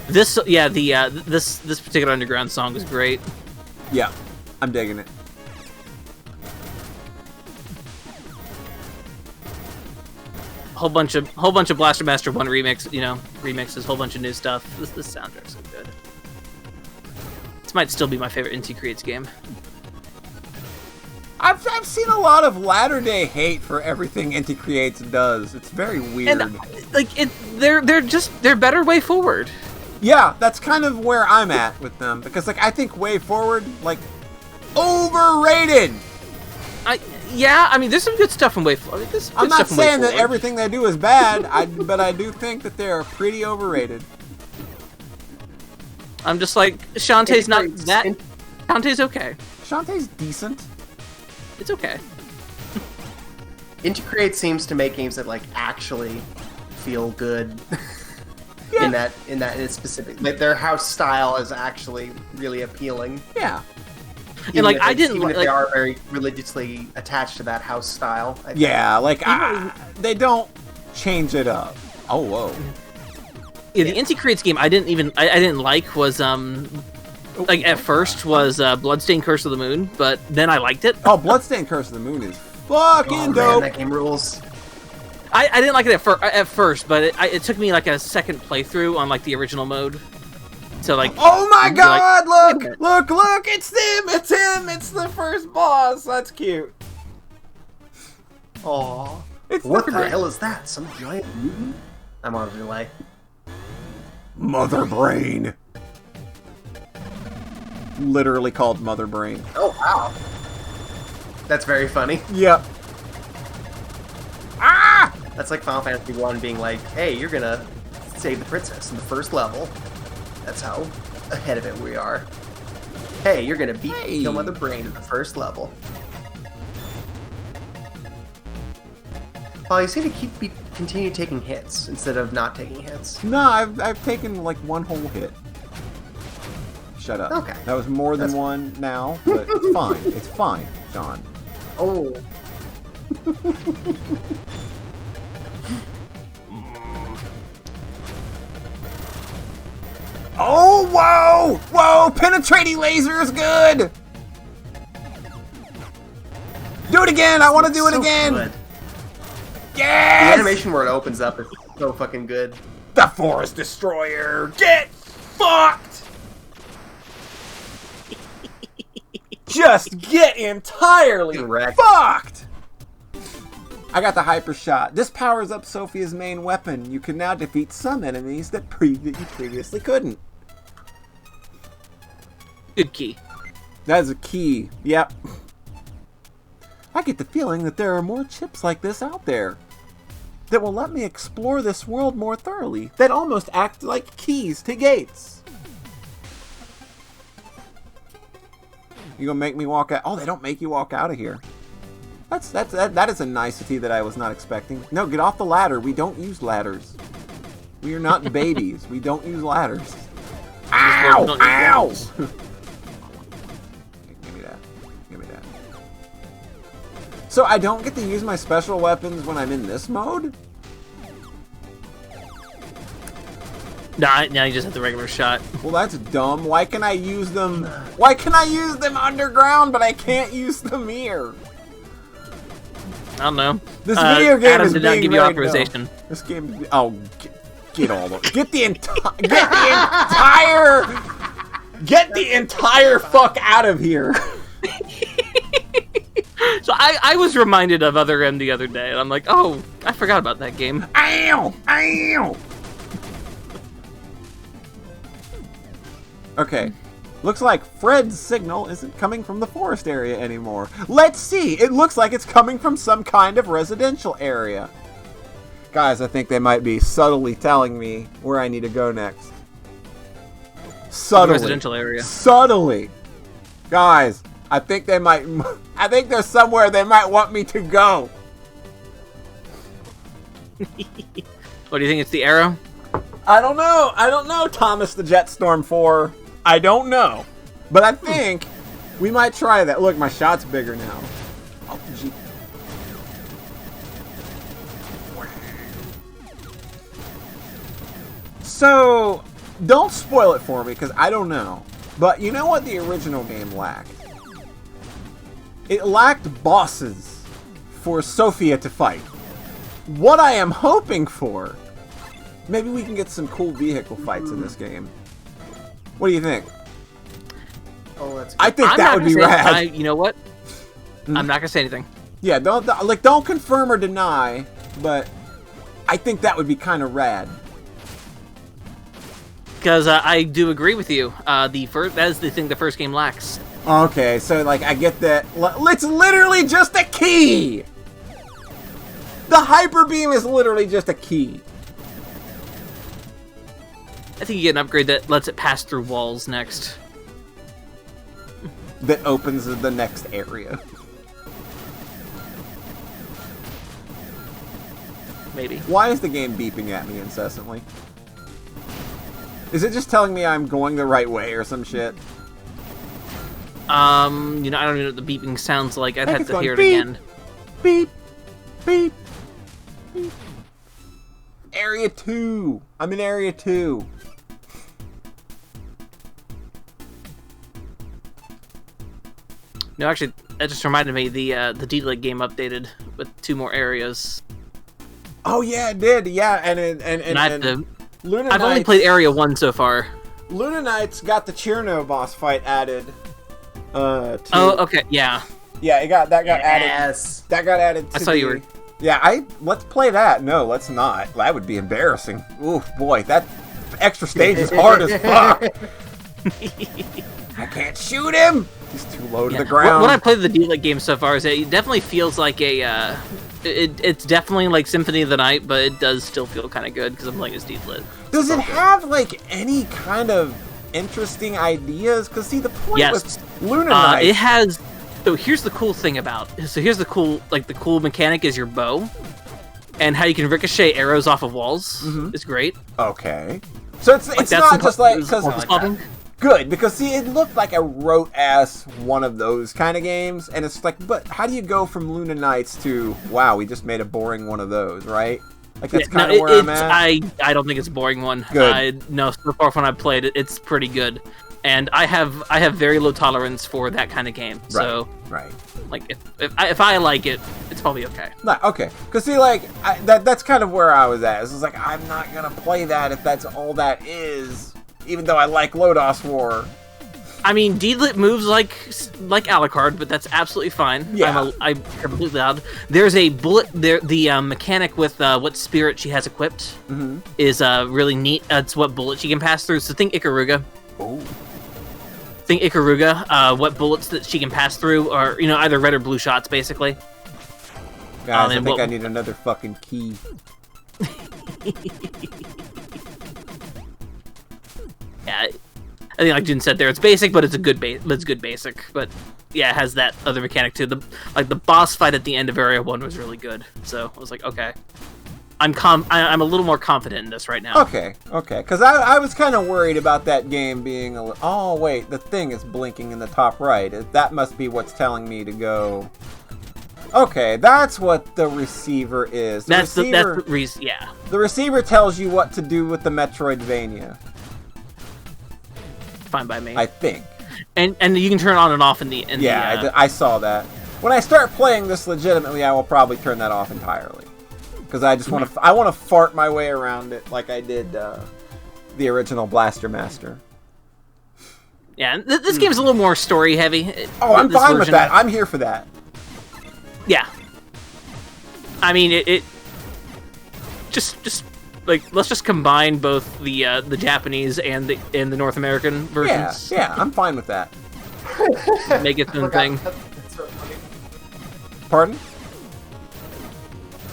This particular Underground song was great. Yeah, I'm digging it. Whole bunch of Blaster Master 1 remixes, whole bunch of new stuff. This soundtrack's so good. This might still be my favorite Inti Creates game. I've seen a lot of latter-day hate for everything Inti Creates does. It's very weird. And they're better way forward. Yeah, that's kind of where I'm at with them, because like I think Way Forward, like, overrated. I mean, there's some good stuff in Way Forward. I'm not saying that everything they do is bad, but I do think that they're pretty overrated. I'm just like, Shantae's not that. Shantae's okay. Shantae's decent. It's okay. Inti Creates seems to make games that like actually feel good. Yeah. in that specific, like their house style is actually really appealing. Yeah. And like I didn't even like, if they are very religiously attached to that house style. I think. Yeah, like they don't change it up. Oh whoa. Yeah, the Inti Creates game I didn't like was like at first was Bloodstained Curse of the Moon, but then I liked it. Oh, Bloodstained Curse of the Moon is fucking dope. Man, that game rules. I didn't like it at first, but it took me like a second playthrough on like the original mode. So like, oh my god! Like, look! It's them! It's him! It's the first boss. That's cute. Aww. It's what the hell is that? Some giant mutant? I'm on a delay. Mother Brain. Literally called Mother Brain. Oh wow. That's very funny. Yep. Ah! That's like Final Fantasy 1 being like, hey, you're gonna save the princess in the first level. That's how ahead of it we are. Hey, you're gonna kill Mother Brain in the first level. Well, you seem to continue taking hits instead of not taking hits. No, I've taken like one whole hit. Shut up. Okay. That was more than one now, but it's fine. It's fine, John. Oh. Oh, whoa! Whoa! Penetrating laser is good! Do it again! I want to do it again! Good. Yes! The animation where it opens up is so fucking good. The Forest Destroyer! Get fucked! Just get entirely fucked! I got the Hyper Shot. This powers up Sophia's main weapon. You can now defeat some enemies that you previously couldn't. Good key. That is a key. Yep. I get the feeling that there are more chips like this out there that will let me explore this world more thoroughly, that almost act like keys to gates. You gonna make me walk out? Oh, they don't make you walk out of here. That is a nicety that I was not expecting. No, get off the ladder. We don't use ladders. We are not babies. We don't use ladders. Ow! Ow! Give me that. Give me that. So I don't get to use my special weapons when I'm in this mode? Nah, now you just have the regular shot. Well, that's dumb. Why can I use them? Why can I use them underground, but I can't use them here? I don't know. This video game Adam is did not being give you right authorization. now. This game. Oh, get all the. Get the entire fuck out of here. So I was reminded of Other M the other day, and I'm like, oh, I forgot about that game. Ow! Ow! Okay. Looks like Fred's signal isn't coming from the forest area anymore. Let's see! It looks like it's coming from some kind of residential area. Guys, I think they might be subtly telling me where I need to go next. Subtly. Residential area. Subtly. Guys, I think they might... I think there's somewhere they might want me to go. What do you think? It's the arrow? I don't know, Thomas the Jetstorm 4. I don't know. But I think we might try that. Look, my shot's bigger now. Oh, gee. So, don't spoil it for me, because I don't know. But you know what the original game lacked? It lacked bosses for Sophia to fight. What I am hoping for... Maybe we can get some cool vehicle fights in this game. What do you think? Oh, that's good. I think that would be rad. You know what? I'm not gonna say anything. Yeah, don't confirm or deny, but I think that would be kind of rad. Because I do agree with you. That is the thing the first game lacks. Okay, so like I get that. It's literally just a key. The hyper beam is literally just a key. I think you get an upgrade that lets it pass through walls next. That opens the next area. Maybe. Why is the game beeping at me incessantly? Is it just telling me I'm going the right way or some shit? I don't even know what the beeping sounds like. I'd have to hear it beep, again. Beep, beep, beep. Area 2. I'm in Area 2. No, actually, that just reminded me the D-Lig game updated with 2 more areas. Oh yeah, it did. Yeah, and Luna I've only Knights- played Area 1 so far. Luna Knights got the Cherno boss fight added. To, Oh, okay, yeah. Yeah, that got added. Yes. That got added. To I saw you were. Yeah, let's play that. No, let's not. That would be embarrassing. Ooh, boy, that extra stage is hard as fuck. I can't shoot him. He's too low to the ground. What I played the D-Lig game so far is that it definitely feels like a. It's definitely like Symphony of the Night, but it does still feel kind of good because I'm playing as D-Lit. Does it have like any kind of interesting ideas? Because see, the point with Luna Knights, it has. So here's the cool thing about. So here's the cool mechanic is your bow, and how you can ricochet arrows off of walls is great. Okay, so it's not just like because. Good, because see, it looked like a rote-ass one of those kind of games, and it's like, but how do you go from Luna Knights to, wow, we just made a boring one of those, right? Like, that's kind of where I'm at. I don't think it's a boring one. Good. No, so far when I played it, it's pretty good. And I have very low tolerance for that kind of game. So, right. Like, if I like it, it's probably okay. No, okay. Because see, like, that's kind of where I was at. It's like, I'm not going to play that if that's all that is. Even though I like Lodos War. I mean, D-Lit moves like Alucard, but that's absolutely fine. Yeah. I'm completely loud. There's a bullet there. The mechanic with what spirit she has equipped is really neat. It's what bullet she can pass through. So think Ikaruga. Oh. Think Ikaruga. What bullets that she can pass through are either red or blue shots, basically. Guys, I think I need another fucking key. Yeah, I think like Jun said there, it's basic, but it's a good basic. But yeah, it has that other mechanic too. The boss fight at the end of Area 1 was really good. So I was like, okay, I'm a little more confident in this right now. Okay, because I was kind of worried about that game being oh wait, the thing is blinking in the top right. That must be what's telling me to go. Okay, that's what the receiver is. That's the reason. Yeah. The receiver tells you what to do with the Metroidvania. Fine by me. I think. And you can turn it on and off in the. I saw that. When I start playing this legitimately, I will probably turn that off entirely, because I just want to. I want to fart my way around it like I did the original Blaster Master. Yeah, this game's a little more story heavy. Oh, I'm fine with that. I'm here for that. Yeah. I mean, it just let's just combine both the Japanese and the North American versions. Yeah, I'm fine with that. Make it its own thing. That's so funny. Pardon?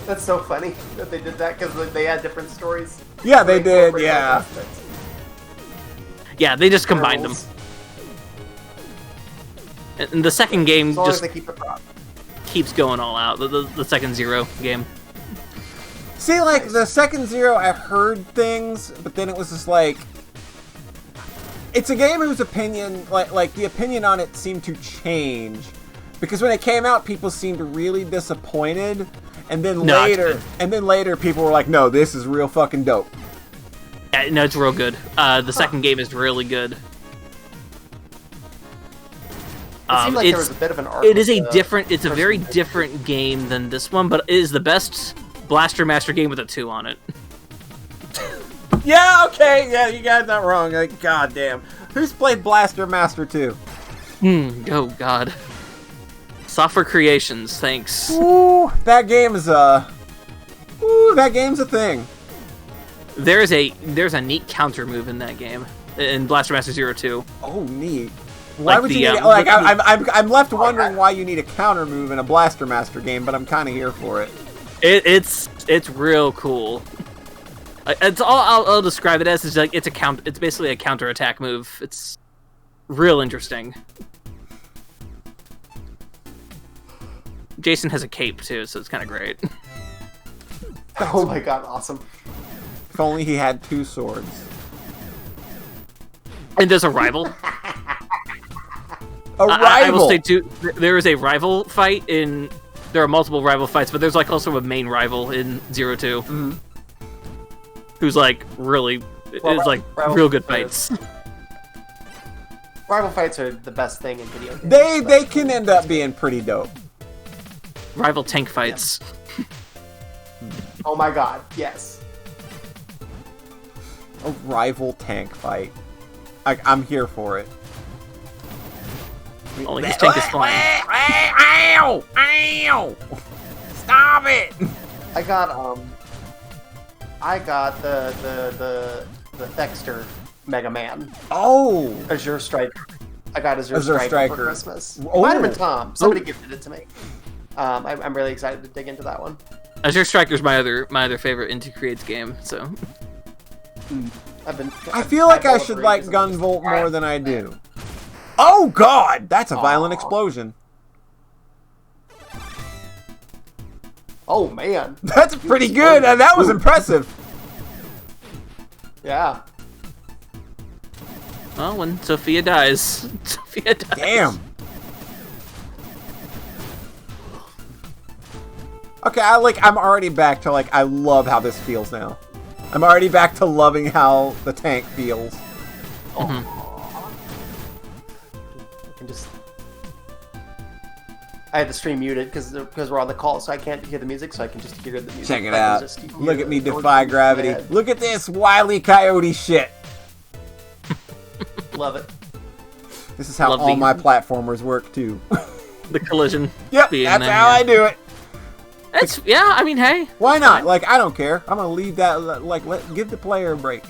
That's so funny that they did that because they had different stories. Yeah, they did. Yeah. Yeah, they just combined them. And the second game As long as just they keep it proper. keeps going all out. The second Zero game. See, like, the second Zero, I heard things, but then it was just like... It's a game whose opinion, like the opinion on it seemed to change. Because when it came out, people seemed really disappointed. And then later, people were like, no, this is real fucking dope. Yeah, no, it's real good. The second game is really good. It seemed like there was a bit of an arc. It is it's a very different game than this one, but it is the best Blaster Master game with a 2 on it. Yeah, okay, yeah, you guys not wrong. Like, goddamn. Who's played Blaster Master 2? Oh, God. Software Creations, thanks. Ooh, that game is that game's a thing. There's a neat counter move in that game, in Blaster Master Zero 2. Oh, neat. Why would you need? I'm left wondering why you need a counter move in a Blaster Master game, but I'm kind of here for it. It's real cool. It's all I'll describe it as is like it's basically a counter attack move. It's real interesting. Jason has a cape too, so it's kind of great. Oh my god, awesome. If only he had 2 swords. And there's a rival. A rival. I will say too. There is a rival fight in. There are multiple rival fights, but there's like also a main rival in Zero 2. Mm-hmm. Who's like really real good fights. Rival fights are the best thing in video games. They can end up being pretty dope. Rival tank fights. Oh my god, yes. A rival tank fight. I'm here for it. Only his tank is flying. Ow! Ow! Stop it! I got the Thexter Mega Man. Oh! Azure Striker. I got Azure Striker Striker for Christmas. Oh. It might have been Tom. Somebody gifted it to me. I'm really excited to dig into that one. Azure Striker's my other favorite Inti Creates game. So I feel like I should like Gunvolt more than I do. Oh god! That's a violent explosion. Oh man. That's pretty good, and that was impressive. Yeah. well, when Sophia dies, Sophia dies. Damn. Okay, I'm already back to I love how this feels now. I'm already back to loving how the tank feels. I had the stream muted because we're on the call, so I can't hear the music, so I can just hear the music. Check it out. Look at me defy gravity. Look at this Wile E. Coyote shit. Love it. This is how all my platformers work too. The collision. Yep, that's how I do it. It's I mean, hey. Why not? I don't care. I'm gonna leave that. Give the player a break.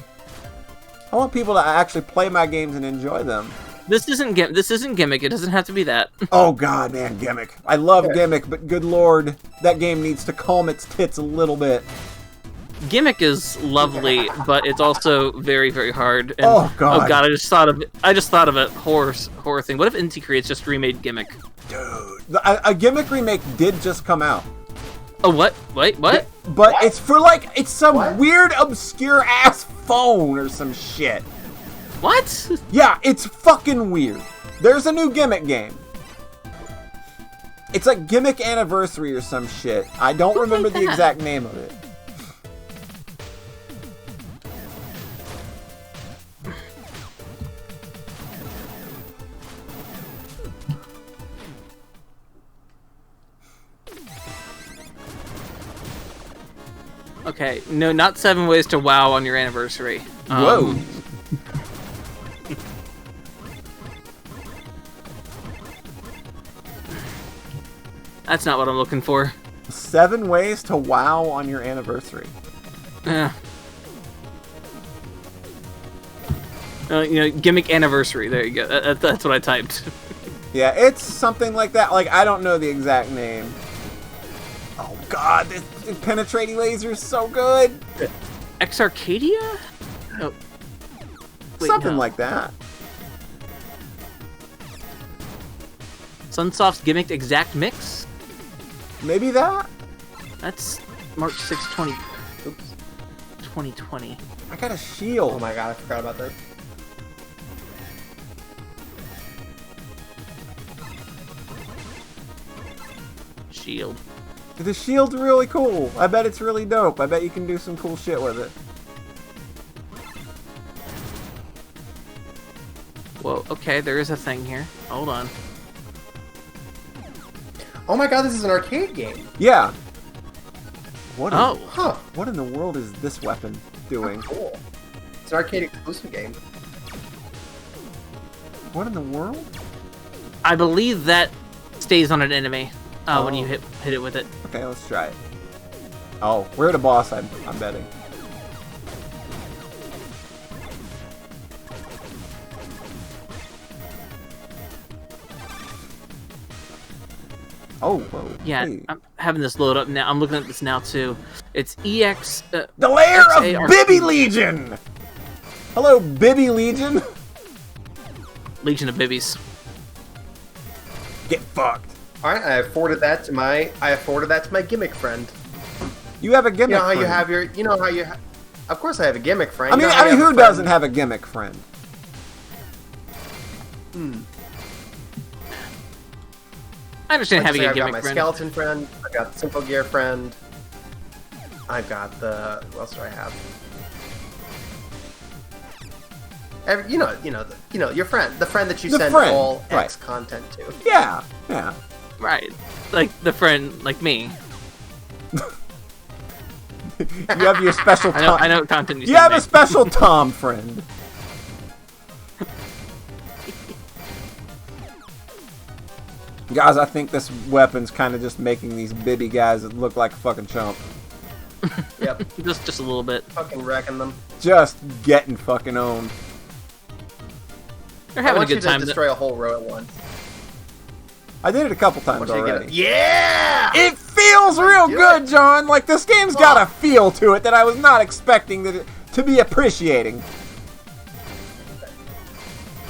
I want people to actually play my games and enjoy them. This isn't gimmick. It doesn't have to be that. Oh god, man, gimmick. I love gimmick, but good lord, that game needs to calm its tits a little bit. Gimmick is lovely, but it's also very, very hard. And, oh god. Oh god, I just thought of a horror thing. What if Inti Creates just remade Gimmick? Dude, a Gimmick remake did just come out. Oh what? Wait, what? But it's for it's some weird obscure ass phone or some shit. What? Yeah, it's fucking weird. There's a new Gimmick game. It's like Gimmick Anniversary or some shit. I don't remember the exact name of it. Okay, no, not 7 ways to WoW on your anniversary. Whoa. That's not what I'm looking for. 7 ways to WoW on your anniversary. Yeah. Gimmick anniversary. There you go. That's what I typed. Yeah, it's something like that. Like, I don't know the exact name. Oh god, this penetrating laser is so good. X-Arcadia? Oh. Wait, Something no. like that. Sunsoft's Gimmicked Exact Mix? Maybe that? That's March 6, 2020. I got a shield. Oh my god, I forgot about that. Shield. The shield's really cool. I bet it's really dope. I bet you can do some cool shit with it. Whoa, okay, there is a thing here. Hold on. Oh my god, this is an arcade game. Yeah. What in, Oh. Huh. what in the world is this weapon doing? Cool. It's an arcade exclusive game. What in the world? I believe that stays on an enemy when you hit it with it. Okay, let's try it. Oh, we're at a boss, I'm betting. Oh, whoa. Yeah, Hey. I'm having this load up now. I'm looking at this now too. It's EX. The lair of XARP. Bibby Legion! Hello, Bibby Legion. Legion of Bibbies. Get fucked. All right, I forwarded that to my gimmick friend. You have a gimmick You know how you friend. have your, of course I have a gimmick friend. I mean, You know how you have a who friend- doesn't have a gimmick friend? I understand having a I've got gimmick my friend. skeleton friend. I've got the Simple Gear friend. I've got the, what else do I have? Your friend, the friend that you The send friend, all right. X content to. Yeah, yeah. Right. Like the friend, like me. You have your special I know. Tom. I know what content you You send have me. a special Tom friend. Guys, I think this weapon's kind of just making these Bibby guys look like a fucking chump. Yep, just a little bit. fucking wrecking them. Just getting fucking owned. They're I having a want you good to time. destroy a whole row at once. I did it a couple I times want you to get already. it. Yeah! It feels real do good, it. John. Like, this game's got a feel to it that I was not expecting to be appreciating.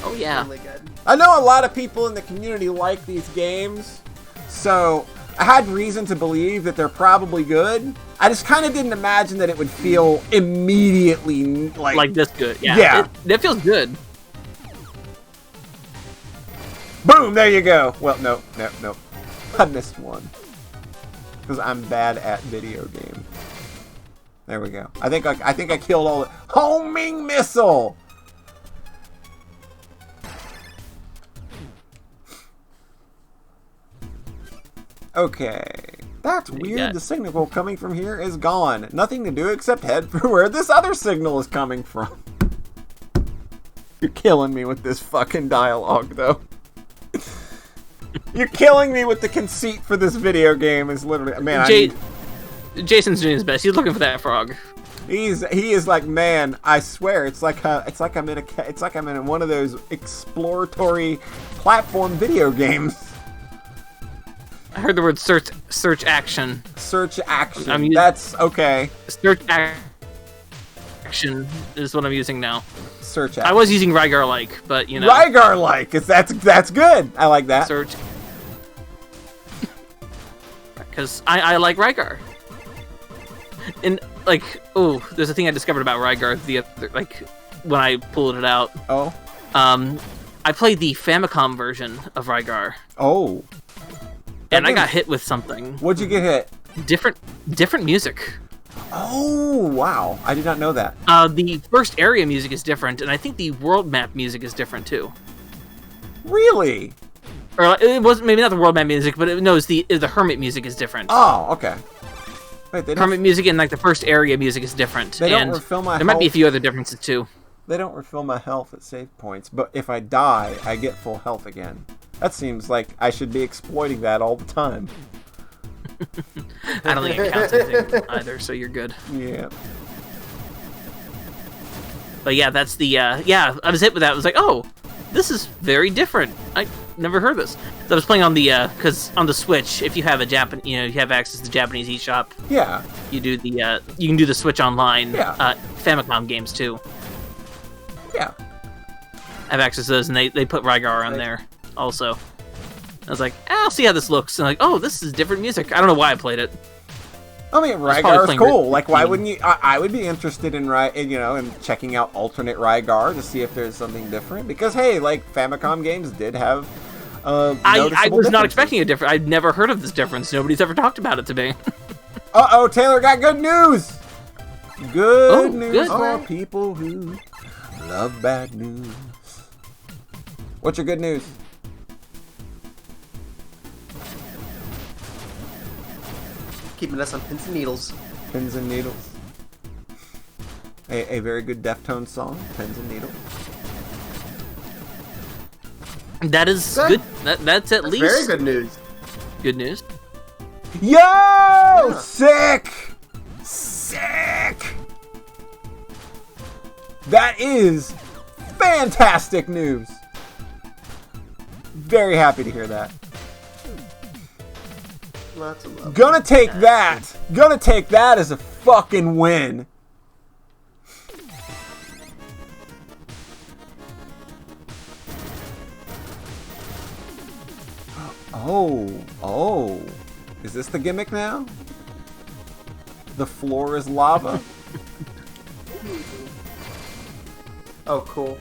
Oh yeah. Really good. I know a lot of people in the community like these games, so I had reason to believe that they're probably good. I just kind of didn't imagine that it would feel immediately Like this good. Yeah. Yeah. That feels good. boom, there you go. Well, no. I missed one. Because I'm bad at video games. There we go. I think I killed all the homing missile. Okay. That's you weird. got? The signal coming from here is gone. Nothing to do except head for where this other signal is coming from. You're killing me with this fucking dialogue, though. You're killing me with the conceit for this video game. Is literally, man. Jason's doing his best. He's looking for that frog. He is like, man. I swear, it's like I'm in one of those exploratory platform video games. I heard the word search action. Search action. I'm using- That's okay. Search action is what I'm using now. Search I action. was using Rygar-like, but you know. Rygar-like. That's good. I like that. Search. Because I like Rygar. And like, oh, there's a thing I discovered about Rygar the other, like, when I pulled it out. Oh. I played the Famicom version of Rygar, Oh. and I game- got hit with something. What'd you get hit? Different music. Oh, wow. I did not know that. The first area music is different, and I think the world map music is different too. Really? Or it wasn't, maybe not the world map music, but the hermit music is different. Oh, okay. Wait, they don't, Hermit music and like the first area music is different. They don't and refill my there might be a health. few other differences too. they don't refill my health at save points, but if I die, I get full health again. That seems like I should be exploiting that all the time. I don't think it counts anything either, so you're good. Yeah. But yeah, that's the yeah. I was hit with that. I was like, oh, this is very different. I never heard this. So I was playing on the because on the Switch, if you have a you have access to Japanese eShop. Yeah. You do the you can do the Switch Online. Yeah. Famicom games too. Yeah. I have access to those, and they put Rygar on there also. I was like, I'll see how this looks. And like, oh, this is different music. I don't know why I played it. I mean, Rygar is cool. Like, why wouldn't you? I would be interested in in checking out alternate Rygar to see if there's something different. Because hey, like Famicom games did have. I was not expecting a difference. I'd never heard of this difference. Nobody's ever talked about it to me. Uh-oh, Taylor got good news. Good news for Okay. people who love bad news. What's your good news? Keeping us on pins and needles. Pins and Needles. A very good Deftones song, Pins and Needles. That is good. That's at least Very good news. good news. Yo! Yeah. Sick! Sick! That is fantastic news. Very happy to hear that. Lots of love. Gonna take that. Gonna take that as a fucking win. Oh. Is this the gimmick now? The floor is lava? Oh, cool.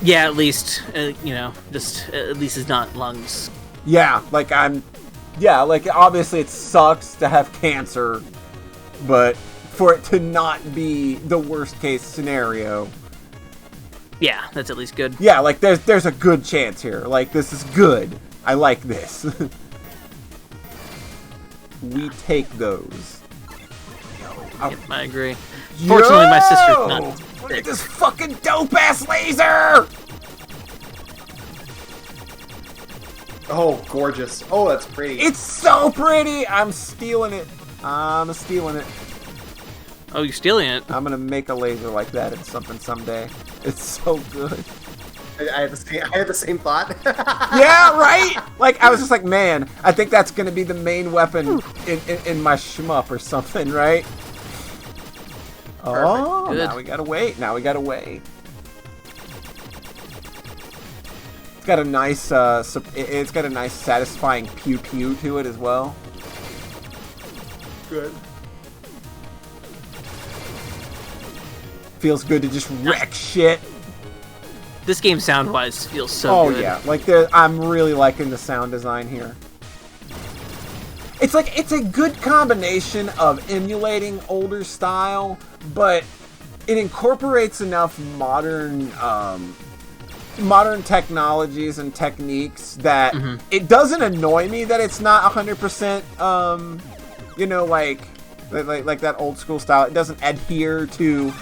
Yeah, at least just at least it's not lungs. Yeah, like obviously it sucks to have cancer, but for it to not be the worst case scenario. Yeah, that's at least good. Yeah, like there's a good chance here. Like this is good. I like this. We take those. Yep, I agree. Fortunately, my sister's not. Look at this fucking dope ass laser! Oh, gorgeous. Oh, that's pretty. It's so pretty! I'm stealing it. I'm stealing it. Oh, you're stealing it. I'm gonna make a laser like that in something someday. It's so good. I had the same thought. Yeah, right? Like, I was just like, man, I think that's gonna be the main weapon in my shmup or something, right? Oh, Good. now we gotta wait. It's got a nice, it's got a nice satisfying pew pew to it as well. Good. Feels good to just wreck shit. This game sound-wise feels so good. Oh yeah, like I'm really liking the sound design here. It's like it's a good combination of emulating older style, but it incorporates enough modern technologies and techniques that it doesn't annoy me that it's not 100% like that old school style. It doesn't adhere to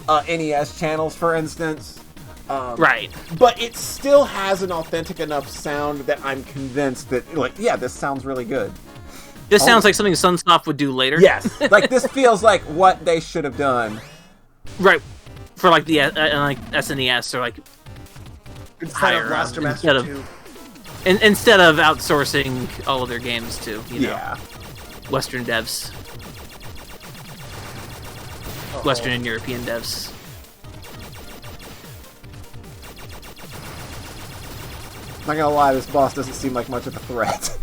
NES channels, for instance. Right. But it still has an authentic enough sound that I'm convinced that, like, yeah, this sounds really good. This sounds like something Sunsoft would do later. Yes. Like, this feels like what they should have done. Right. For, like, the like SNES or, like, Instead of Blaster Master 2. Instead of outsourcing all of their games to, Yeah. Western devs. Western and European devs. Not gonna lie, this boss doesn't seem like much of a threat.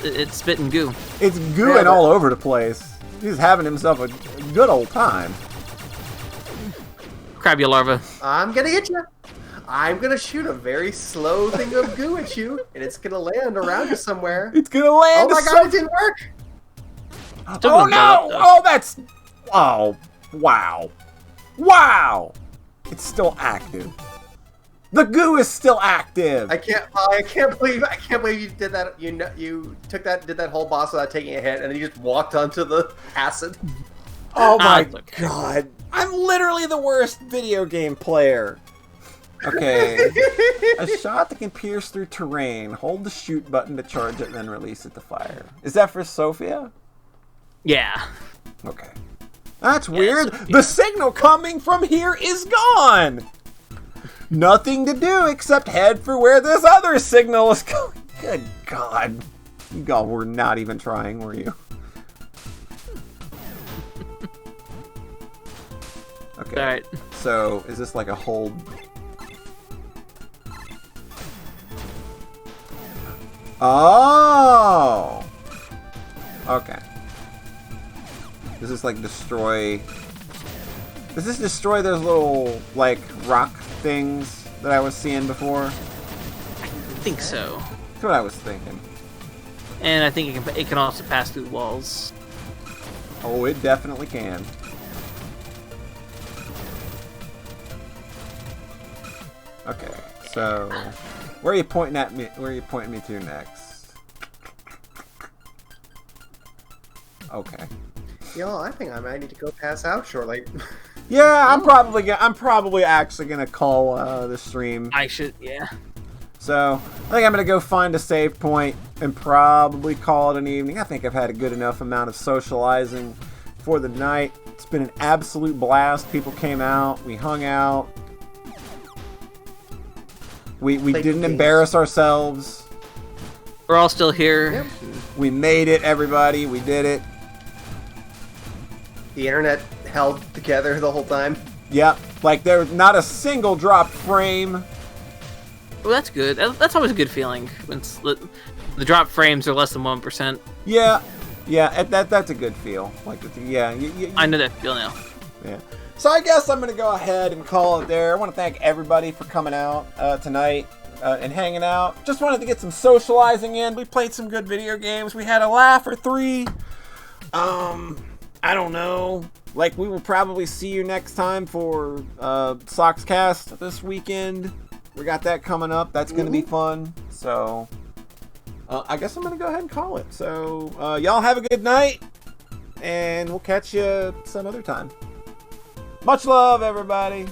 It's spitting goo. It's gooing all over the place. He's having himself a good old time. Crabby larva. I'm gonna hit you. I'm gonna shoot a very slow thing of goo at you, and it's gonna land around you somewhere. It's gonna land. Oh my god, it didn't work! Still Oh gonna blow up, no! though. Oh, that's. Oh, wow. Wow! It's still active. The goo is still active. I can't believe you did that. You did that whole boss without taking a hit, and then you just walked onto the acid. Oh my it's okay. god. I'm literally the worst video game player. Okay. A shot that can pierce through terrain. Hold the shoot button to charge it, then release it to fire. Is that for Sophia? Yeah. Okay. That's Yeah, weird. so- The signal coming from here is gone. Nothing to do except head for where this other signal is going. Good God. You all were not even trying, were you? Okay. Alright. So, is this like a hold? Oh! Okay. Does this like destroy... Does this destroy those little, like, rock things that I was seeing before? I think so. That's what I was thinking. And I think it can also pass through walls. Oh, it definitely can. Okay, so where are you pointing at me? Where are you pointing me to next? Okay. Yo, I think I might need to go pass out shortly. Yeah, I'm probably actually gonna call the stream. I should, yeah. So I think I'm gonna go find a save point and probably call it an evening. I think I've had a good enough amount of socializing for the night. It's been an absolute blast. People came out, we hung out. We didn't embarrass ourselves. We're all still here. Yep. We made it, everybody. We did it. The internet held together the whole time. Yep. Like there was not a single dropped frame. Well, that's good. That's always a good feeling when the drop frames are less than 1%. Yeah. Yeah. That's a good feel. Like yeah. I know that feel now. Yeah. So I guess I'm going to go ahead and call it there. I want to thank everybody for coming out tonight and hanging out. Just wanted to get some socializing in. We played some good video games. We had a laugh or three. I don't know. Like, we will probably see you next time for Soxcast this weekend. We got that coming up. That's going to be fun. So I guess I'm going to go ahead and call it. So y'all have a good night. And we'll catch you some other time. Much love, everybody.